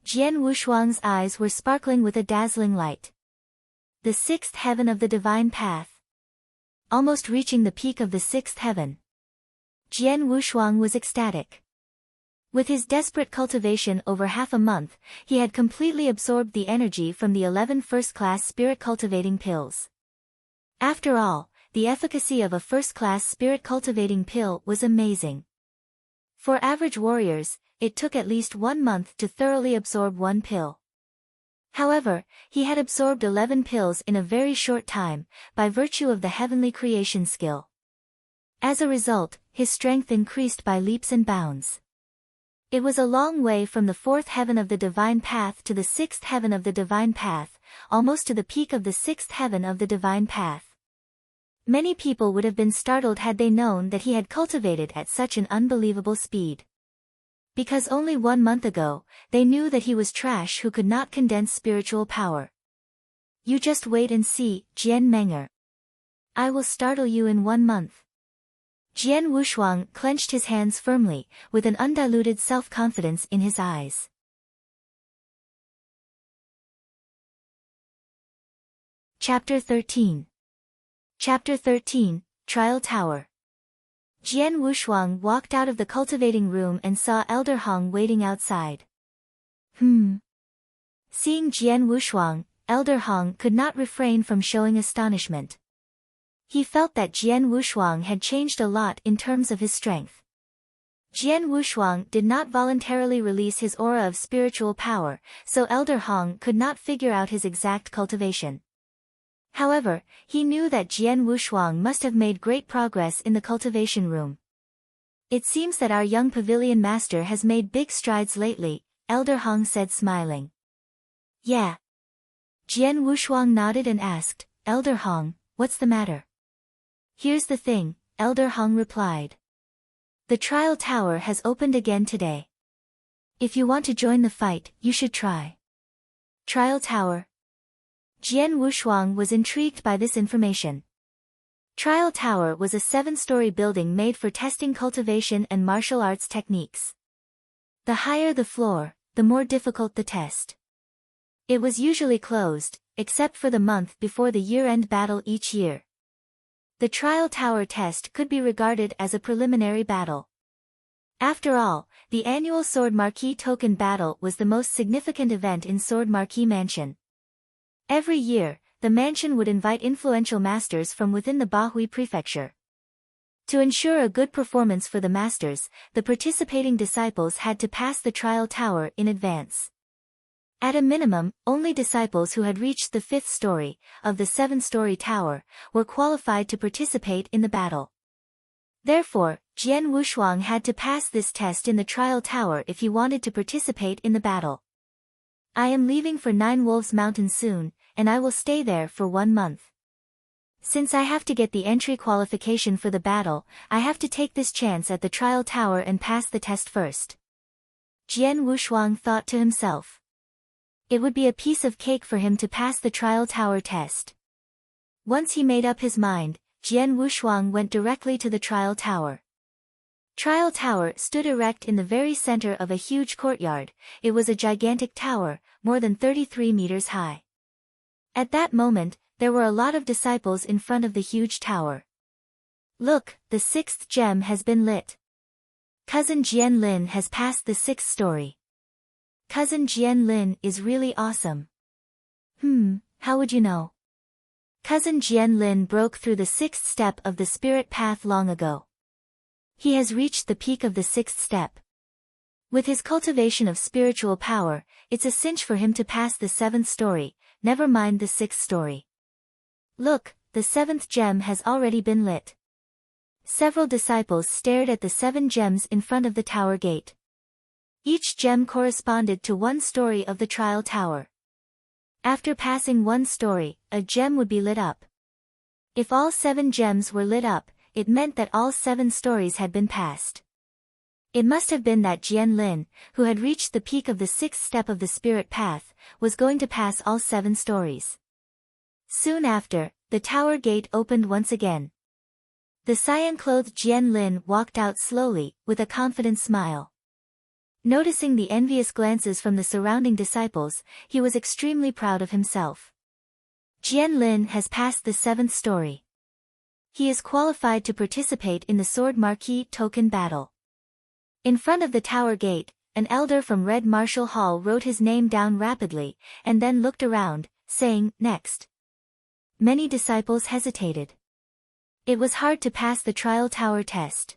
A: Jian Wushuang's eyes were sparkling with a dazzling light. The 6th heaven of the divine path. Almost reaching the peak of the 6th heaven. Jian Wushuang was ecstatic. With his desperate cultivation over half a month, he had completely absorbed the energy from the 11 first-class spirit cultivating pills. After all, the efficacy of a first-class spirit cultivating pill was amazing. For average warriors, it took at least 1 month to thoroughly absorb one pill. However, he had absorbed 11 pills in a very short time, by virtue of the heavenly creation skill. As a result, his strength increased by leaps and bounds. It was a long way from the 4th heaven of the divine path to the 6th heaven of the divine path, almost to the peak of the sixth heaven of the divine path. Many people would have been startled had they known that he had cultivated at such an unbelievable speed. Because only 1 month ago, they knew that he was trash who could not condense spiritual power. You just wait and see, Jian Menger. I will startle you in 1 month. Jian Wushuang clenched his hands firmly, with an undiluted self-confidence in his eyes. Chapter 13. Chapter 13, Trial Tower. Jian Wushuang walked out of the cultivating room and saw Elder Hong waiting outside. Seeing Jian Wushuang, Elder Hong could not refrain from showing astonishment. He felt that Jian Wushuang had changed a lot in terms of his strength. Jian Wushuang did not voluntarily release his aura of spiritual power, so Elder Hong could not figure out his exact cultivation. However, he knew that Jian Wushuang must have made great progress in the cultivation room. It seems that our young pavilion master has made big strides lately, Elder Hong said smiling. Yeah. Jian Wushuang nodded and asked, Elder Hong, what's the matter? Here's the thing, Elder Hong replied. The trial tower has opened again today. If you want to join the fight, you should try. Trial tower. Jian Wushuang was intrigued by this information. Trial Tower was a 7-story building made for testing cultivation and martial arts techniques. The higher the floor, the more difficult the test. It was usually closed, except for the month before the year-end battle each year. The Trial Tower test could be regarded as a preliminary battle. After all, the annual Sword Marquee Token Battle was the most significant event in Sword Marquee Mansion. Every year, the mansion would invite influential masters from within the Bahui Prefecture. To ensure a good performance for the masters, the participating disciples had to pass the trial tower in advance. At a minimum, only disciples who had reached the 5th story, of the 7-story tower, were qualified to participate in the battle. Therefore, Jian Wushuang had to pass this test in the trial tower if he wanted to participate in the battle. I am leaving for Nine Wolves Mountain soon, and I will stay there for 1 month. Since I have to get the entry qualification for the battle, I have to take this chance at the trial tower and pass the test first. Jian Wushuang thought to himself. It would be a piece of cake for him to pass the trial tower test. Once he made up his mind, Jian Wushuang went directly to the trial tower. Trial Tower stood erect in the very center of a huge courtyard. It was a gigantic tower, more than 33 meters high. At that moment, there were a lot of disciples in front of the huge tower. Look, the 6th gem has been lit. Cousin Jian Lin has passed the 6th story. Cousin Jian Lin is really awesome. How would you know? Cousin Jian Lin broke through the 6th step of the spirit path long ago. He has reached the peak of the 6th step. With his cultivation of spiritual power, it's a cinch for him to pass the 7th story, never mind the 6th story. Look, the 7th gem has already been lit. Several disciples stared at the 7 gems in front of the tower gate. Each gem corresponded to 1 story of the trial tower. After passing 1 story, a gem would be lit up. If all 7 gems were lit up, it meant that all 7 stories had been passed. It must have been that Jian Lin, who had reached the peak of the 6th step of the spirit path, was going to pass all 7 stories. Soon after, the tower gate opened once again. The cyan-clothed Jian Lin walked out slowly, with a confident smile. Noticing the envious glances from the surrounding disciples, he was extremely proud of himself. Jian Lin has passed the 7th story. He is qualified to participate in the Sword Marquee Token Battle. In front of the tower gate, an elder from Red Martial Hall wrote his name down rapidly, and then looked around, saying, "Next." Many disciples hesitated. It was hard to pass the trial tower test.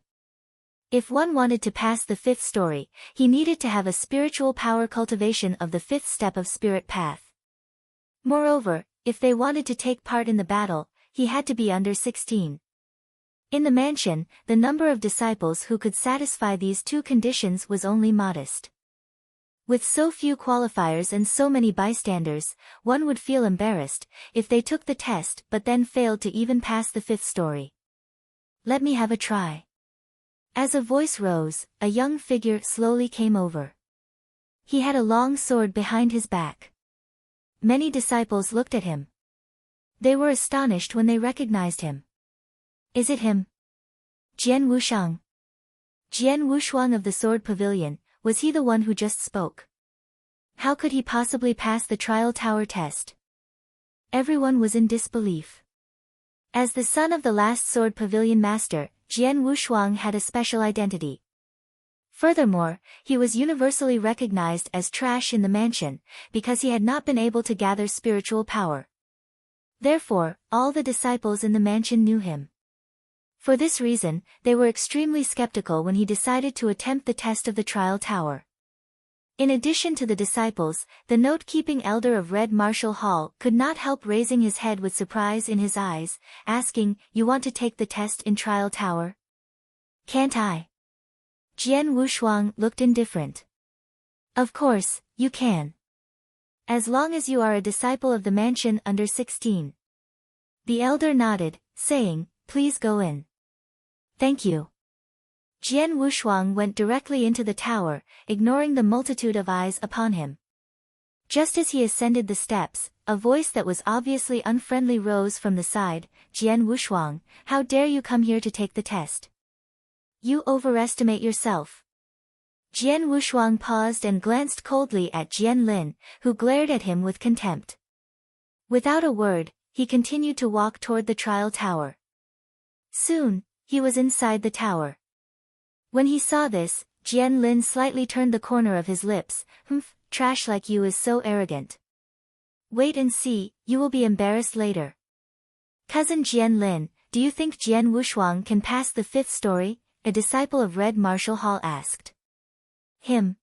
A: If one wanted to pass the 5th story, he needed to have a spiritual power cultivation of the 5th step of spirit path. Moreover, if they wanted to take part in the battle, he had to be under 16. In the mansion, the number of disciples who could satisfy these 2 conditions was only modest. With so few qualifiers and so many bystanders, one would feel embarrassed if they took the test but then failed to even pass the fifth story. Let me have a try. As a voice rose, a young figure slowly came over. He had a long sword behind his back. Many disciples looked at him. They were astonished when they recognized him. Is it him? Jian Wushang. Jian Wushuang of the Sword Pavilion, was he the one who just spoke? How could he possibly pass the trial tower test? Everyone was in disbelief. As the son of the last Sword Pavilion master, Jian Wushuang had a special identity. Furthermore, he was universally recognized as trash in the mansion, because he had not been able to gather spiritual power. Therefore, all the disciples in the mansion knew him. For this reason, they were extremely skeptical when he decided to attempt the test of the trial tower. In addition to the disciples, the note-keeping elder of Red Martial Hall could not help raising his head with surprise in his eyes, asking, "You want to take the test in trial tower?" "Can't I?" Jian Wushuang looked indifferent. "Of course, you can. As long as you are a disciple of the mansion under 16. The elder nodded, saying, "Please go in." "Thank you." Jian Wushuang went directly into the tower, ignoring the multitude of eyes upon him. Just as he ascended the steps, a voice that was obviously unfriendly rose from the side. "Jian Wushuang, how dare you come here to take the test? You overestimate yourself." Jian Wushuang paused and glanced coldly at Jian Lin, who glared at him with contempt. Without a word, he continued to walk toward the trial tower. Soon, he was inside the tower. When he saw this, Jian Lin slightly turned the corner of his lips. "Humph, trash like you is so arrogant. Wait and see, you will be embarrassed later." "Cousin Jian Lin, do you think Jian Wushuang can pass the fifth story?" a disciple of Red Martial Hall asked. "Him?"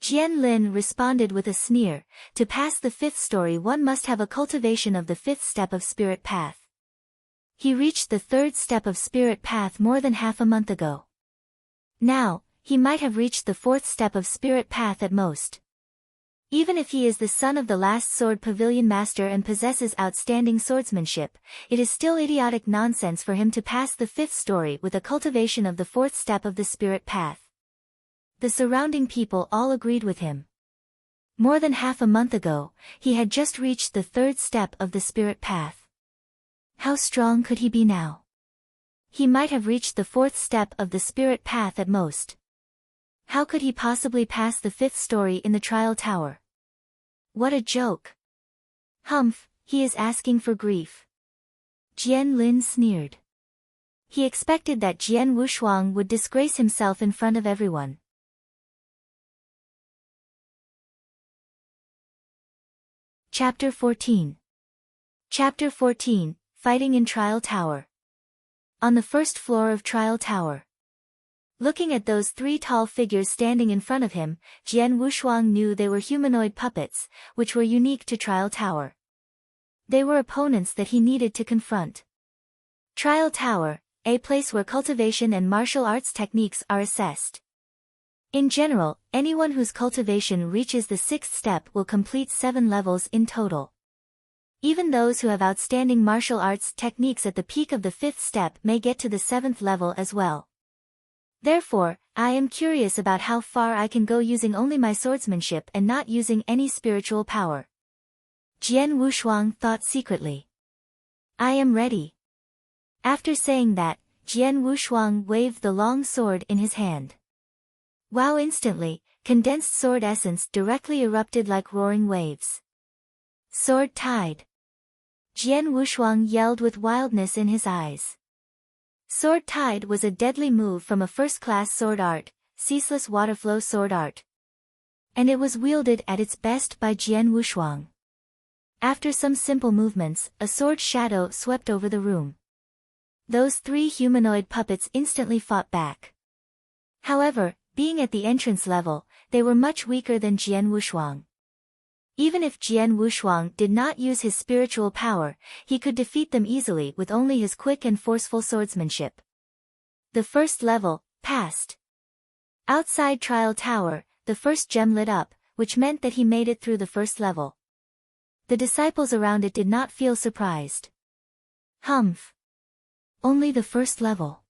A: Jian Lin responded with a sneer. "To pass the fifth story one must have a cultivation of the fifth step of spirit path. He reached the third step of spirit path more than half a month ago. Now, he might have reached the fourth step of spirit path at most. Even if he is the son of the last Sword Pavilion master and possesses outstanding swordsmanship, it is still idiotic nonsense for him to pass the fifth story with a cultivation of the fourth step of the spirit path." The surrounding people all agreed with him. More than half a month ago, he had just reached the third step of the spirit path. How strong could he be now? He might have reached the fourth step of the spirit path at most. How could he possibly pass the fifth story in the trial tower? What a joke! "Humph, he is asking for grief." Jian Lin sneered. He expected that Jian Wushuang would disgrace himself in front of everyone. Chapter 14. Chapter 14. Fighting in Trial Tower. On the first floor of Trial Tower. Looking at those three tall figures standing in front of him, Jian Wushuang knew they were humanoid puppets, which were unique to Trial Tower. They were opponents that he needed to confront. Trial Tower, a place where cultivation and martial arts techniques are assessed. In general, anyone whose cultivation reaches the sixth step will complete 7 levels in total. Even those who have outstanding martial arts techniques at the peak of the fifth step may get to the 7th level as well. Therefore, I am curious about how far I can go using only my swordsmanship and not using any spiritual power. Jian Wushuang thought secretly. "I am ready." After saying that, Jian Wushuang waved the long sword in his hand. Wow! Instantly, condensed sword essence directly erupted like roaring waves. Sword Tide. Jian Wushuang yelled with wildness in his eyes. Sword Tide was a deadly move from a first-class sword art, ceaseless waterflow sword art. And it was wielded at its best by Jian Wushuang. After some simple movements, a sword shadow swept over the room. Those 3 humanoid puppets instantly fought back. However, being at the entrance level, they were much weaker than Jian Wushuang. Even if Jian Wushuang did not use his spiritual power, he could defeat them easily with only his quick and forceful swordsmanship. The first level, passed. Outside Trial Tower, the first gem lit up, which meant that he made it through the first level. The disciples around it did not feel surprised. Humph! Only the first level.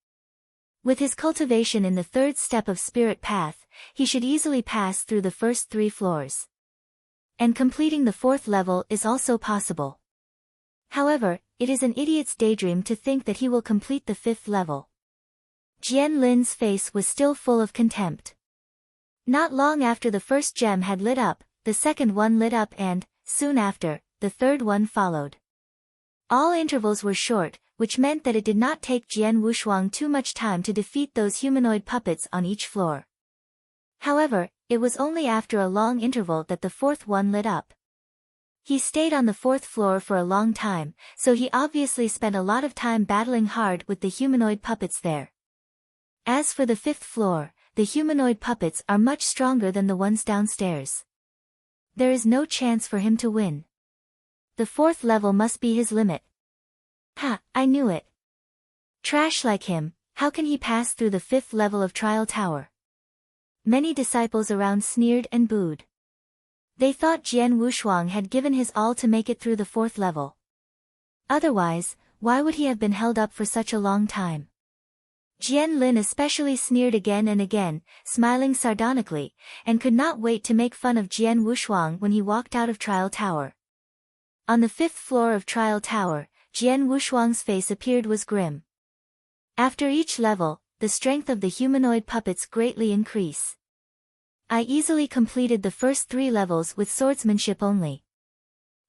A: With his cultivation in the third step of spirit path, he should easily pass through the first 3 floors. And completing the 4th level is also possible. However, it is an idiot's daydream to think that he will complete the 5th level. Jian Lin's face was still full of contempt. Not long after the first gem had lit up, the second one lit up and, soon after, the third one followed. All intervals were short, which meant that it did not take Jian Wushuang too much time to defeat those humanoid puppets on each floor. However, it was only after a long interval that the 4th one lit up. He stayed on the 4th floor for a long time, so he obviously spent a lot of time battling hard with the humanoid puppets there. As for the 5th floor, the humanoid puppets are much stronger than the ones downstairs. There is no chance for him to win. The 4th level must be his limit. Ha, I knew it. Trash like him, how can he pass through the 5th level of Trial Tower? Many disciples around sneered and booed. They thought Jian Wushuang had given his all to make it through the 4th level. Otherwise, why would he have been held up for such a long time? Jian Lin especially sneered again and again, smiling sardonically, and could not wait to make fun of Jian Wushuang when he walked out of Trial Tower. On the 5th floor of Trial Tower, Jian Wushuang's face appeared was grim. After each level, the strength of the humanoid puppets greatly increase. I easily completed the first 3 levels with swordsmanship only.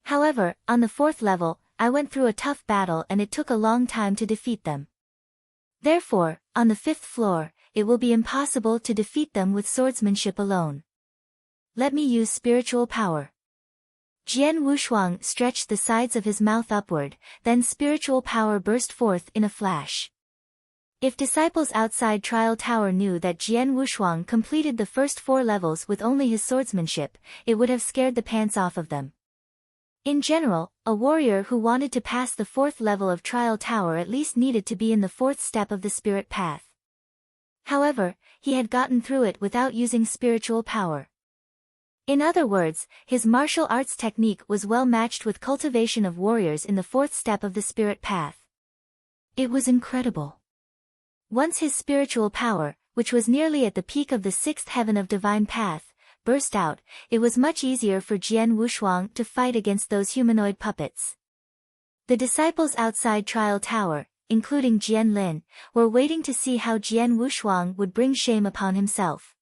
A: However, on the 4th level, I went through a tough battle and it took a long time to defeat them. Therefore, on the 5th floor, it will be impossible to defeat them with swordsmanship alone. Let me use spiritual power. Jian Wushuang stretched the sides of his mouth upward, then spiritual power burst forth in a flash. If disciples outside Trial Tower knew that Jian Wushuang completed the first 4 levels with only his swordsmanship, it would have scared the pants off of them. In general, a warrior who wanted to pass the 4th level of Trial Tower at least needed to be in the 4th step of the spirit path. However, he had gotten through it without using spiritual power. In other words, his martial arts technique was well matched with cultivation of warriors in the 4th step of the spirit path. It was incredible. Once his spiritual power, which was nearly at the peak of the 6th heaven of divine path, burst out, it was much easier for Jian Wushuang to fight against those humanoid puppets. The disciples outside Trial Tower, including Jian Lin, were waiting to see how Jian Wushuang would bring shame upon himself.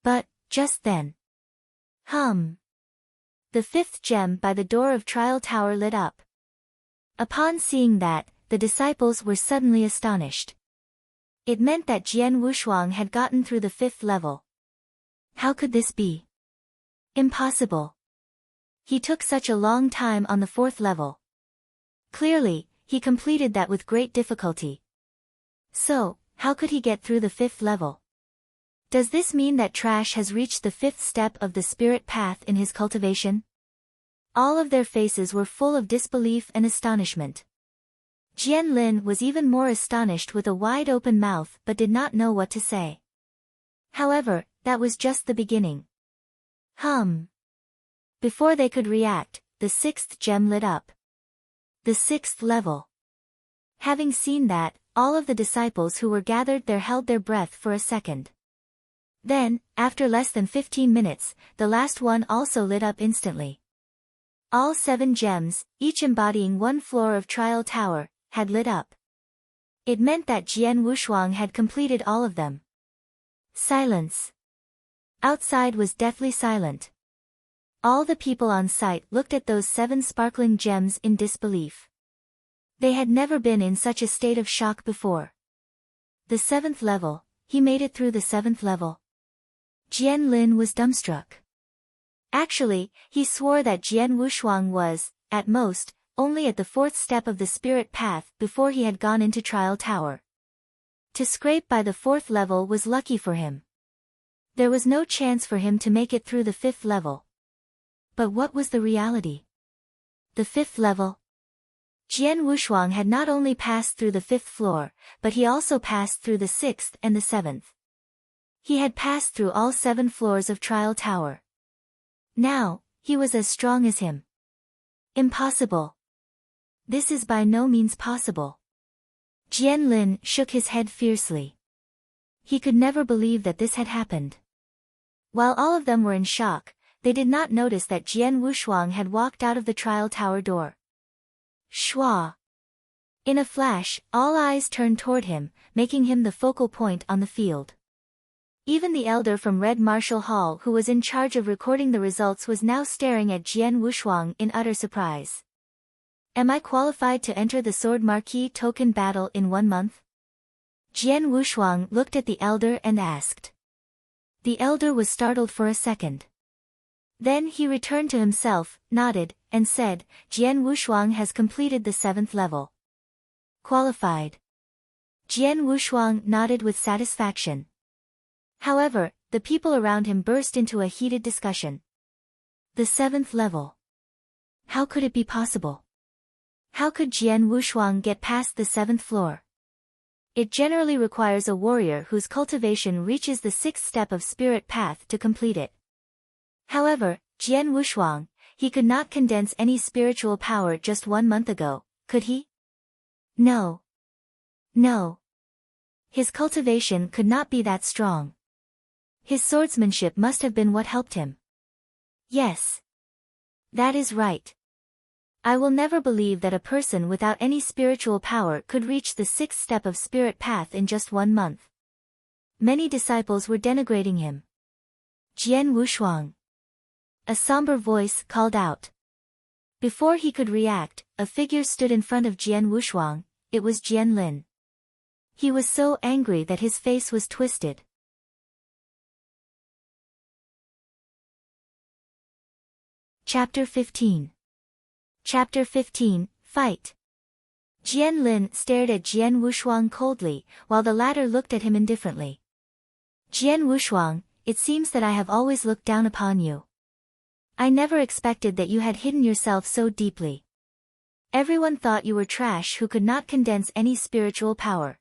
A: But, just then. The 5th gem by the door of Trial Tower lit up. Upon seeing that, the disciples were suddenly astonished. It meant that Jian Wushuang had gotten through the 5th level. How could this be? Impossible. He took such a long time on the 4th level. Clearly, he completed that with great difficulty. So, how could he get through the 5th level? Does this mean that Trash has reached the 5th step of the spirit path in his cultivation? All of their faces were full of disbelief and astonishment. Jian Lin was even more astonished with a wide-open mouth but did not know what to say. However, that was just the beginning. Before they could react, the 6th gem lit up. The 6th level. Having seen that, all of the disciples who were gathered there held their breath for a second. Then, after less than 15 minutes, the last one also lit up instantly. All 7 gems, each embodying 1 floor of Trial Tower, had lit up. It meant that Jian Wushuang had completed all of them. Silence. Outside was deathly silent. All the people on site looked at those 7 sparkling gems in disbelief. They had never been in such a state of shock before. The 7th level, he made it through the 7th level. Jian Lin was dumbstruck. Actually, he swore that Jian Wushuang was, at most, only at the 4th step of the spirit path before he had gone into Trial Tower. To scrape by the 4th level was lucky for him. There was no chance for him to make it through the 5th level. But what was the reality? The 5th level? Jian Wushuang had not only passed through the 5th floor, but he also passed through the 6th and the 7th. He had passed through all 7 floors of Trial Tower. Now, he was as strong as him. Impossible. This is by no means possible. Jian Lin shook his head fiercely. He could never believe that this had happened. While all of them were in shock, they did not notice that Jian Wushuang had walked out of the Trial Tower door. Shua! In a flash, all eyes turned toward him, making him the focal point on the field. Even the elder from Red Martial Hall who was in charge of recording the results was now staring at Jian Wushuang in utter surprise. Am I qualified to enter the Sword Marquee token battle in 1 month? Jian Wushuang looked at the elder and asked. The elder was startled for a second. Then he returned to himself, nodded, and said, Jian Wushuang has completed the 7th level. Qualified. Jian Wushuang nodded with satisfaction. However, the people around him burst into a heated discussion. The 7th level. How could it be possible? How could Jian Wushuang get past the 7th floor? It generally requires a warrior whose cultivation reaches the 6th step of spirit path to complete it. However, Jian Wushuang, he could not condense any spiritual power just 1 month ago, could he? No. No. His cultivation could not be that strong. His swordsmanship must have been what helped him. Yes. That is right. I will never believe that a person without any spiritual power could reach the 6th step of spirit path in just 1 month. Many disciples were denigrating him. Jian Wushuang. A somber voice called out. Before he could react, a figure stood in front of Jian Wushuang. It was Jian Lin. He was so angry that his face was twisted. Chapter 15. Chapter 15, Fight. Jian Lin stared at Jian Wushuang coldly, while the latter looked at him indifferently. Jian Wushuang, it seems that I have always looked down upon you. I never expected that you had hidden yourself so deeply. Everyone thought you were trash who could not condense any spiritual power.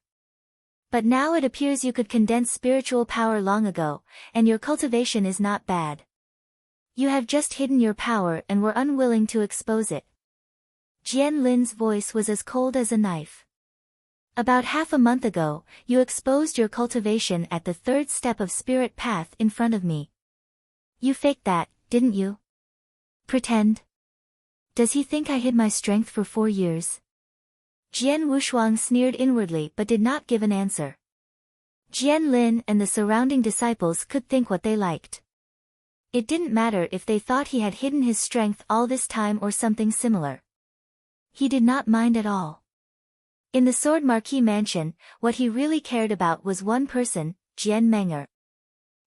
A: But now it appears you could condense spiritual power long ago, and your cultivation is not bad. You have just hidden your power and were unwilling to expose it. Jian Lin's voice was as cold as a knife. About half a month ago, you exposed your cultivation at the 3rd step of spirit path in front of me. You faked that, didn't you? Pretend. Does he think I hid my strength for 4 years? Jian Wushuang sneered inwardly but did not give an answer. Jian Lin and the surrounding disciples could think what they liked. It didn't matter if they thought he had hidden his strength all this time or something similar. He did not mind at all. In the Sword Marquee mansion, what he really cared about was one person, Jian Menger.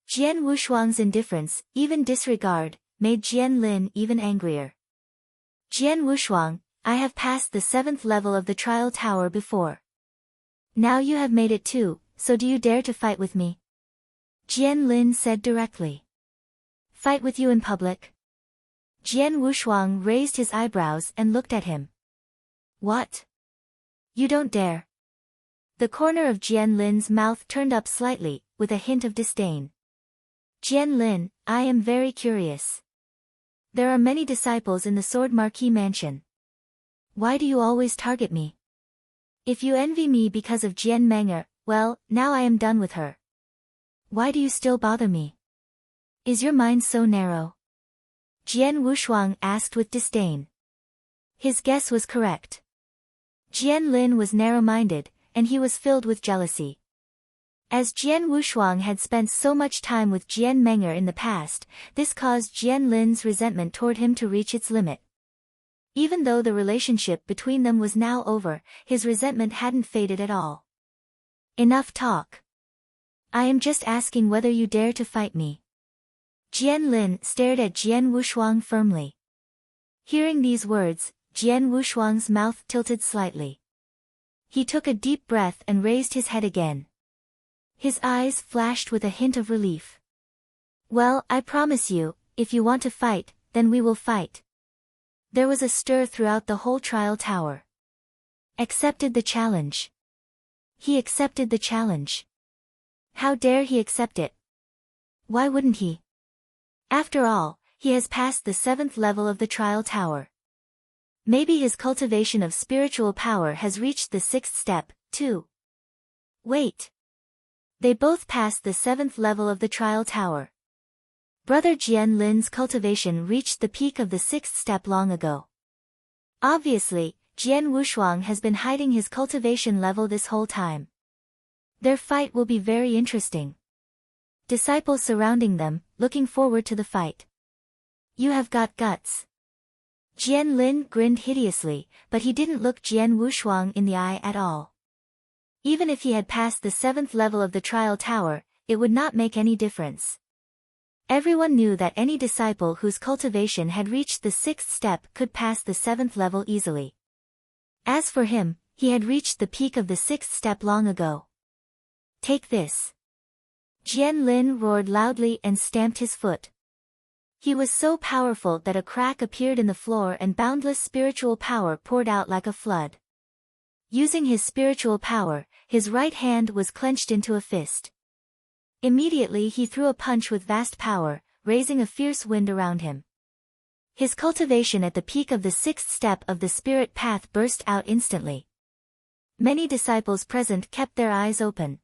A: Jian Wushuang's indifference, even disregard, made Jian Lin even angrier. Jian Wushuang, I have passed the 7th level of the Trial Tower before. Now you have made it too, so do you dare to fight with me? Jian Lin said directly. Fight with you in public? Jian Wushuang raised his eyebrows and looked at him. What? You don't dare. The corner of Jian Lin's mouth turned up slightly, with a hint of disdain. Jian Lin, I am very curious. There are many disciples in the Sword Marquee mansion. Why do you always target me? If you envy me because of Jian Menger, well, now I am done with her. Why do you still bother me? Is your mind so narrow? Jian Wushuang asked with disdain. His guess was correct. Jian Lin was narrow-minded, and he was filled with jealousy. As Jian Wushuang had spent so much time with Jian Menger in the past, this caused Jian Lin's resentment toward him to reach its limit. Even though the relationship between them was now over, his resentment hadn't faded at all. Enough talk. I am just asking whether you dare to fight me. Jian Lin stared at Jian Wushuang firmly. Hearing these words, Jian Wushuang's mouth tilted slightly. He took a deep breath and raised his head again. His eyes flashed with a hint of relief. Well, I promise you, if you want to fight, then we will fight. There was a stir throughout the whole trial tower. Accepted the challenge. He accepted the challenge. How dare he accept it? Why wouldn't he? After all, he has passed the 7th level of the trial tower. Maybe his cultivation of spiritual power has reached the 6th step, too. Wait. They both passed the 7th level of the trial tower. Brother Jian Lin's cultivation reached the peak of the 6th step long ago. Obviously, Jian Wushuang has been hiding his cultivation level this whole time. Their fight will be very interesting. Disciples surrounding them, looking forward to the fight. You have got guts. Jian Lin grinned hideously, but he didn't look Jian Wushuang in the eye at all. Even if he had passed the 7th level of the trial tower, it would not make any difference. Everyone knew that any disciple whose cultivation had reached the 6th step could pass the 7th level easily. As for him, he had reached the peak of the 6th step long ago. Take this. Jian Lin roared loudly and stamped his foot. He was so powerful that a crack appeared in the floor and boundless spiritual power poured out like a flood. Using his spiritual power, his right hand was clenched into a fist. Immediately he threw a punch with vast power, raising a fierce wind around him. His cultivation at the peak of the 6th step of the spirit path burst out instantly. Many disciples present kept their eyes open.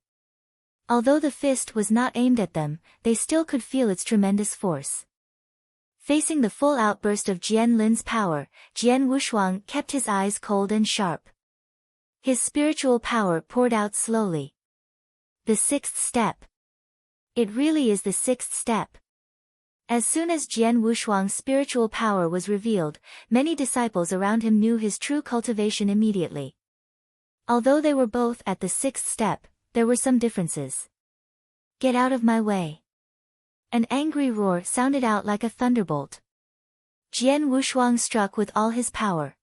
A: Although the fist was not aimed at them, they still could feel its tremendous force. Facing the full outburst of Jian Lin's power, Jian Wushuang kept his eyes cold and sharp. His spiritual power poured out slowly. The 6th step. It really is the 6th step. As soon as Jian Wushuang's spiritual power was revealed, many disciples around him knew his true cultivation immediately. Although they were both at the 6th step, there were some differences. Get out of my way. An angry roar sounded out like a thunderbolt. Jian Wushuang struck with all his power.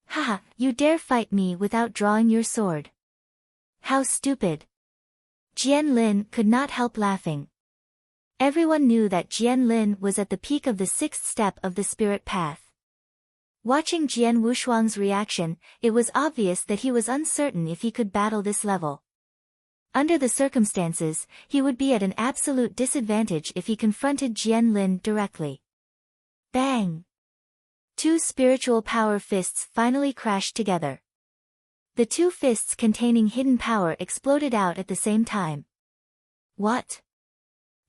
A: Haha, you dare fight me without drawing your sword. How stupid. Jian Lin could not help laughing. Everyone knew that Jian Lin was at the peak of the 6th step of the spirit path. Watching Jian Wushuang's reaction, it was obvious that he was uncertain if he could battle this level. Under the circumstances, he would be at an absolute disadvantage if he confronted Jian Lin directly. Bang! Two spiritual power fists finally crashed together. The two fists containing hidden power exploded out at the same time. What?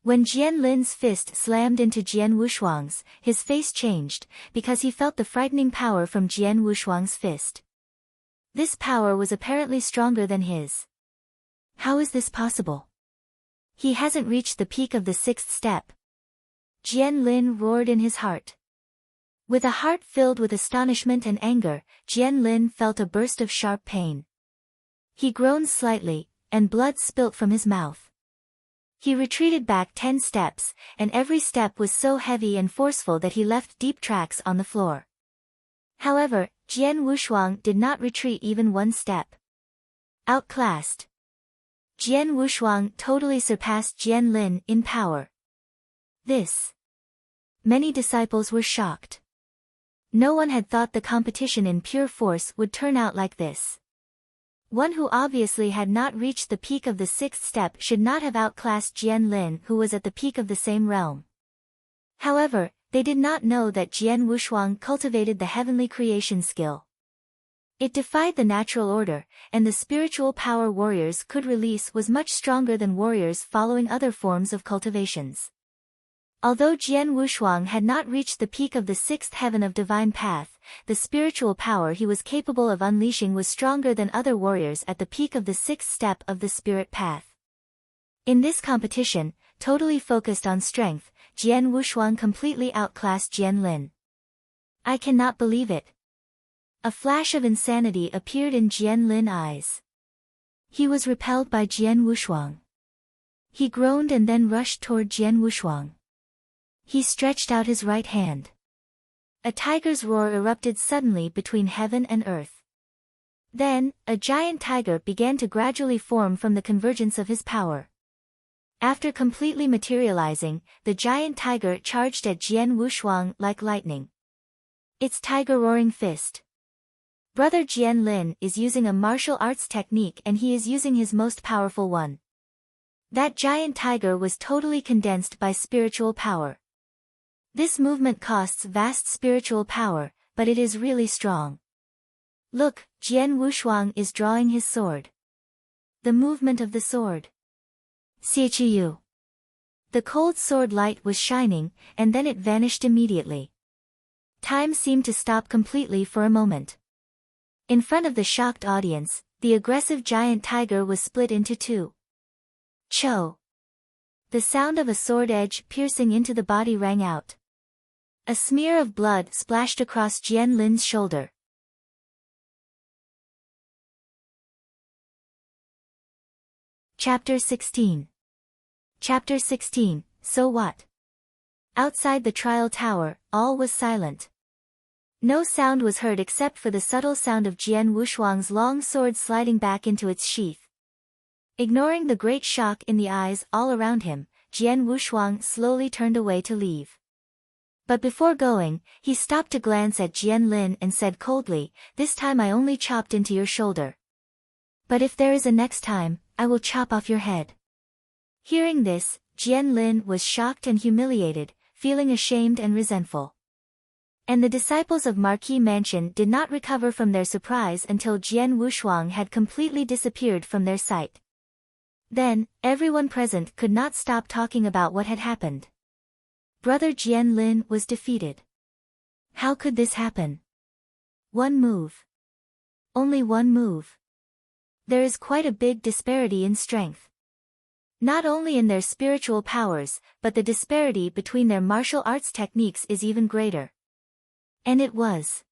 A: When Jian Lin's fist slammed into Jian Wushuang's, his face changed, because he felt the frightening power from Jian Wushuang's fist. This power was apparently stronger than his. How is this possible? He hasn't reached the peak of the 6th step. Jian Lin roared in his heart. With a heart filled with astonishment and anger, Jian Lin felt a burst of sharp pain. He groaned slightly, and blood spilt from his mouth. He retreated back 10 steps, and every step was so heavy and forceful that he left deep tracks on the floor. However, Jian Wushuang did not retreat even 1 step. Outclassed. Jian Wushuang totally surpassed Jian Lin in power. This. Many disciples were shocked. No one had thought the competition in pure force would turn out like this. One who obviously had not reached the peak of the 6th step should not have outclassed Jian Lin, who was at the peak of the same realm. However, they did not know that Jian Wushuang cultivated the heavenly creation skill. It defied the natural order, and the spiritual power warriors could release was much stronger than warriors following other forms of cultivations. Although Jian Wushuang had not reached the peak of the 6th heaven of divine path, the spiritual power he was capable of unleashing was stronger than other warriors at the peak of the 6th step of the spirit path. In this competition, totally focused on strength, Jian Wushuang completely outclassed Jian Lin. I cannot believe it. A flash of insanity appeared in Jian Lin's eyes. He was repelled by Jian Wushuang. He groaned and then rushed toward Jian Wushuang. He stretched out his right hand. A tiger's roar erupted suddenly between heaven and earth. Then, a giant tiger began to gradually form from the convergence of his power. After completely materializing, the giant tiger charged at Jian Wushuang like lightning. Its tiger-roaring fist. Brother Jian Lin is using a martial arts technique and he is using his most powerful one. That giant tiger was totally condensed by spiritual power. This movement costs vast spiritual power, but it is really strong. Look, Jian Wushuang is drawing his sword. The movement of the sword. Xiaqiyu. The cold sword light was shining, and then it vanished immediately. Time seemed to stop completely for a moment. In front of the shocked audience, the aggressive giant tiger was split into two. Cho. The sound of a sword edge piercing into the body rang out. A smear of blood splashed across Jian Lin's shoulder. Chapter 16. Chapter 16, So What? Outside the trial tower, all was silent. No sound was heard except for the subtle sound of Jian Wushuang's long sword sliding back into its sheath. Ignoring the great shock in the eyes all around him, Jian Wushuang slowly turned away to leave. But before going, he stopped to glance at Jian Lin and said coldly, "This time I only chopped into your shoulder. But if there is a next time, I will chop off your head." Hearing this, Jian Lin was shocked and humiliated, feeling ashamed and resentful. And the disciples of Marquis Mansion did not recover from their surprise until Jian Wushuang had completely disappeared from their sight. Then, everyone present could not stop talking about what had happened. Brother Jian Lin was defeated. How could this happen? One move. Only one move. There is quite a big disparity in strength. Not only in their spiritual powers, but the disparity between their martial arts techniques is even greater. And it was.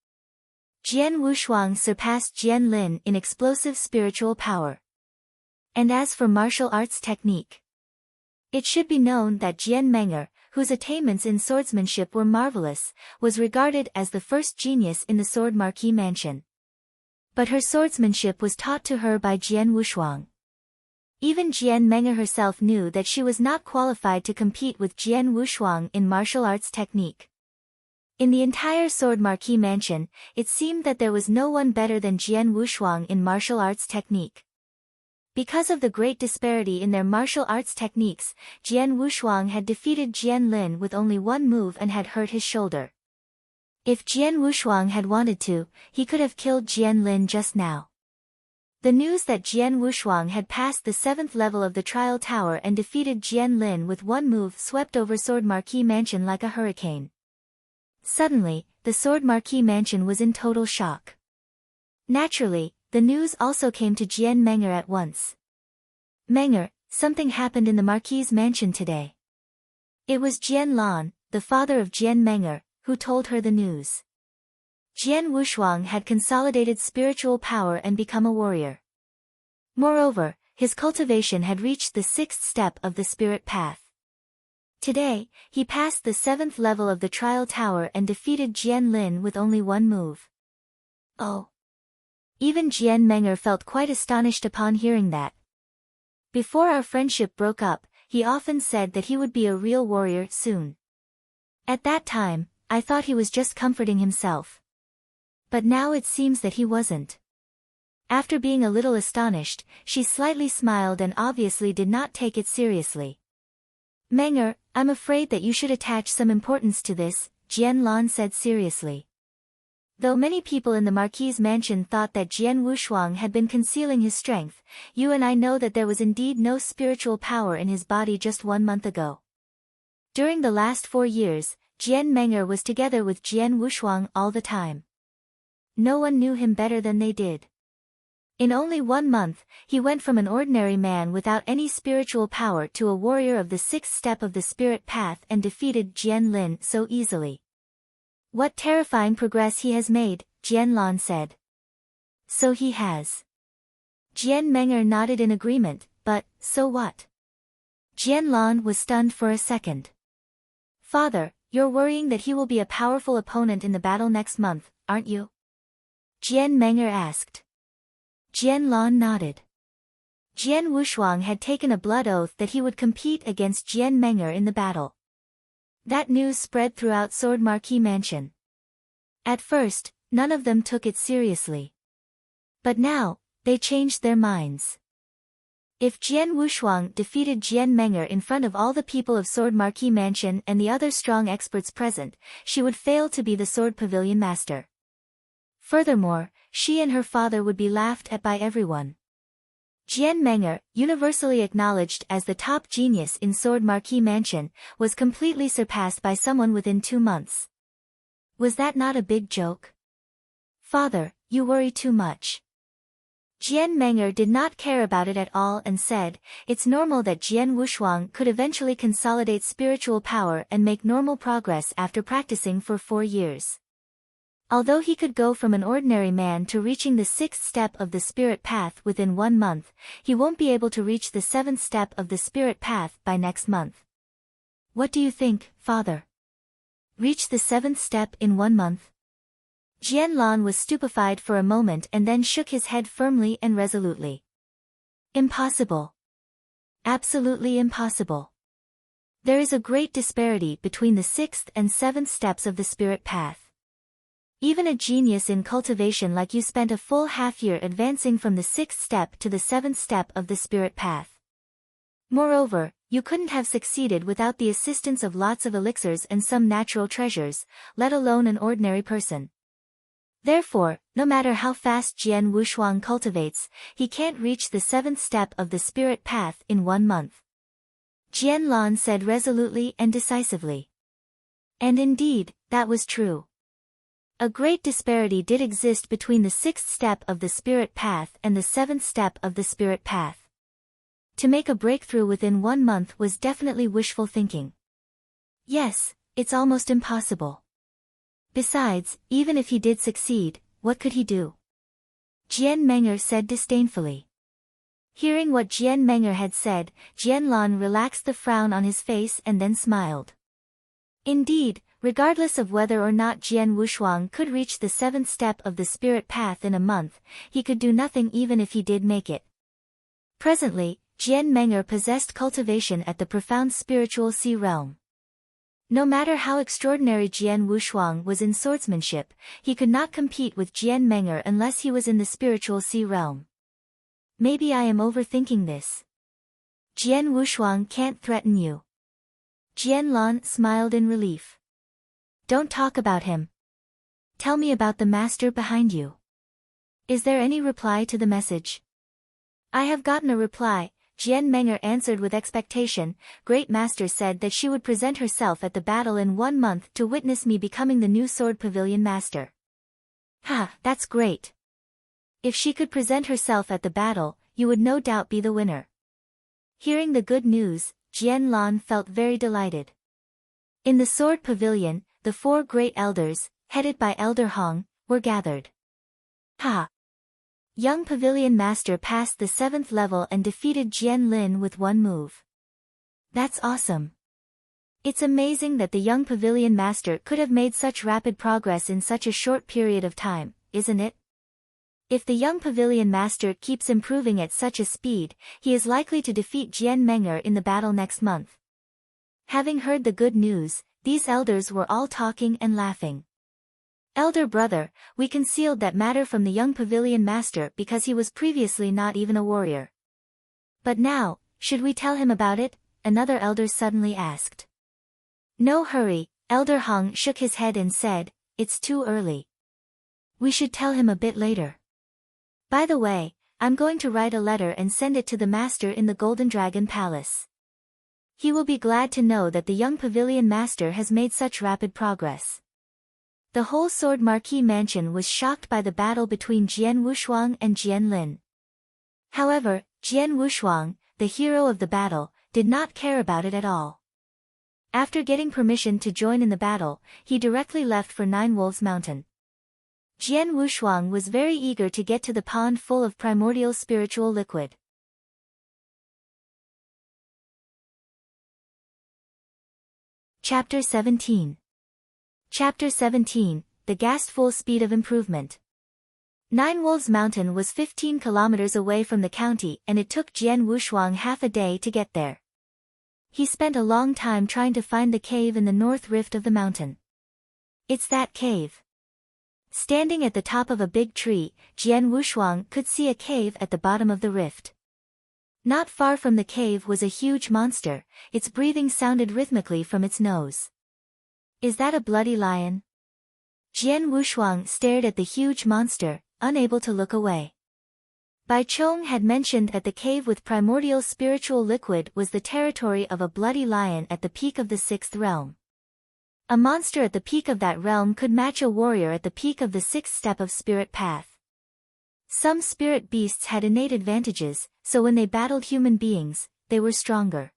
A: Jian Wushuang surpassed Jian Lin in explosive spiritual power. And as for martial arts technique, it should be known that Jian Menger, whose attainments in swordsmanship were marvelous, was regarded as the first genius in the Sword Marquis Mansion. But her swordsmanship was taught to her by Jian Wushuang. Even Jian Menger herself knew that she was not qualified to compete with Jian Wushuang in martial arts technique. In the entire Sword Marquis Mansion, it seemed that there was no one better than Jian Wushuang in martial arts technique. Because of the great disparity in their martial arts techniques, Jian Wushuang had defeated Jian Lin with only one move and had hurt his shoulder. If Jian Wushuang had wanted to, he could have killed Jian Lin just now. The news that Jian Wushuang had passed the 7th level of the trial tower and defeated Jian Lin with one move swept over Sword Marquis Mansion like a hurricane. Suddenly, the Sword Marquis Mansion was in total shock. Naturally, the news also came to Jian Menger at once. "Menger, something happened in the Marquis' mansion today." It was Jian Lan, the father of Jian Menger, who told her the news. Jian Wushuang had consolidated spiritual power and become a warrior. Moreover, his cultivation had reached the 6th step of the spirit path. Today, he passed the 7th level of the trial tower and defeated Jian Lin with only one move. Oh! Even Jian Menger felt quite astonished upon hearing that. Before our friendship broke up, he often said that he would be a real warrior soon. At that time, I thought he was just comforting himself. But now it seems that he wasn't. After being a little astonished, she slightly smiled and obviously did not take it seriously. "Menger, I'm afraid that you should attach some importance to this," Jian Lan said seriously. "Though many people in the Marquis' mansion thought that Jian Wushuang had been concealing his strength, you and I know that there was indeed no spiritual power in his body just 1 month ago. During the last 4 years, Jian Menger was together with Jian Wushuang all the time. No one knew him better than they did. In only 1 month, he went from an ordinary man without any spiritual power to a warrior of the 6th step of the spirit path and defeated Jian Lin so easily. What terrifying progress he has made," Jian Lan said. "So he has." Jian Menger nodded in agreement, but, so what? Jian Lan was stunned for a second. "Father, you're worrying that he will be a powerful opponent in the battle next month, aren't you?" Jian Menger asked. Jian Lan nodded. Jian Wushuang had taken a blood oath that he would compete against Jian Menger in the battle. That news spread throughout Sword Marquis Mansion. At first, none of them took it seriously. But now, they changed their minds. If Jian Wushuang defeated Jian Menger in front of all the people of Sword Marquee Mansion and the other strong experts present, she would fail to be the Sword Pavilion Master. Furthermore, she and her father would be laughed at by everyone. Jian Menger, universally acknowledged as the top genius in Sword Marquee Mansion, was completely surpassed by someone within 2 months. Was that not a big joke? Father, you worry too much. Jian Menger did not care about it at all and said, it's normal that Jian Wushuang could eventually consolidate spiritual power and make normal progress after practicing for 4 years. Although he could go from an ordinary man to reaching the 6th step of the spirit path within 1 month, he won't be able to reach the 7th step of the spirit path by next month. What do you think, father? Reach the 7th step in 1 month? Jian Lan was stupefied for a moment and then shook his head firmly and resolutely. Impossible. Absolutely impossible. There is a great disparity between the 6th and 7th steps of the spirit path. Even a genius in cultivation like you spent a full half-year advancing from the 6th step to the 7th step of the spirit path. Moreover, you couldn't have succeeded without the assistance of lots of elixirs and some natural treasures, let alone an ordinary person. Therefore, no matter how fast Jian Wushuang cultivates, he can't reach the 7th step of the spirit path in 1 month. Jian Lan said resolutely and decisively. And indeed, that was true. A great disparity did exist between the 6th step of the spirit path and the 7th step of the spirit path. To make a breakthrough within 1 month was definitely wishful thinking. Yes, it's almost impossible. Besides, even if he did succeed, what could he do? Jian Menger said disdainfully. Hearing what Jian Menger had said, Jian Lan relaxed the frown on his face and then smiled. Indeed, regardless of whether or not Jian Wushuang could reach the 7th step of the spirit path in a month, he could do nothing even if he did make it. Presently, Jian Menger possessed cultivation at the profound spiritual sea realm. No matter how extraordinary Jian Wushuang was in swordsmanship, he could not compete with Jian Menger unless he was in the spiritual sea realm. Maybe I am overthinking this. Jian Wushuang can't threaten you. Jian Lan smiled in relief. Don't talk about him. Tell me about the master behind you. Is there any reply to the message? I have gotten a reply, Jian Menger answered with expectation. Great Master said that she would present herself at the battle in 1 month to witness me becoming the new Sword Pavilion Master. Ha, that's great. If she could present herself at the battle, you would no doubt be the winner. Hearing the good news, Jian Lan felt very delighted. In the Sword Pavilion, the 4 great elders, headed by Elder Hong, were gathered. Ha! Young Pavilion Master passed the 7th level and defeated Jian Lin with 1 move. That's awesome. It's amazing that the young Pavilion Master could have made such rapid progress in such a short period of time, isn't it? If the young Pavilion Master keeps improving at such a speed, he is likely to defeat Jian Menger in the battle next month. Having heard the good news, these elders were all talking and laughing. Elder brother, we concealed that matter from the young Pavilion Master because he was previously not even a warrior. But now, should we tell him about it? Another elder suddenly asked. No hurry, Elder Hong shook his head and said, it's too early. We should tell him a bit later. By the way, I'm going to write a letter and send it to the Master in the Golden Dragon Palace. He will be glad to know that the young Pavilion Master has made such rapid progress. The whole Sword Marquee Mansion was shocked by the battle between Jian Wushuang and Jian Lin. However, Jian Wushuang, the hero of the battle, did not care about it at all. After getting permission to join in the battle, he directly left for Nine Wolves Mountain. Jian Wushuang was very eager to get to the pond full of primordial spiritual liquid. Chapter 17. Chapter 17, The Gastful Speed of Improvement. Nine Wolves Mountain was 15 kilometers away from the county and it took Jian Wushuang half a day to get there. He spent a long time trying to find the cave in the north rift of the mountain. It's that cave. Standing at the top of a big tree, Jian Wushuang could see a cave at the bottom of the rift. Not far from the cave was a huge monster, its breathing sounded rhythmically from its nose. Is that a bloody lion? Jian Wushuang stared at the huge monster, unable to look away. Bai Chong had mentioned that the cave with primordial spiritual liquid was the territory of a bloody lion at the peak of the sixth realm. A monster at the peak of that realm could match a warrior at the peak of the sixth step of spirit path. Some spirit beasts had innate advantages, so when they battled human beings, they were stronger.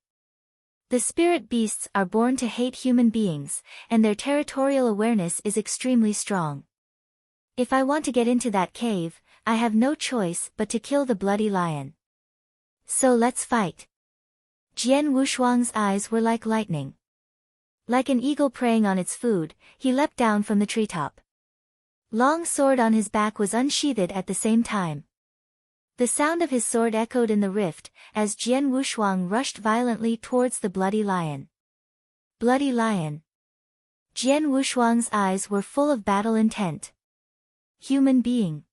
A: The spirit beasts are born to hate human beings, and their territorial awareness is extremely strong. If I want to get into that cave, I have no choice but to kill the bloody lion. So let's fight. Jian Wushuang's eyes were like lightning. Like an eagle preying on its food, he leapt down from the treetop. Long sword on his back was unsheathed at the same time. The sound of his sword echoed in the rift, as Jian Wushuang rushed violently towards the bloody lion. Bloody lion. Jian Wushuang's eyes were full of battle intent. Human being.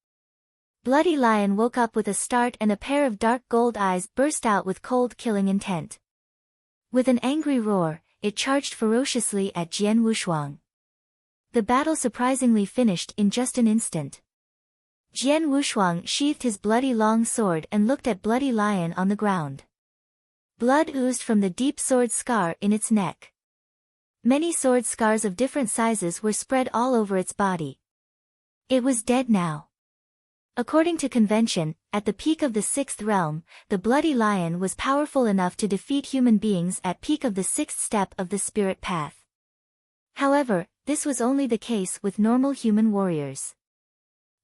A: Bloody lion woke up with a start and a pair of dark gold eyes burst out with cold killing intent. With an angry roar, it charged ferociously at Jian Wushuang. The battle surprisingly finished in just an instant. Jian Wushuang sheathed his bloody long sword and looked at bloody lion on the ground. Blood oozed from the deep sword scar in its neck. Many sword scars of different sizes were spread all over its body. It was dead now. According to convention, at the peak of the sixth realm, the bloody lion was powerful enough to defeat human beings at peak of the sixth step of the spirit path. However, this was only the case with normal human warriors.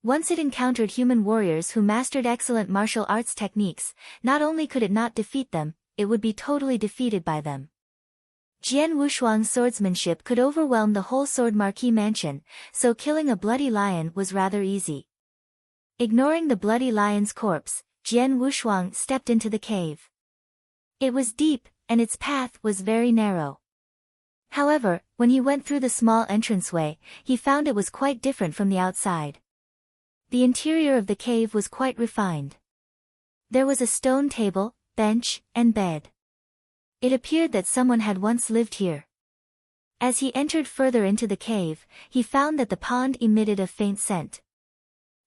A: Once it encountered human warriors who mastered excellent martial arts techniques, not only could it not defeat them, it would be totally defeated by them. Jian Wushuang's swordsmanship could overwhelm the whole Sword Marquee mansion, so killing a bloody lion was rather easy. Ignoring the bloody lion's corpse, Jian Wushuang stepped into the cave. It was deep, and its path was very narrow. However, when he went through the small entranceway, he found it was quite different from the outside. The interior of the cave was quite refined. There was a stone table, bench, and bed. It appeared that someone had once lived here. As he entered further into the cave, he found that the pond emitted a faint scent.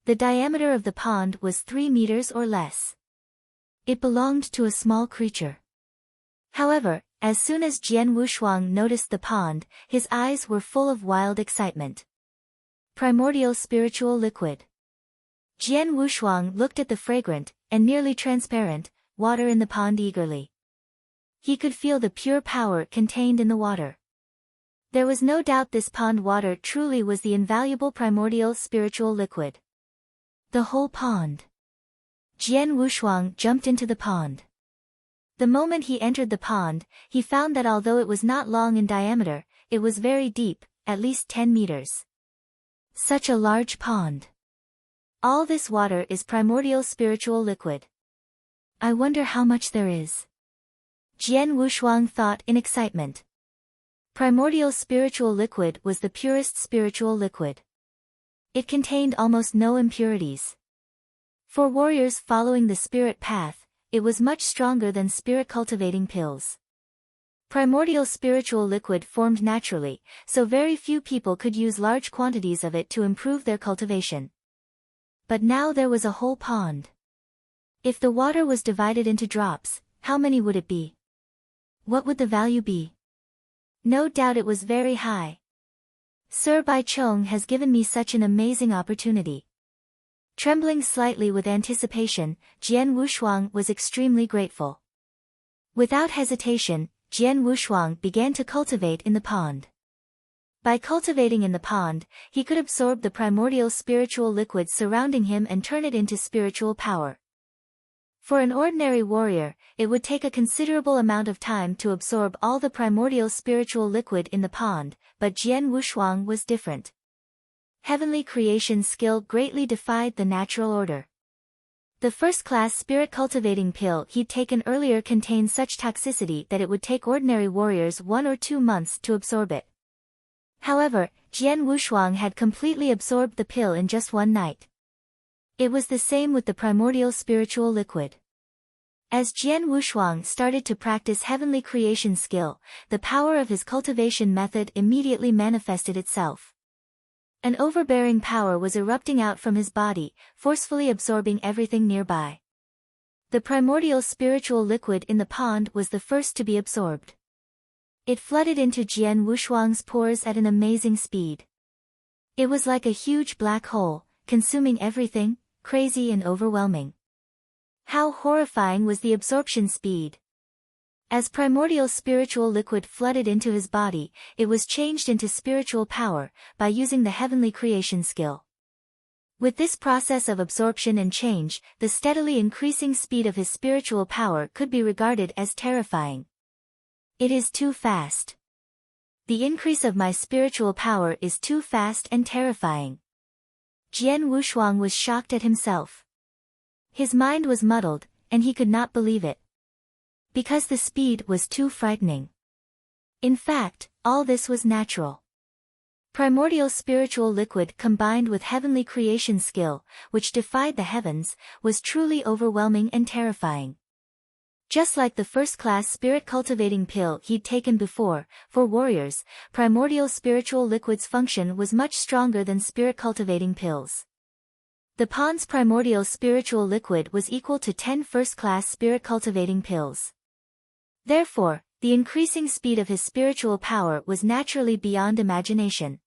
A: The diameter of the pond was 3 meters or less. It belonged to a small creature. However, as soon as Jian Wushuang noticed the pond, his eyes were full of wild excitement. Primordial spiritual liquid. Jian Wushuang looked at the fragrant, and nearly transparent, water in the pond eagerly. He could feel the pure power contained in the water. There was no doubt this pond water truly was the invaluable primordial spiritual liquid. The whole pond. Jian Wushuang jumped into the pond. The moment he entered the pond, he found that although it was not long in diameter, it was very deep, at least 10 meters. Such a large pond. All this water is primordial spiritual liquid. I wonder how much there is. Jian Wushuang thought in excitement. Primordial spiritual liquid was the purest spiritual liquid. It contained almost no impurities. For warriors following the spirit path, it was much stronger than spirit cultivating pills. Primordial spiritual liquid formed naturally, so very few people could use large quantities of it to improve their cultivation. But now there was a whole pond. If the water was divided into drops, how many would it be? What would the value be? No doubt it was very high. Sir Bai Chong has given me such an amazing opportunity. Trembling slightly with anticipation, Jian Wushuang was extremely grateful. Without hesitation, Jian Wushuang began to cultivate in the pond. By cultivating in the pond, he could absorb the primordial spiritual liquid surrounding him and turn it into spiritual power. For an ordinary warrior, it would take a considerable amount of time to absorb all the primordial spiritual liquid in the pond, but Jian Wushuang was different. Heavenly creation skill greatly defied the natural order. The first-class spirit cultivating pill he'd taken earlier contained such toxicity that it would take ordinary warriors 1 or 2 months to absorb it. However, Jian Wushuang had completely absorbed the pill in just one night. It was the same with the primordial spiritual liquid. As Jian Wushuang started to practice heavenly creation skill, the power of his cultivation method immediately manifested itself. An overbearing power was erupting out from his body, forcefully absorbing everything nearby. The primordial spiritual liquid in the pond was the first to be absorbed. It flooded into Jian Wushuang's pores at an amazing speed. It was like a huge black hole, consuming everything, crazy and overwhelming. How horrifying was the absorption speed! As primordial spiritual liquid flooded into his body, it was changed into spiritual power, by using the heavenly creation skill. With this process of absorption and change, the steadily increasing speed of his spiritual power could be regarded as terrifying. It is too fast. The increase of my spiritual power is too fast and terrifying. Jian Wushuang was shocked at himself. His mind was muddled, and he could not believe it. Because the speed was too frightening. In fact, all this was natural. Primordial spiritual liquid combined with heavenly creation skill, which defied the heavens, was truly overwhelming and terrifying. Just like the first-class spirit cultivating pill he'd taken before, for warriors, primordial spiritual liquid's function was much stronger than spirit cultivating pills. The pond's primordial spiritual liquid was equal to 10 first-class spirit cultivating pills. Therefore, the increasing speed of his spiritual power was naturally beyond imagination.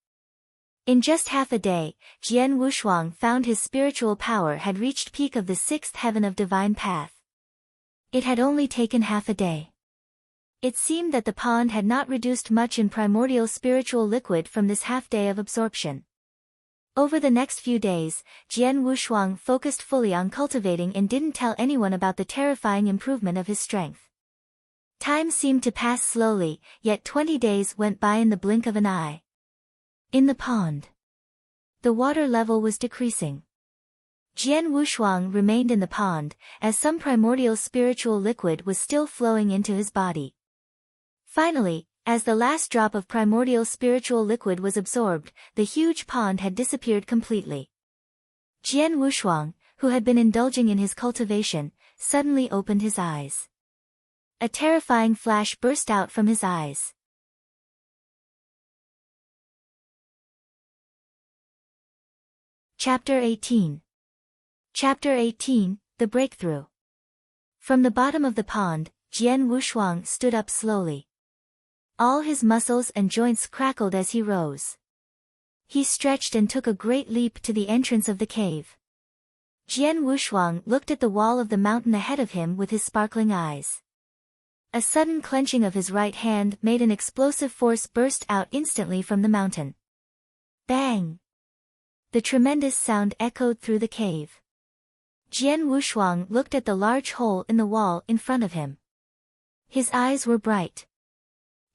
A: In just half a day, Jian Wushuang found his spiritual power had reached peak of the 6th heaven of divine path. It had only taken half a day. It seemed that the pond had not reduced much in primordial spiritual liquid from this half-day of absorption. Over the next few days, Jian Wushuang focused fully on cultivating and didn't tell anyone about the terrifying improvement of his strength. Time seemed to pass slowly, yet 20 days went by in the blink of an eye. In the pond, the water level was decreasing. Jian Wushuang remained in the pond, as some primordial spiritual liquid was still flowing into his body. Finally, as the last drop of primordial spiritual liquid was absorbed, the huge pond had disappeared completely. Jian Wushuang, who had been indulging in his cultivation, suddenly opened his eyes. A terrifying flash burst out from his eyes. Chapter 18. Chapter 18, The Breakthrough. From the bottom of the pond, Jian Wushuang stood up slowly. All his muscles and joints crackled as he rose. He stretched and took a great leap to the entrance of the cave. Jian Wushuang looked at the wall of the mountain ahead of him with his sparkling eyes. A sudden clenching of his right hand made an explosive force burst out instantly from the mountain. Bang! The tremendous sound echoed through the cave. Jian Wushuang looked at the large hole in the wall in front of him. His eyes were bright.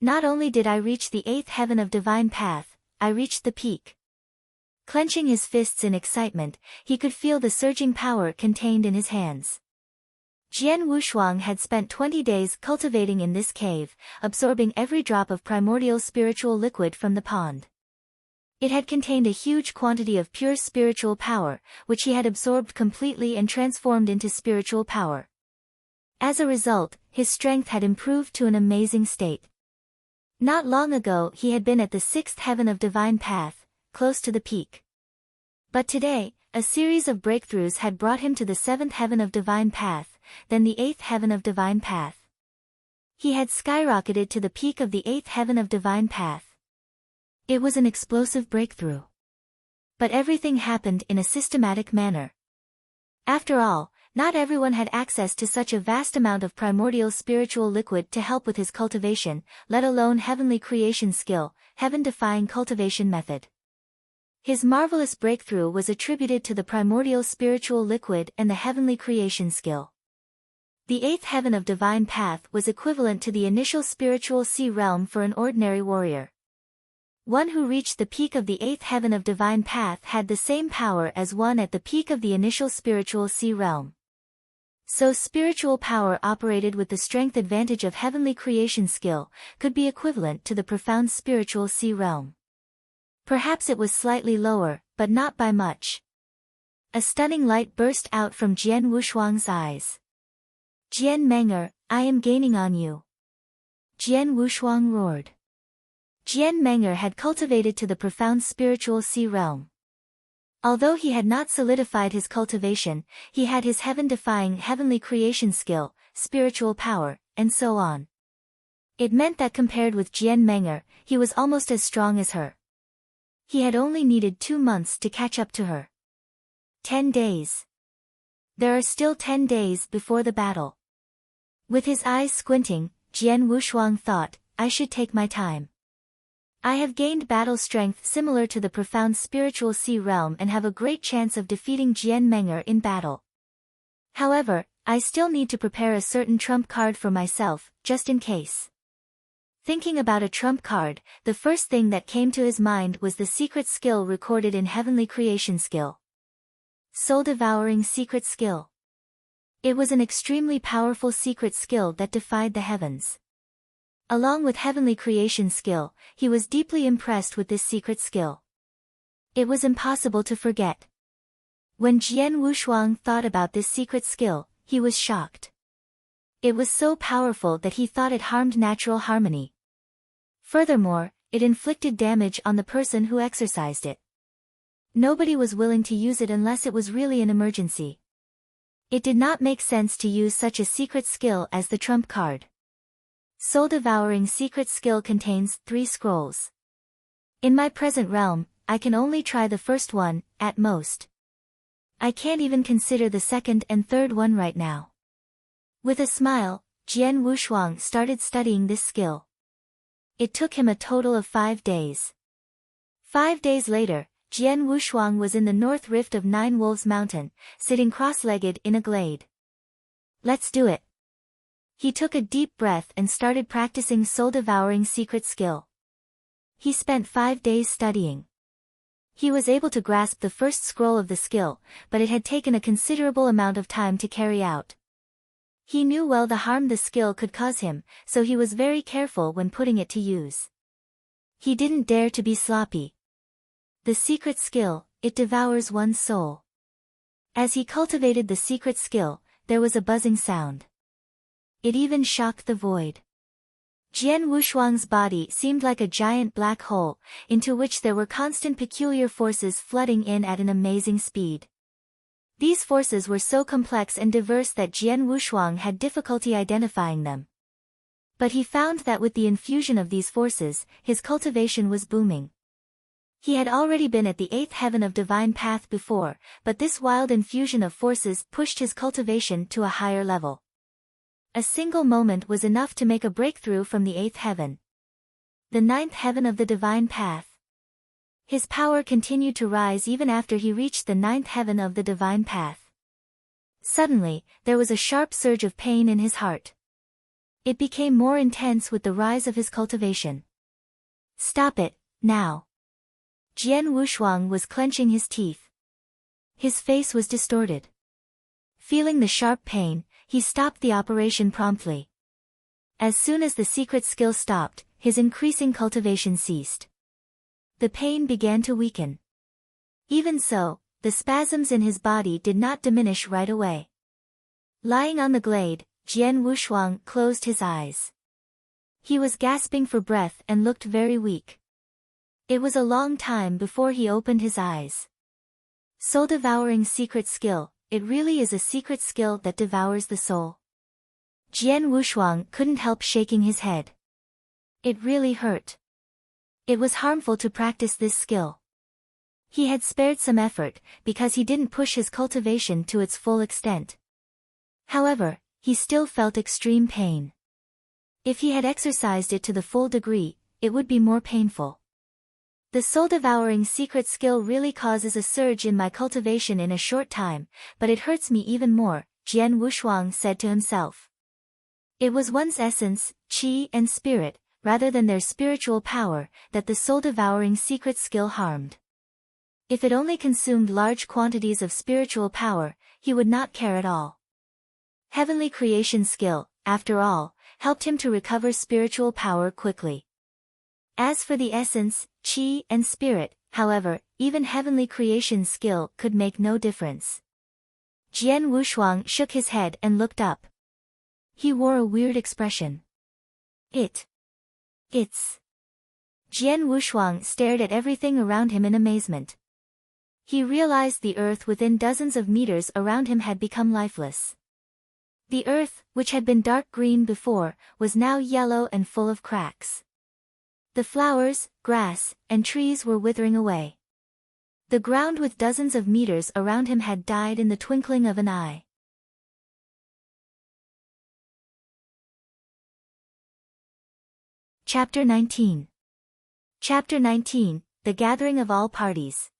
A: Not only did I reach the 8th heaven of divine path, I reached the peak. Clenching his fists in excitement, he could feel the surging power contained in his hands. Jian Wushuang had spent 20 days cultivating in this cave, absorbing every drop of primordial spiritual liquid from the pond. It had contained a huge quantity of pure spiritual power, which he had absorbed completely and transformed into spiritual power. As a result, his strength had improved to an amazing state. Not long ago he had been at the 6th heaven of divine path, close to the peak. But today, a series of breakthroughs had brought him to the 7th heaven of divine path, then the 8th heaven of divine path. He had skyrocketed to the peak of the 8th heaven of divine path. It was an explosive breakthrough. But everything happened in a systematic manner. After all, not everyone had access to such a vast amount of primordial spiritual liquid to help with his cultivation, let alone heavenly creation skill, heaven-defying cultivation method. His marvelous breakthrough was attributed to the primordial spiritual liquid and the heavenly creation skill. The 8th heaven of divine path was equivalent to the initial spiritual sea realm for an ordinary warrior. One who reached the peak of the 8th heaven of divine path had the same power as one at the peak of the initial spiritual sea realm. So spiritual power operated with the strength advantage of heavenly creation skill, could be equivalent to the profound spiritual sea realm. Perhaps it was slightly lower, but not by much. A stunning light burst out from Jian Wushuang's eyes. Jian Menger, I am gaining on you. Jian Wushuang roared. Jian Menger had cultivated to the profound spiritual sea realm. Although he had not solidified his cultivation, he had his heaven-defying heavenly creation skill, spiritual power, and so on. It meant that compared with Jian Menger, he was almost as strong as her. He had only needed 2 months to catch up to her. 10 days. There are still 10 days before the battle. With his eyes squinting, Jian Wushuang thought, I should take my time. I have gained battle strength similar to the profound spiritual sea realm and have a great chance of defeating Jian Menger in battle. However, I still need to prepare a certain trump card for myself, just in case. Thinking about a trump card, the first thing that came to his mind was the secret skill recorded in Heavenly Creation Skill. Soul-devouring secret skill. It was an extremely powerful secret skill that defied the heavens. Along with Heavenly Creation Skill, he was deeply impressed with this secret skill. It was impossible to forget. When Jian Wushuang thought about this secret skill, he was shocked. It was so powerful that he thought it harmed natural harmony. Furthermore, it inflicted damage on the person who exercised it. Nobody was willing to use it unless it was really an emergency. It did not make sense to use such a secret skill as the trump card. Soul-devouring secret skill contains 3 scrolls. In my present realm, I can only try the first one, at most. I can't even consider the second and third one right now. With a smile, Jian Wushuang started studying this skill. It took him a total of 5 days. 5 days later, Jian Wushuang was in the north rift of Nine Wolves Mountain, sitting cross-legged in a glade. Let's do it. He took a deep breath and started practicing soul-devouring secret skill. He spent 5 days studying. He was able to grasp the first scroll of the skill, but it had taken a considerable amount of time to carry out. He knew well the harm the skill could cause him, so he was very careful when putting it to use. He didn't dare to be sloppy. The secret skill, it devours one's soul. As he cultivated the secret skill, there was a buzzing sound. It even shocked the void. Jian Wushuang's body seemed like a giant black hole, into which there were constant peculiar forces flooding in at an amazing speed. These forces were so complex and diverse that Jian Wushuang had difficulty identifying them. But he found that with the infusion of these forces, his cultivation was booming. He had already been at the 8th heaven of divine path before, but this wild infusion of forces pushed his cultivation to a higher level. A single moment was enough to make a breakthrough from the 8th heaven. The 9th heaven of the divine path. His power continued to rise even after he reached the 9th heaven of the divine path. Suddenly, there was a sharp surge of pain in his heart. It became more intense with the rise of his cultivation. Stop it, now. Jian Wushuang was clenching his teeth. His face was distorted. Feeling the sharp pain, he stopped the operation promptly. As soon as the secret skill stopped, his increasing cultivation ceased. The pain began to weaken. Even so, the spasms in his body did not diminish right away. Lying on the glade, Jian Wushuang closed his eyes. He was gasping for breath and looked very weak. It was a long time before he opened his eyes. Soul-devouring secret skill, it really is a secret skill that devours the soul. Jian Wushuang couldn't help shaking his head. It really hurt. It was harmful to practice this skill. He had spared some effort, because he didn't push his cultivation to its full extent. However, he still felt extreme pain. If he had exercised it to the full degree, it would be more painful. The soul-devouring secret skill really causes a surge in my cultivation in a short time, but it hurts me even more, Jian Wushuang said to himself. It was one's essence, qi and spirit, rather than their spiritual power, that the soul-devouring secret skill harmed. If it only consumed large quantities of spiritual power, he would not care at all. Heavenly creation skill, after all, helped him to recover spiritual power quickly. As for the essence, qi and spirit, however, even heavenly creation skill could make no difference. Jian Wushuang shook his head and looked up. He wore a weird expression. It's... Jian Wushuang stared at everything around him in amazement. He realized the earth within dozens of meters around him had become lifeless. The earth, which had been dark green before, was now yellow and full of cracks. The flowers, grass, and trees were withering away. The ground with dozens of meters around him had died in the twinkling of an eye. Chapter 19. Chapter 19, The Gathering of All Parties.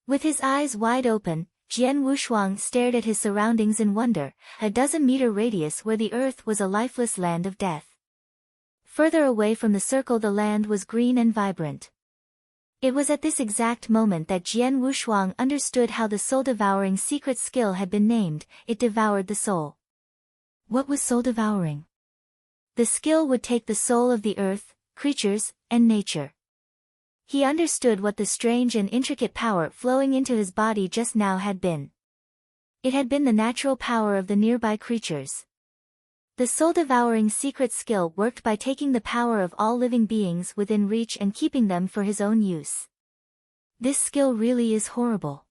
A: With his eyes wide open, Jian Wushuang stared at his surroundings in wonder, a dozen-meter radius where the earth was a lifeless land of death. Further away from the circle the land was green and vibrant. It was at this exact moment that Jian Wushuang understood how the soul-devouring secret skill had been named. It devoured the soul. What was soul-devouring? The skill would take the soul of the earth, creatures, and nature. He understood what the strange and intricate power flowing into his body just now had been. It had been the natural power of the nearby creatures. The soul-devouring secret skill worked by taking the power of all living beings within reach and keeping them for his own use. This skill really is horrible.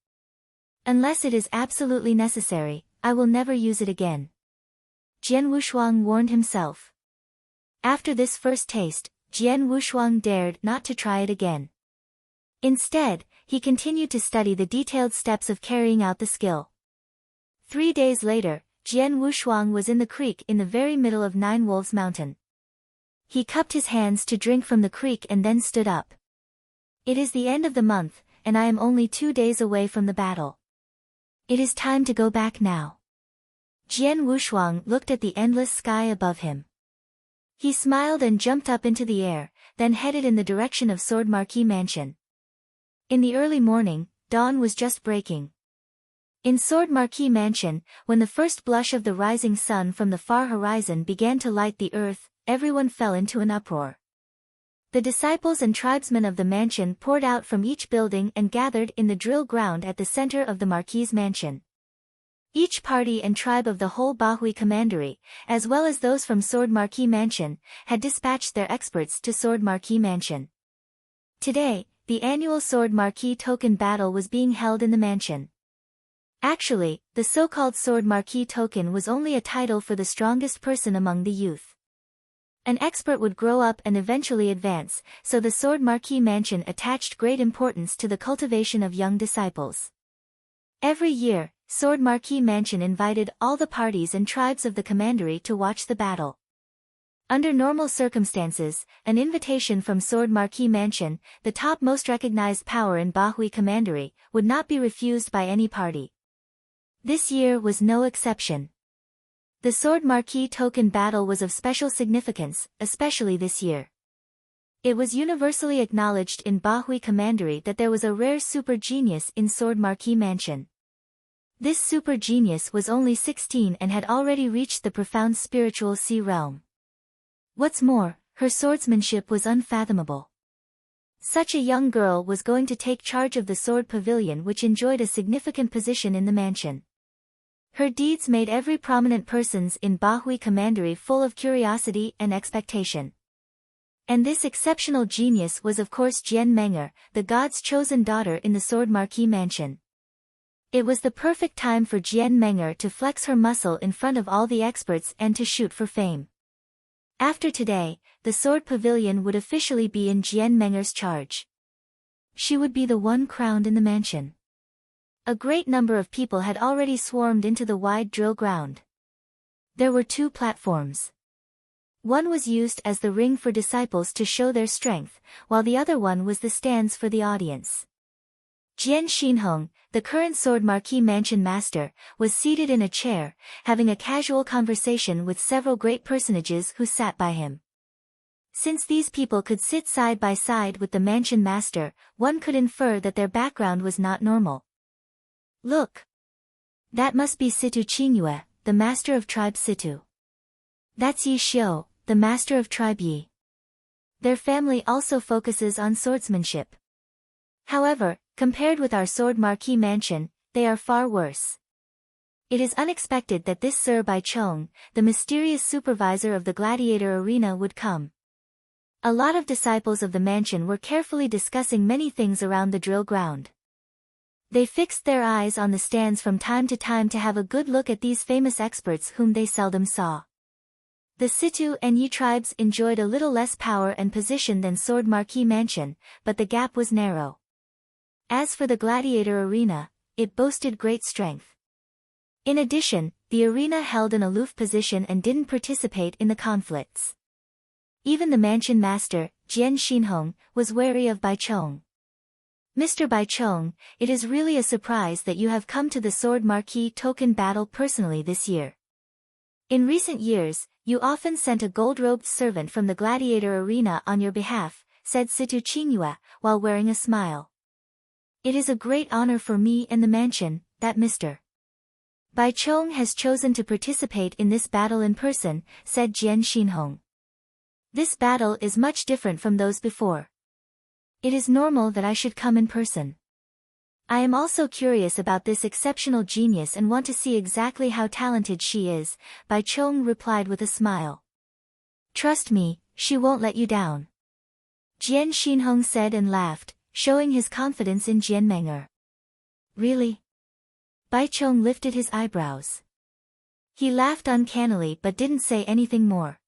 A: Unless it is absolutely necessary, I will never use it again. Jian Wushuang warned himself. After this first taste, Jian Wushuang dared not to try it again. Instead, he continued to study the detailed steps of carrying out the skill. 3 days later, Jian Wushuang was in the creek in the very middle of Nine Wolves Mountain. He cupped his hands to drink from the creek and then stood up. It is the end of the month, and I am only 2 days away from the battle. It is time to go back now. Jian Wushuang looked at the endless sky above him. He smiled and jumped up into the air, then headed in the direction of Sword Marquee Mansion. In the early morning, dawn was just breaking. In Sword Marquee Mansion, when the first blush of the rising sun from the far horizon began to light the earth, everyone fell into an uproar. The disciples and tribesmen of the mansion poured out from each building and gathered in the drill ground at the center of the Marquis's mansion. Each party and tribe of the whole Bahui Commandery, as well as those from Sword Marquee Mansion, had dispatched their experts to Sword Marquee Mansion. Today, the annual Sword Marquee Token battle was being held in the mansion. Actually, the so-called Sword Marquee Token was only a title for the strongest person among the youth. An expert would grow up and eventually advance, so the Sword Marquee Mansion attached great importance to the cultivation of young disciples. Every year, Sword Marquee Mansion invited all the parties and tribes of the commandery to watch the battle. Under normal circumstances, an invitation from Sword Marquee Mansion, the top most recognized power in Bahui Commandery, would not be refused by any party. This year was no exception. The Sword Marquee Token battle was of special significance, especially this year. It was universally acknowledged in Bahui Commandery that there was a rare super genius in Sword Marquee Mansion. This super genius was only 16 and had already reached the profound spiritual sea realm. What's more, her swordsmanship was unfathomable. Such a young girl was going to take charge of the sword pavilion, which enjoyed a significant position in the mansion. Her deeds made every prominent persons in Bahui Commandery full of curiosity and expectation. And this exceptional genius was of course Jian Menger, the god's chosen daughter in the Sword Marquee Mansion. It was the perfect time for Jian Menger to flex her muscle in front of all the experts and to shoot for fame. After today, the sword pavilion would officially be in Jian Menger's charge. She would be the one crowned in the mansion. A great number of people had already swarmed into the wide drill ground. There were 2 platforms. One was used as the ring for disciples to show their strength, while the other one was the stands for the audience. Jian Xinhong, the current Sword Marquee Mansion master, was seated in a chair, having a casual conversation with several great personages who sat by him. Since these people could sit side by side with the mansion master, one could infer that their background was not normal. Look! That must be Situ Qingyue, the master of tribe Situ. That's Yi Xiu, the master of tribe Yi. Their family also focuses on swordsmanship. However, compared with our Sword Marquee Mansion, they are far worse. It is unexpected that this Sir Baichong, the mysterious supervisor of the gladiator arena, would come. A lot of disciples of the mansion were carefully discussing many things around the drill ground. They fixed their eyes on the stands from time to time to have a good look at these famous experts whom they seldom saw. The Situ and Yi tribes enjoyed a little less power and position than Sword Marquee Mansion, but the gap was narrow. As for the gladiator arena, it boasted great strength. In addition, the arena held an aloof position and didn't participate in the conflicts. Even the mansion master, Jian Xinhong, was wary of Baichong. Mr. Baichong, it is really a surprise that you have come to the Sword Marquee token battle personally this year. In recent years, you often sent a gold-robed servant from the gladiator arena on your behalf, said Situ Qingyue, while wearing a smile. It is a great honor for me and the mansion, that Mr. Baichong has chosen to participate in this battle in person, said Jian Xinhong. This battle is much different from those before. It is normal that I should come in person. I am also curious about this exceptional genius and want to see exactly how talented she is, Baichong replied with a smile. Trust me, she won't let you down. Jian Xinhong said and laughed, showing his confidence in Jian Menger. Really? Baichong lifted his eyebrows. He laughed uncannily but didn't say anything more.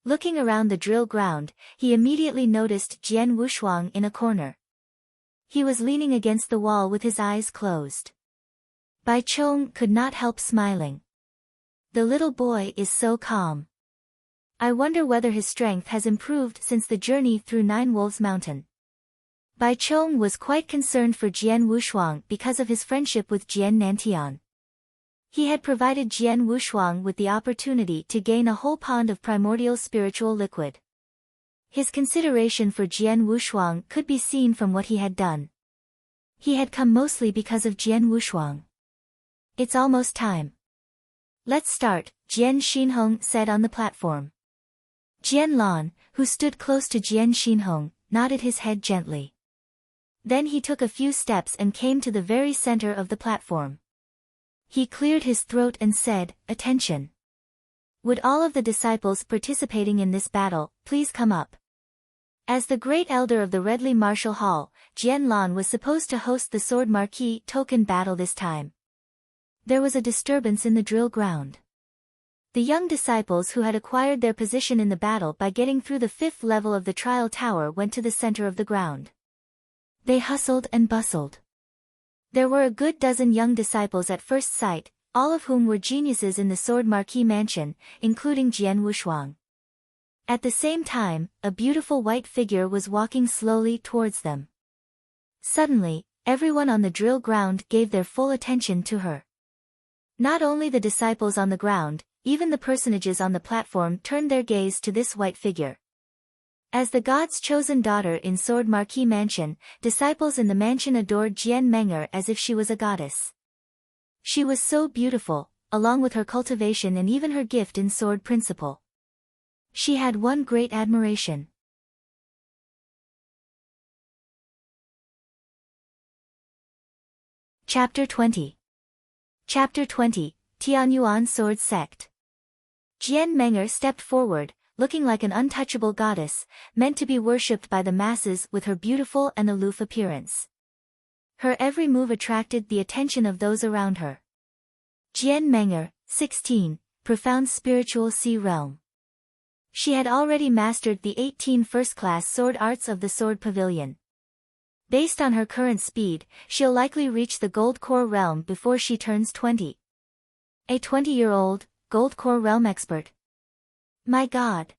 A: Looking around the drill ground, he immediately noticed Jian Wushuang in a corner. He was leaning against the wall with his eyes closed. Baichong could not help smiling. The little boy is so calm. I wonder whether his strength has improved since the journey through Nine Wolves Mountain. Baichong was quite concerned for Jian Wushuang because of his friendship with Jian Nantian. He had provided Jian Wushuang with the opportunity to gain a whole pond of primordial spiritual liquid. His consideration for Jian Wushuang could be seen from what he had done. He had come mostly because of Jian Wushuang. It's almost time. Let's start, Jian Xinhong said on the platform. Jian Lan, who stood close to Jian Xinhong, nodded his head gently. Then he took a few steps and came to the very center of the platform. He cleared his throat and said, "Attention. Would all of the disciples participating in this battle, please come up." As the great elder of the Redley Martial Hall, Jian Lan was supposed to host the Sword Marquee token battle this time. There was a disturbance in the drill ground. The young disciples who had acquired their position in the battle by getting through the 5th level of the trial tower went to the center of the ground. They hustled and bustled. There were a good dozen young disciples at first sight, all of whom were geniuses in the Sword Marquee Mansion, including Jian Wushuang. At the same time, a beautiful white figure was walking slowly towards them. Suddenly, everyone on the drill ground gave their full attention to her. Not only the disciples on the ground, even the personages on the platform turned their gaze to this white figure. As the god's chosen daughter in Sword Marquee Mansion, disciples in the mansion adored Jian Menger as if she was a goddess. She was so beautiful, along with her cultivation and even her gift in sword principle. She had one great admiration. Chapter 20. Chapter 20, Tianyuan Sword Sect. Jian Menger stepped forward, looking like an untouchable goddess, meant to be worshipped by the masses with her beautiful and aloof appearance. Her every move attracted the attention of those around her. Jian Menger, 16, profound spiritual sea realm. She had already mastered the 18 first-class sword arts of the Sword Pavilion. Based on her current speed, she'll likely reach the Gold Core realm before she turns 20. A 20-year-old, Gold Core realm expert. My God!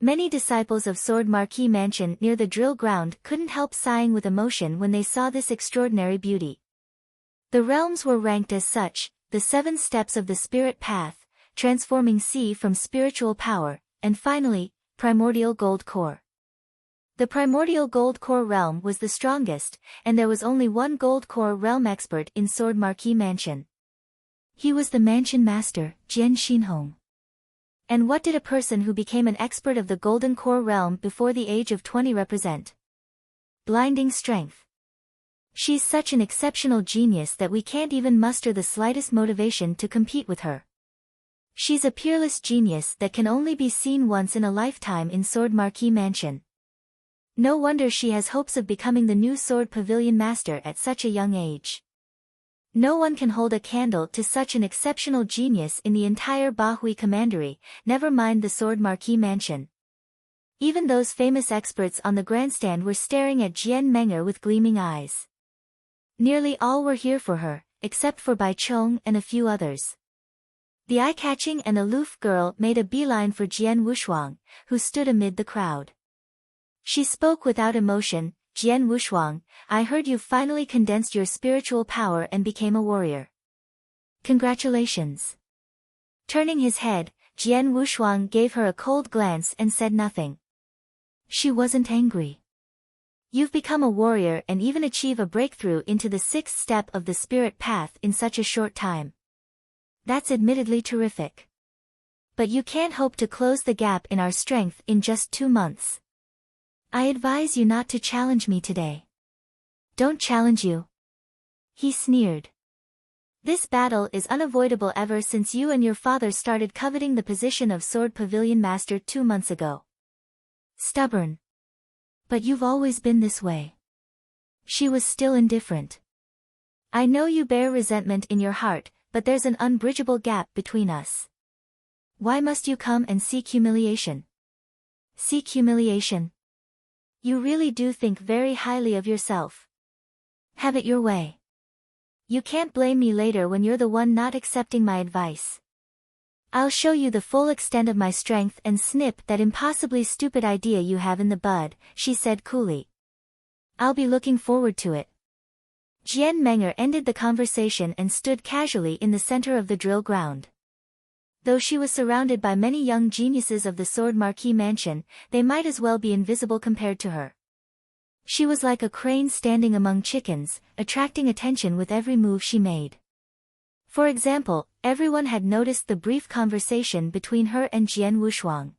A: Many disciples of Sword Marquee Mansion near the drill ground couldn't help sighing with emotion when they saw this extraordinary beauty. The realms were ranked as such, the 7 steps of the spirit path, transforming sea from spiritual power, and finally, primordial gold core. The primordial gold core realm was the strongest, and there was only one gold core realm expert in Sword Marquee Mansion. He was the mansion master, Jian Xinhong. And what did a person who became an expert of the Golden Core realm before the age of 20 represent? Blinding strength. She's such an exceptional genius that we can't even muster the slightest motivation to compete with her. She's a peerless genius that can only be seen once in a lifetime in Sword Marquee Mansion. No wonder she has hopes of becoming the new Sword Pavilion Master at such a young age. No one can hold a candle to such an exceptional genius in the entire Bahui Commandery, never mind the Sword Marquee Mansion. Even those famous experts on the grandstand were staring at Jian Menger with gleaming eyes. Nearly all were here for her, except for Bai Chong and a few others. The eye-catching and aloof girl made a beeline for Jian Wushuang, who stood amid the crowd. She spoke without emotion. Jian Wushuang, I heard you finally condensed your spiritual power and became a warrior. Congratulations. Turning his head, Jian Wushuang gave her a cold glance and said nothing. She wasn't angry. You've become a warrior and even achieve a breakthrough into the 6th step of the spirit path in such a short time. That's admittedly terrific. But you can't hope to close the gap in our strength in just 2 months. I advise you not to challenge me today. Don't challenge you. He sneered. This battle is unavoidable ever since you and your father started coveting the position of Sword Pavilion Master 2 months ago. Stubborn. But you've always been this way. She was still indifferent. I know you bear resentment in your heart, but there's an unbridgeable gap between us. Why must you come and seek humiliation? Seek humiliation? You really do think very highly of yourself. Have it your way. You can't blame me later when you're the one not accepting my advice. I'll show you the full extent of my strength and snip that impossibly stupid idea you have in the bud, she said coolly. I'll be looking forward to it. Jian Menger ended the conversation and stood casually in the center of the drill ground. Though she was surrounded by many young geniuses of the Sword Marquee Mansion, they might as well be invisible compared to her. She was like a crane standing among chickens, attracting attention with every move she made. For example, everyone had noticed the brief conversation between her and Jian Wushuang.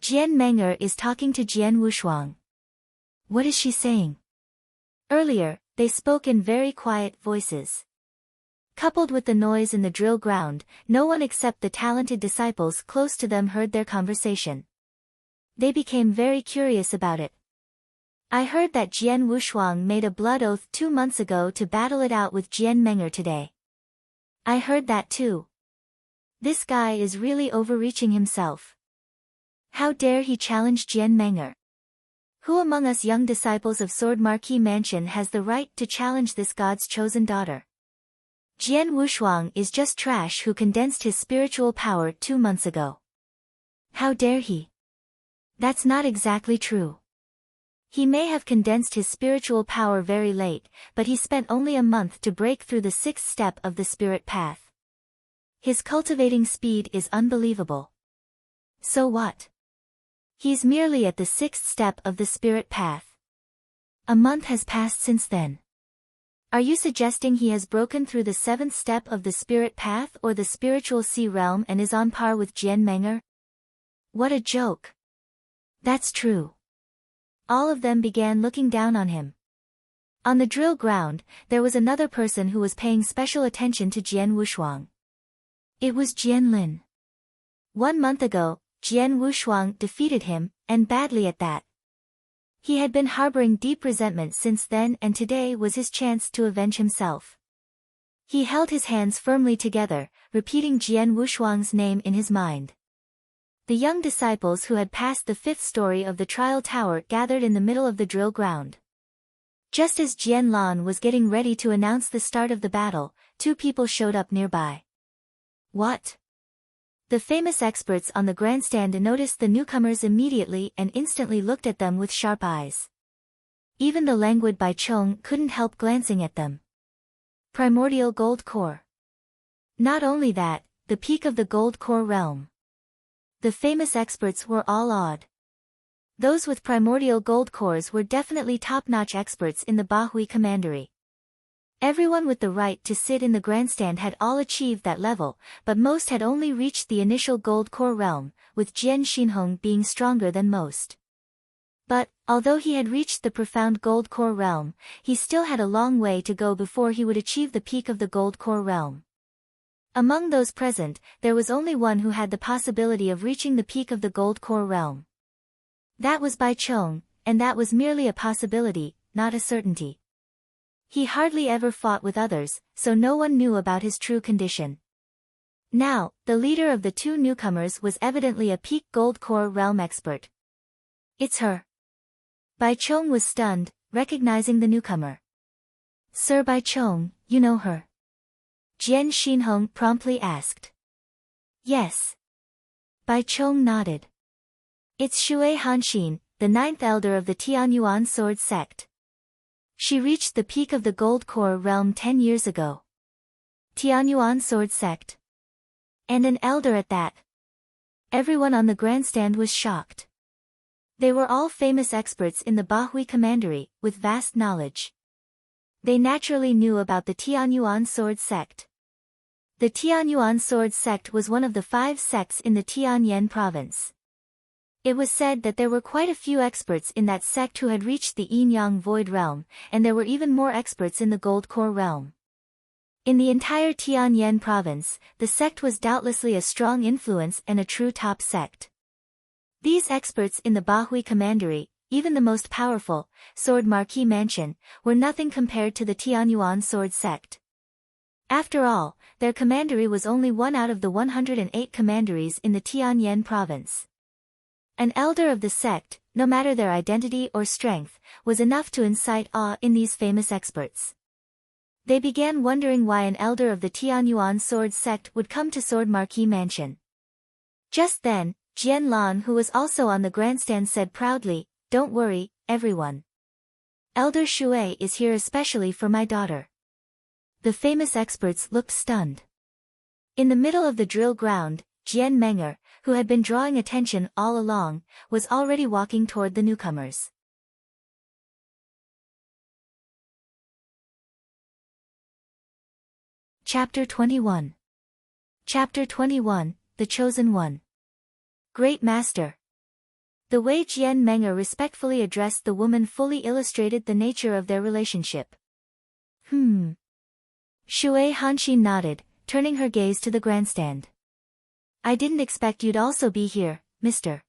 A: Jian Menger is talking to Jian Wushuang. What is she saying? Earlier, they spoke in very quiet voices. Coupled with the noise in the drill ground, no one except the talented disciples close to them heard their conversation. They became very curious about it. I heard that Jian Wushuang made a blood oath 2 months ago to battle it out with Jian Menger today. I heard that too. This guy is really overreaching himself. How dare he challenge Jian Menger? Who among us young disciples of Sword Marquee Mansion has the right to challenge this god's chosen daughter? Jian Wushuang is just trash who condensed his spiritual power 2 months ago. How dare he? That's not exactly true. He may have condensed his spiritual power very late, but he spent only a month to break through the 6th step of the spirit path. His cultivating speed is unbelievable. So what? He's merely at the 6th step of the spirit path. A month has passed since then. Are you suggesting he has broken through the 7th step of the spirit path or the spiritual sea realm and is on par with Jian Menger? What a joke. That's true. All of them began looking down on him. On the drill ground, there was another person who was paying special attention to Jian Wushuang. It was Jian Lin. 1 month ago, Jian Wushuang defeated him, and badly at that. He had been harboring deep resentment since then and today was his chance to avenge himself. He held his hands firmly together, repeating Jian Wushuang's name in his mind. The young disciples who had passed the 5th story of the trial tower gathered in the middle of the drill ground. Just as Jian Lan was getting ready to announce the start of the battle, 2 people showed up nearby. What? The famous experts on the grandstand noticed the newcomers immediately and instantly looked at them with sharp eyes. Even the languid Bai Chong couldn't help glancing at them. Primordial Gold Core. Not only that, the peak of the Gold Core realm. The famous experts were all awed. Those with primordial gold cores were definitely top-notch experts in the Bahui Commandery. Everyone with the right to sit in the grandstand had all achieved that level, but most had only reached the initial gold core realm, with Jian Xinhong being stronger than most. But, although he had reached the profound Gold Core realm, he still had a long way to go before he would achieve the peak of the Gold Core realm. Among those present, there was only one who had the possibility of reaching the peak of the Gold Core realm. That was Bai Chong, and that was merely a possibility, not a certainty. He hardly ever fought with others, so no one knew about his true condition. Now, the leader of the two newcomers was evidently a peak Gold Core realm expert. It's her. Bai Chong was stunned, recognizing the newcomer. Sir Bai Chong, you know her? Jian Xinhong promptly asked. Yes. Bai Chong nodded. It's Shui Hanxin, the ninth elder of the Tianyuan sword sect. She reached the peak of the Gold Core realm 10 years ago. Tianyuan sword sect. And an elder at that. Everyone on the grandstand was shocked. They were all famous experts in the Bahui commandery, with vast knowledge. They naturally knew about the Tianyuan sword sect. The Tianyuan sword sect was one of the 5 sects in the Tianyan province. It was said that there were quite a few experts in that sect who had reached the Yin-Yang Void realm, and there were even more experts in the Gold Core realm. In the entire Tianyan province, the sect was doubtlessly a strong influence and a true top sect. These experts in the Bahui commandery, even the most powerful, Sword Marquis Mansion, were nothing compared to the Tianyuan sword sect. After all, their commandery was only one out of the 108 commanderies in the Tianyan province. An elder of the sect, no matter their identity or strength, was enough to incite awe in these famous experts. They began wondering why an elder of the Tianyuan sword sect would come to Sword Marquis Mansion. Just then, Jian Lan, who was also on the grandstand, said proudly, "Don't worry, everyone. Elder Shui is here especially for my daughter." The famous experts looked stunned. In the middle of the drill ground, Jian Menger, who had been drawing attention all along, was already walking toward the newcomers. Chapter 21. Chapter 21, The Chosen One. Great Master. The way Jian Menger respectfully addressed the woman fully illustrated the nature of their relationship. Shui Hanxin nodded, turning her gaze to the grandstand. I didn't expect you'd also be here, Mr.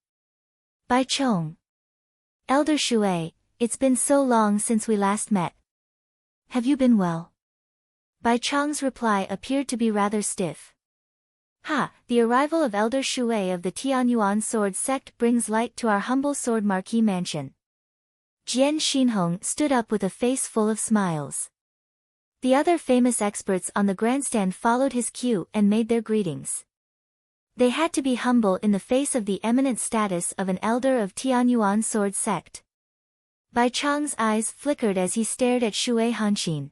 A: Bai Chong. Elder Shui, it's been so long since we last met. Have you been well? Bai Chong's reply appeared to be rather stiff. The arrival of Elder Shui of the Tianyuan sword sect brings light to our humble Sword Marquis Mansion. Jian Xinhong stood up with a face full of smiles. The other famous experts on the grandstand followed his cue and made their greetings. They had to be humble in the face of the eminent status of an elder of Tianyuan sword sect. Bai Chong's eyes flickered as he stared at Shui Hanxin.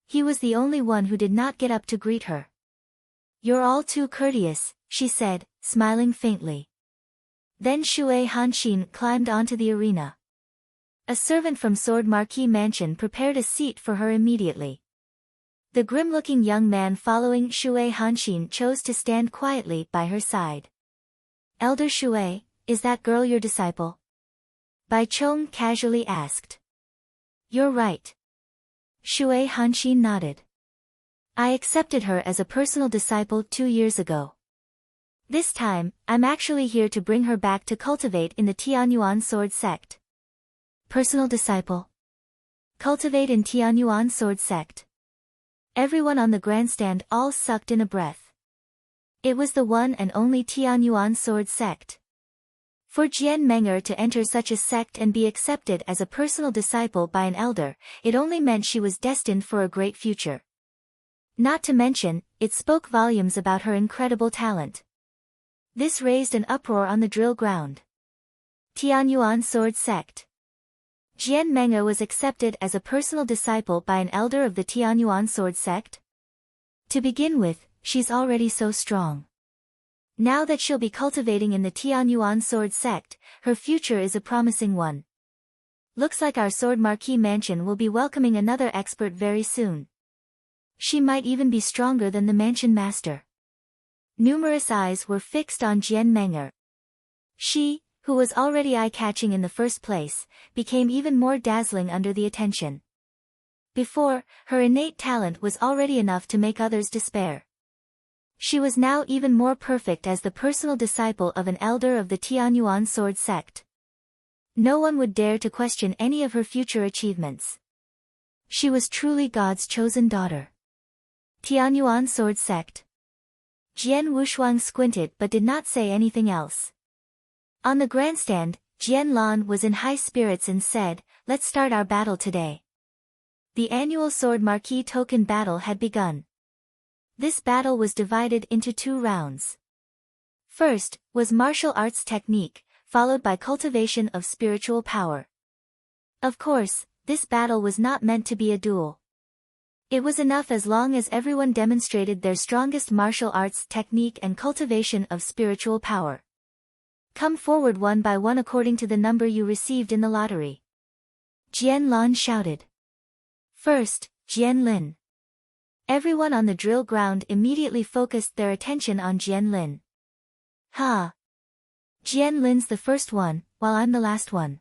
A: He was the only one who did not get up to greet her. You're all too courteous, she said, smiling faintly. Then Shui Hanxin climbed onto the arena. A servant from Sword Marquis Mansion prepared a seat for her immediately. The grim-looking young man following Shui Hanxin chose to stand quietly by her side. Elder Shui, is that girl your disciple? Bai Chong casually asked. You're right. Shui Hanxin nodded. I accepted her as a personal disciple 2 years ago. This time, I'm actually here to bring her back to cultivate in the Tianyuan sword sect. Personal disciple. Cultivate in Tianyuan sword sect. Everyone on the grandstand all sucked in a breath. It was the one and only Tianyuan sword sect. For Jian Menger to enter such a sect and be accepted as a personal disciple by an elder, it only meant she was destined for a great future. Not to mention, it spoke volumes about her incredible talent. This raised an uproar on the drill ground. Tianyuan sword sect. Jian Menger was accepted as a personal disciple by an elder of the Tianyuan sword sect? To begin with, she's already so strong. Now that she'll be cultivating in the Tianyuan sword sect, her future is a promising one. Looks like our Sword Marquis Mansion will be welcoming another expert very soon. She might even be stronger than the mansion master. Numerous eyes were fixed on Jian Menger. She, who was already eye-catching in the first place, became even more dazzling under the attention. Before, her innate talent was already enough to make others despair. She was now even more perfect as the personal disciple of an elder of the Tianyuan sword sect. No one would dare to question any of her future achievements. She was truly God's chosen daughter. Tianyuan sword sect. Jian Wushuang squinted but did not say anything else. On the grandstand, Jian Lan was in high spirits and said, "Let's start our battle today." The annual Sword Marquee token battle had begun. This battle was divided into 2 rounds. First, was martial arts technique, followed by cultivation of spiritual power. Of course, this battle was not meant to be a duel. It was enough as long as everyone demonstrated their strongest martial arts technique and cultivation of spiritual power. Come forward one by one according to the number you received in the lottery. Jian Lan shouted. First, Jian Lin. Everyone on the drill ground immediately focused their attention on Jian Lin. Ha! Jian Lin's the first one, while I'm the last one.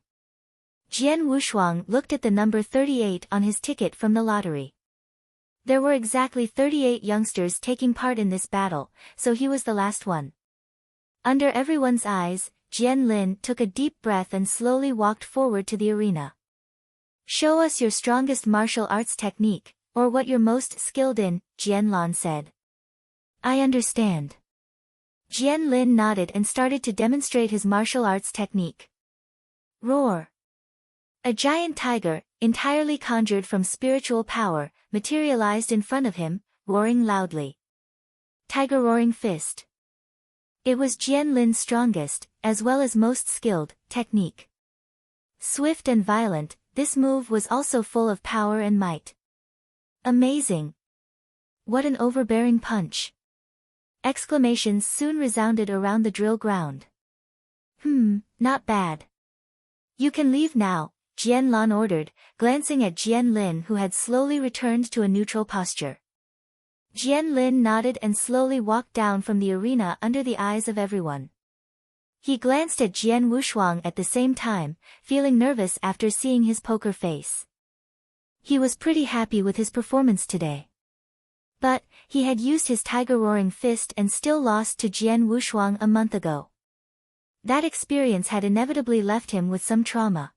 A: Jian Wushuang looked at the number 38 on his ticket from the lottery. There were exactly 38 youngsters taking part in this battle, so he was the last one. Under everyone's eyes, Jian Lin took a deep breath and slowly walked forward to the arena. Show us your strongest martial arts technique, or what you're most skilled in, Jian Lan said. I understand. Jian Lin nodded and started to demonstrate his martial arts technique. Roar. A giant tiger, entirely conjured from spiritual power, materialized in front of him, roaring loudly. Tiger roaring fist. It was Jian Lin's strongest, as well as most skilled, technique. Swift and violent, this move was also full of power and might. Amazing! What an overbearing punch! Exclamations soon resounded around the drill ground. Not bad. You can leave now, Jian Lan ordered, glancing at Jian Lin who had slowly returned to a neutral posture. Jian Lin nodded and slowly walked down from the arena under the eyes of everyone. He glanced at Jian Wushuang at the same time, feeling nervous after seeing his poker face. He was pretty happy with his performance today. But, he had used his tiger-roaring fist and still lost to Jian Wushuang a month ago. That experience had inevitably left him with some trauma.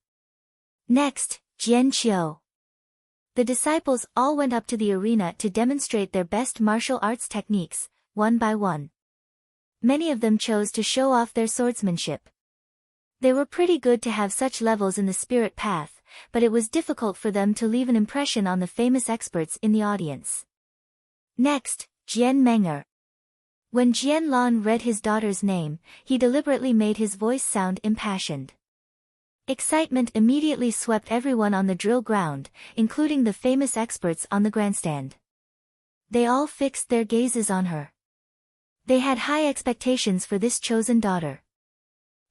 A: Next, Jian Qiu. The disciples all went up to the arena to demonstrate their best martial arts techniques, one by one. Many of them chose to show off their swordsmanship. They were pretty good to have such levels in the spirit path, but it was difficult for them to leave an impression on the famous experts in the audience. Next, Jian Menger. When Jian Lan read his daughter's name, he deliberately made his voice sound impassioned. Excitement immediately swept everyone on the drill ground, including the famous experts on the grandstand. They all fixed their gazes on her. They had high expectations for this chosen daughter.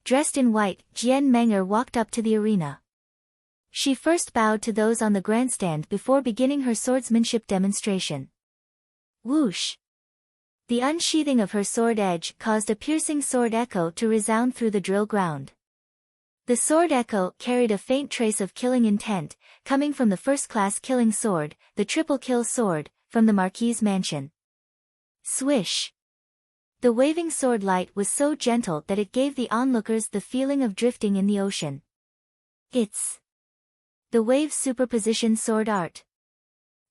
A: Dressed in white, Jian Menger walked up to the arena. She first bowed to those on the grandstand before beginning her swordsmanship demonstration. Whoosh! The unsheathing of her sword edge caused a piercing sword echo to resound through the drill ground. The sword echo carried a faint trace of killing intent, coming from the first-class killing sword, the triple-kill sword, from the Marquis's mansion. Swish! The waving sword light was so gentle that it gave the onlookers the feeling of drifting in the ocean. It's the wave superposition sword art.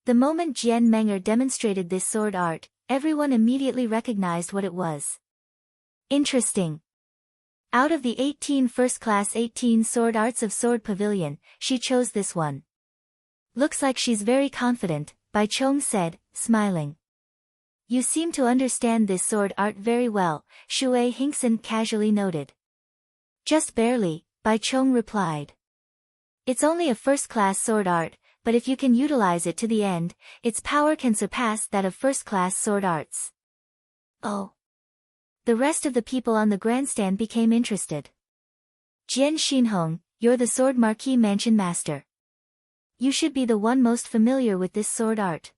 A: The moment Jian Menger demonstrated this sword art, everyone immediately recognized what it was. Interesting. Out of the 18 first-class 18 sword arts of Sword Pavilion, she chose this one. Looks like she's very confident, Bai Chong said, smiling. You seem to understand this sword art very well, Shui Hinkson casually noted. Just barely, Bai Chong replied. It's only a first-class sword art, but if you can utilize it to the end, its power can surpass that of first-class sword arts. Oh. The rest of the people on the grandstand became interested. Jian Xinhong, you're the Sword Marquee Mansion Master. You should be the one most familiar with this sword art.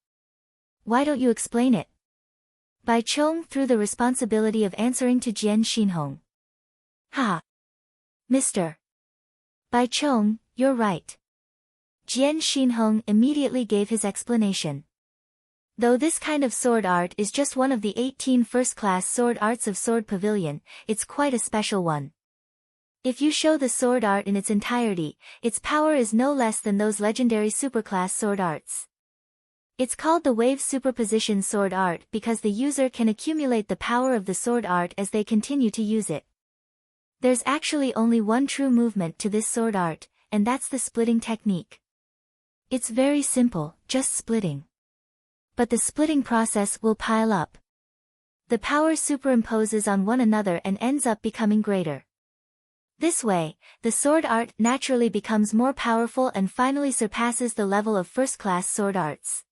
A: Why don't you explain it? Bai Chong threw the responsibility of answering to Jian Xinhong. Ha! Mr. Bai Chong, you're right. Jian Xinhong immediately gave his explanation. Though this kind of sword art is just one of the 18 first-class sword arts of Sword Pavilion, it's quite a special one. If you show the sword art in its entirety, its power is no less than those legendary superclass sword arts. It's called the wave superposition sword art because the user can accumulate the power of the sword art as they continue to use it. There's actually only one true movement to this sword art, and that's the splitting technique. It's very simple, just splitting. But the splitting process will pile up. The power superimposes on one another and ends up becoming greater. This way, the sword art naturally becomes more powerful and finally surpasses the level of first-class sword arts.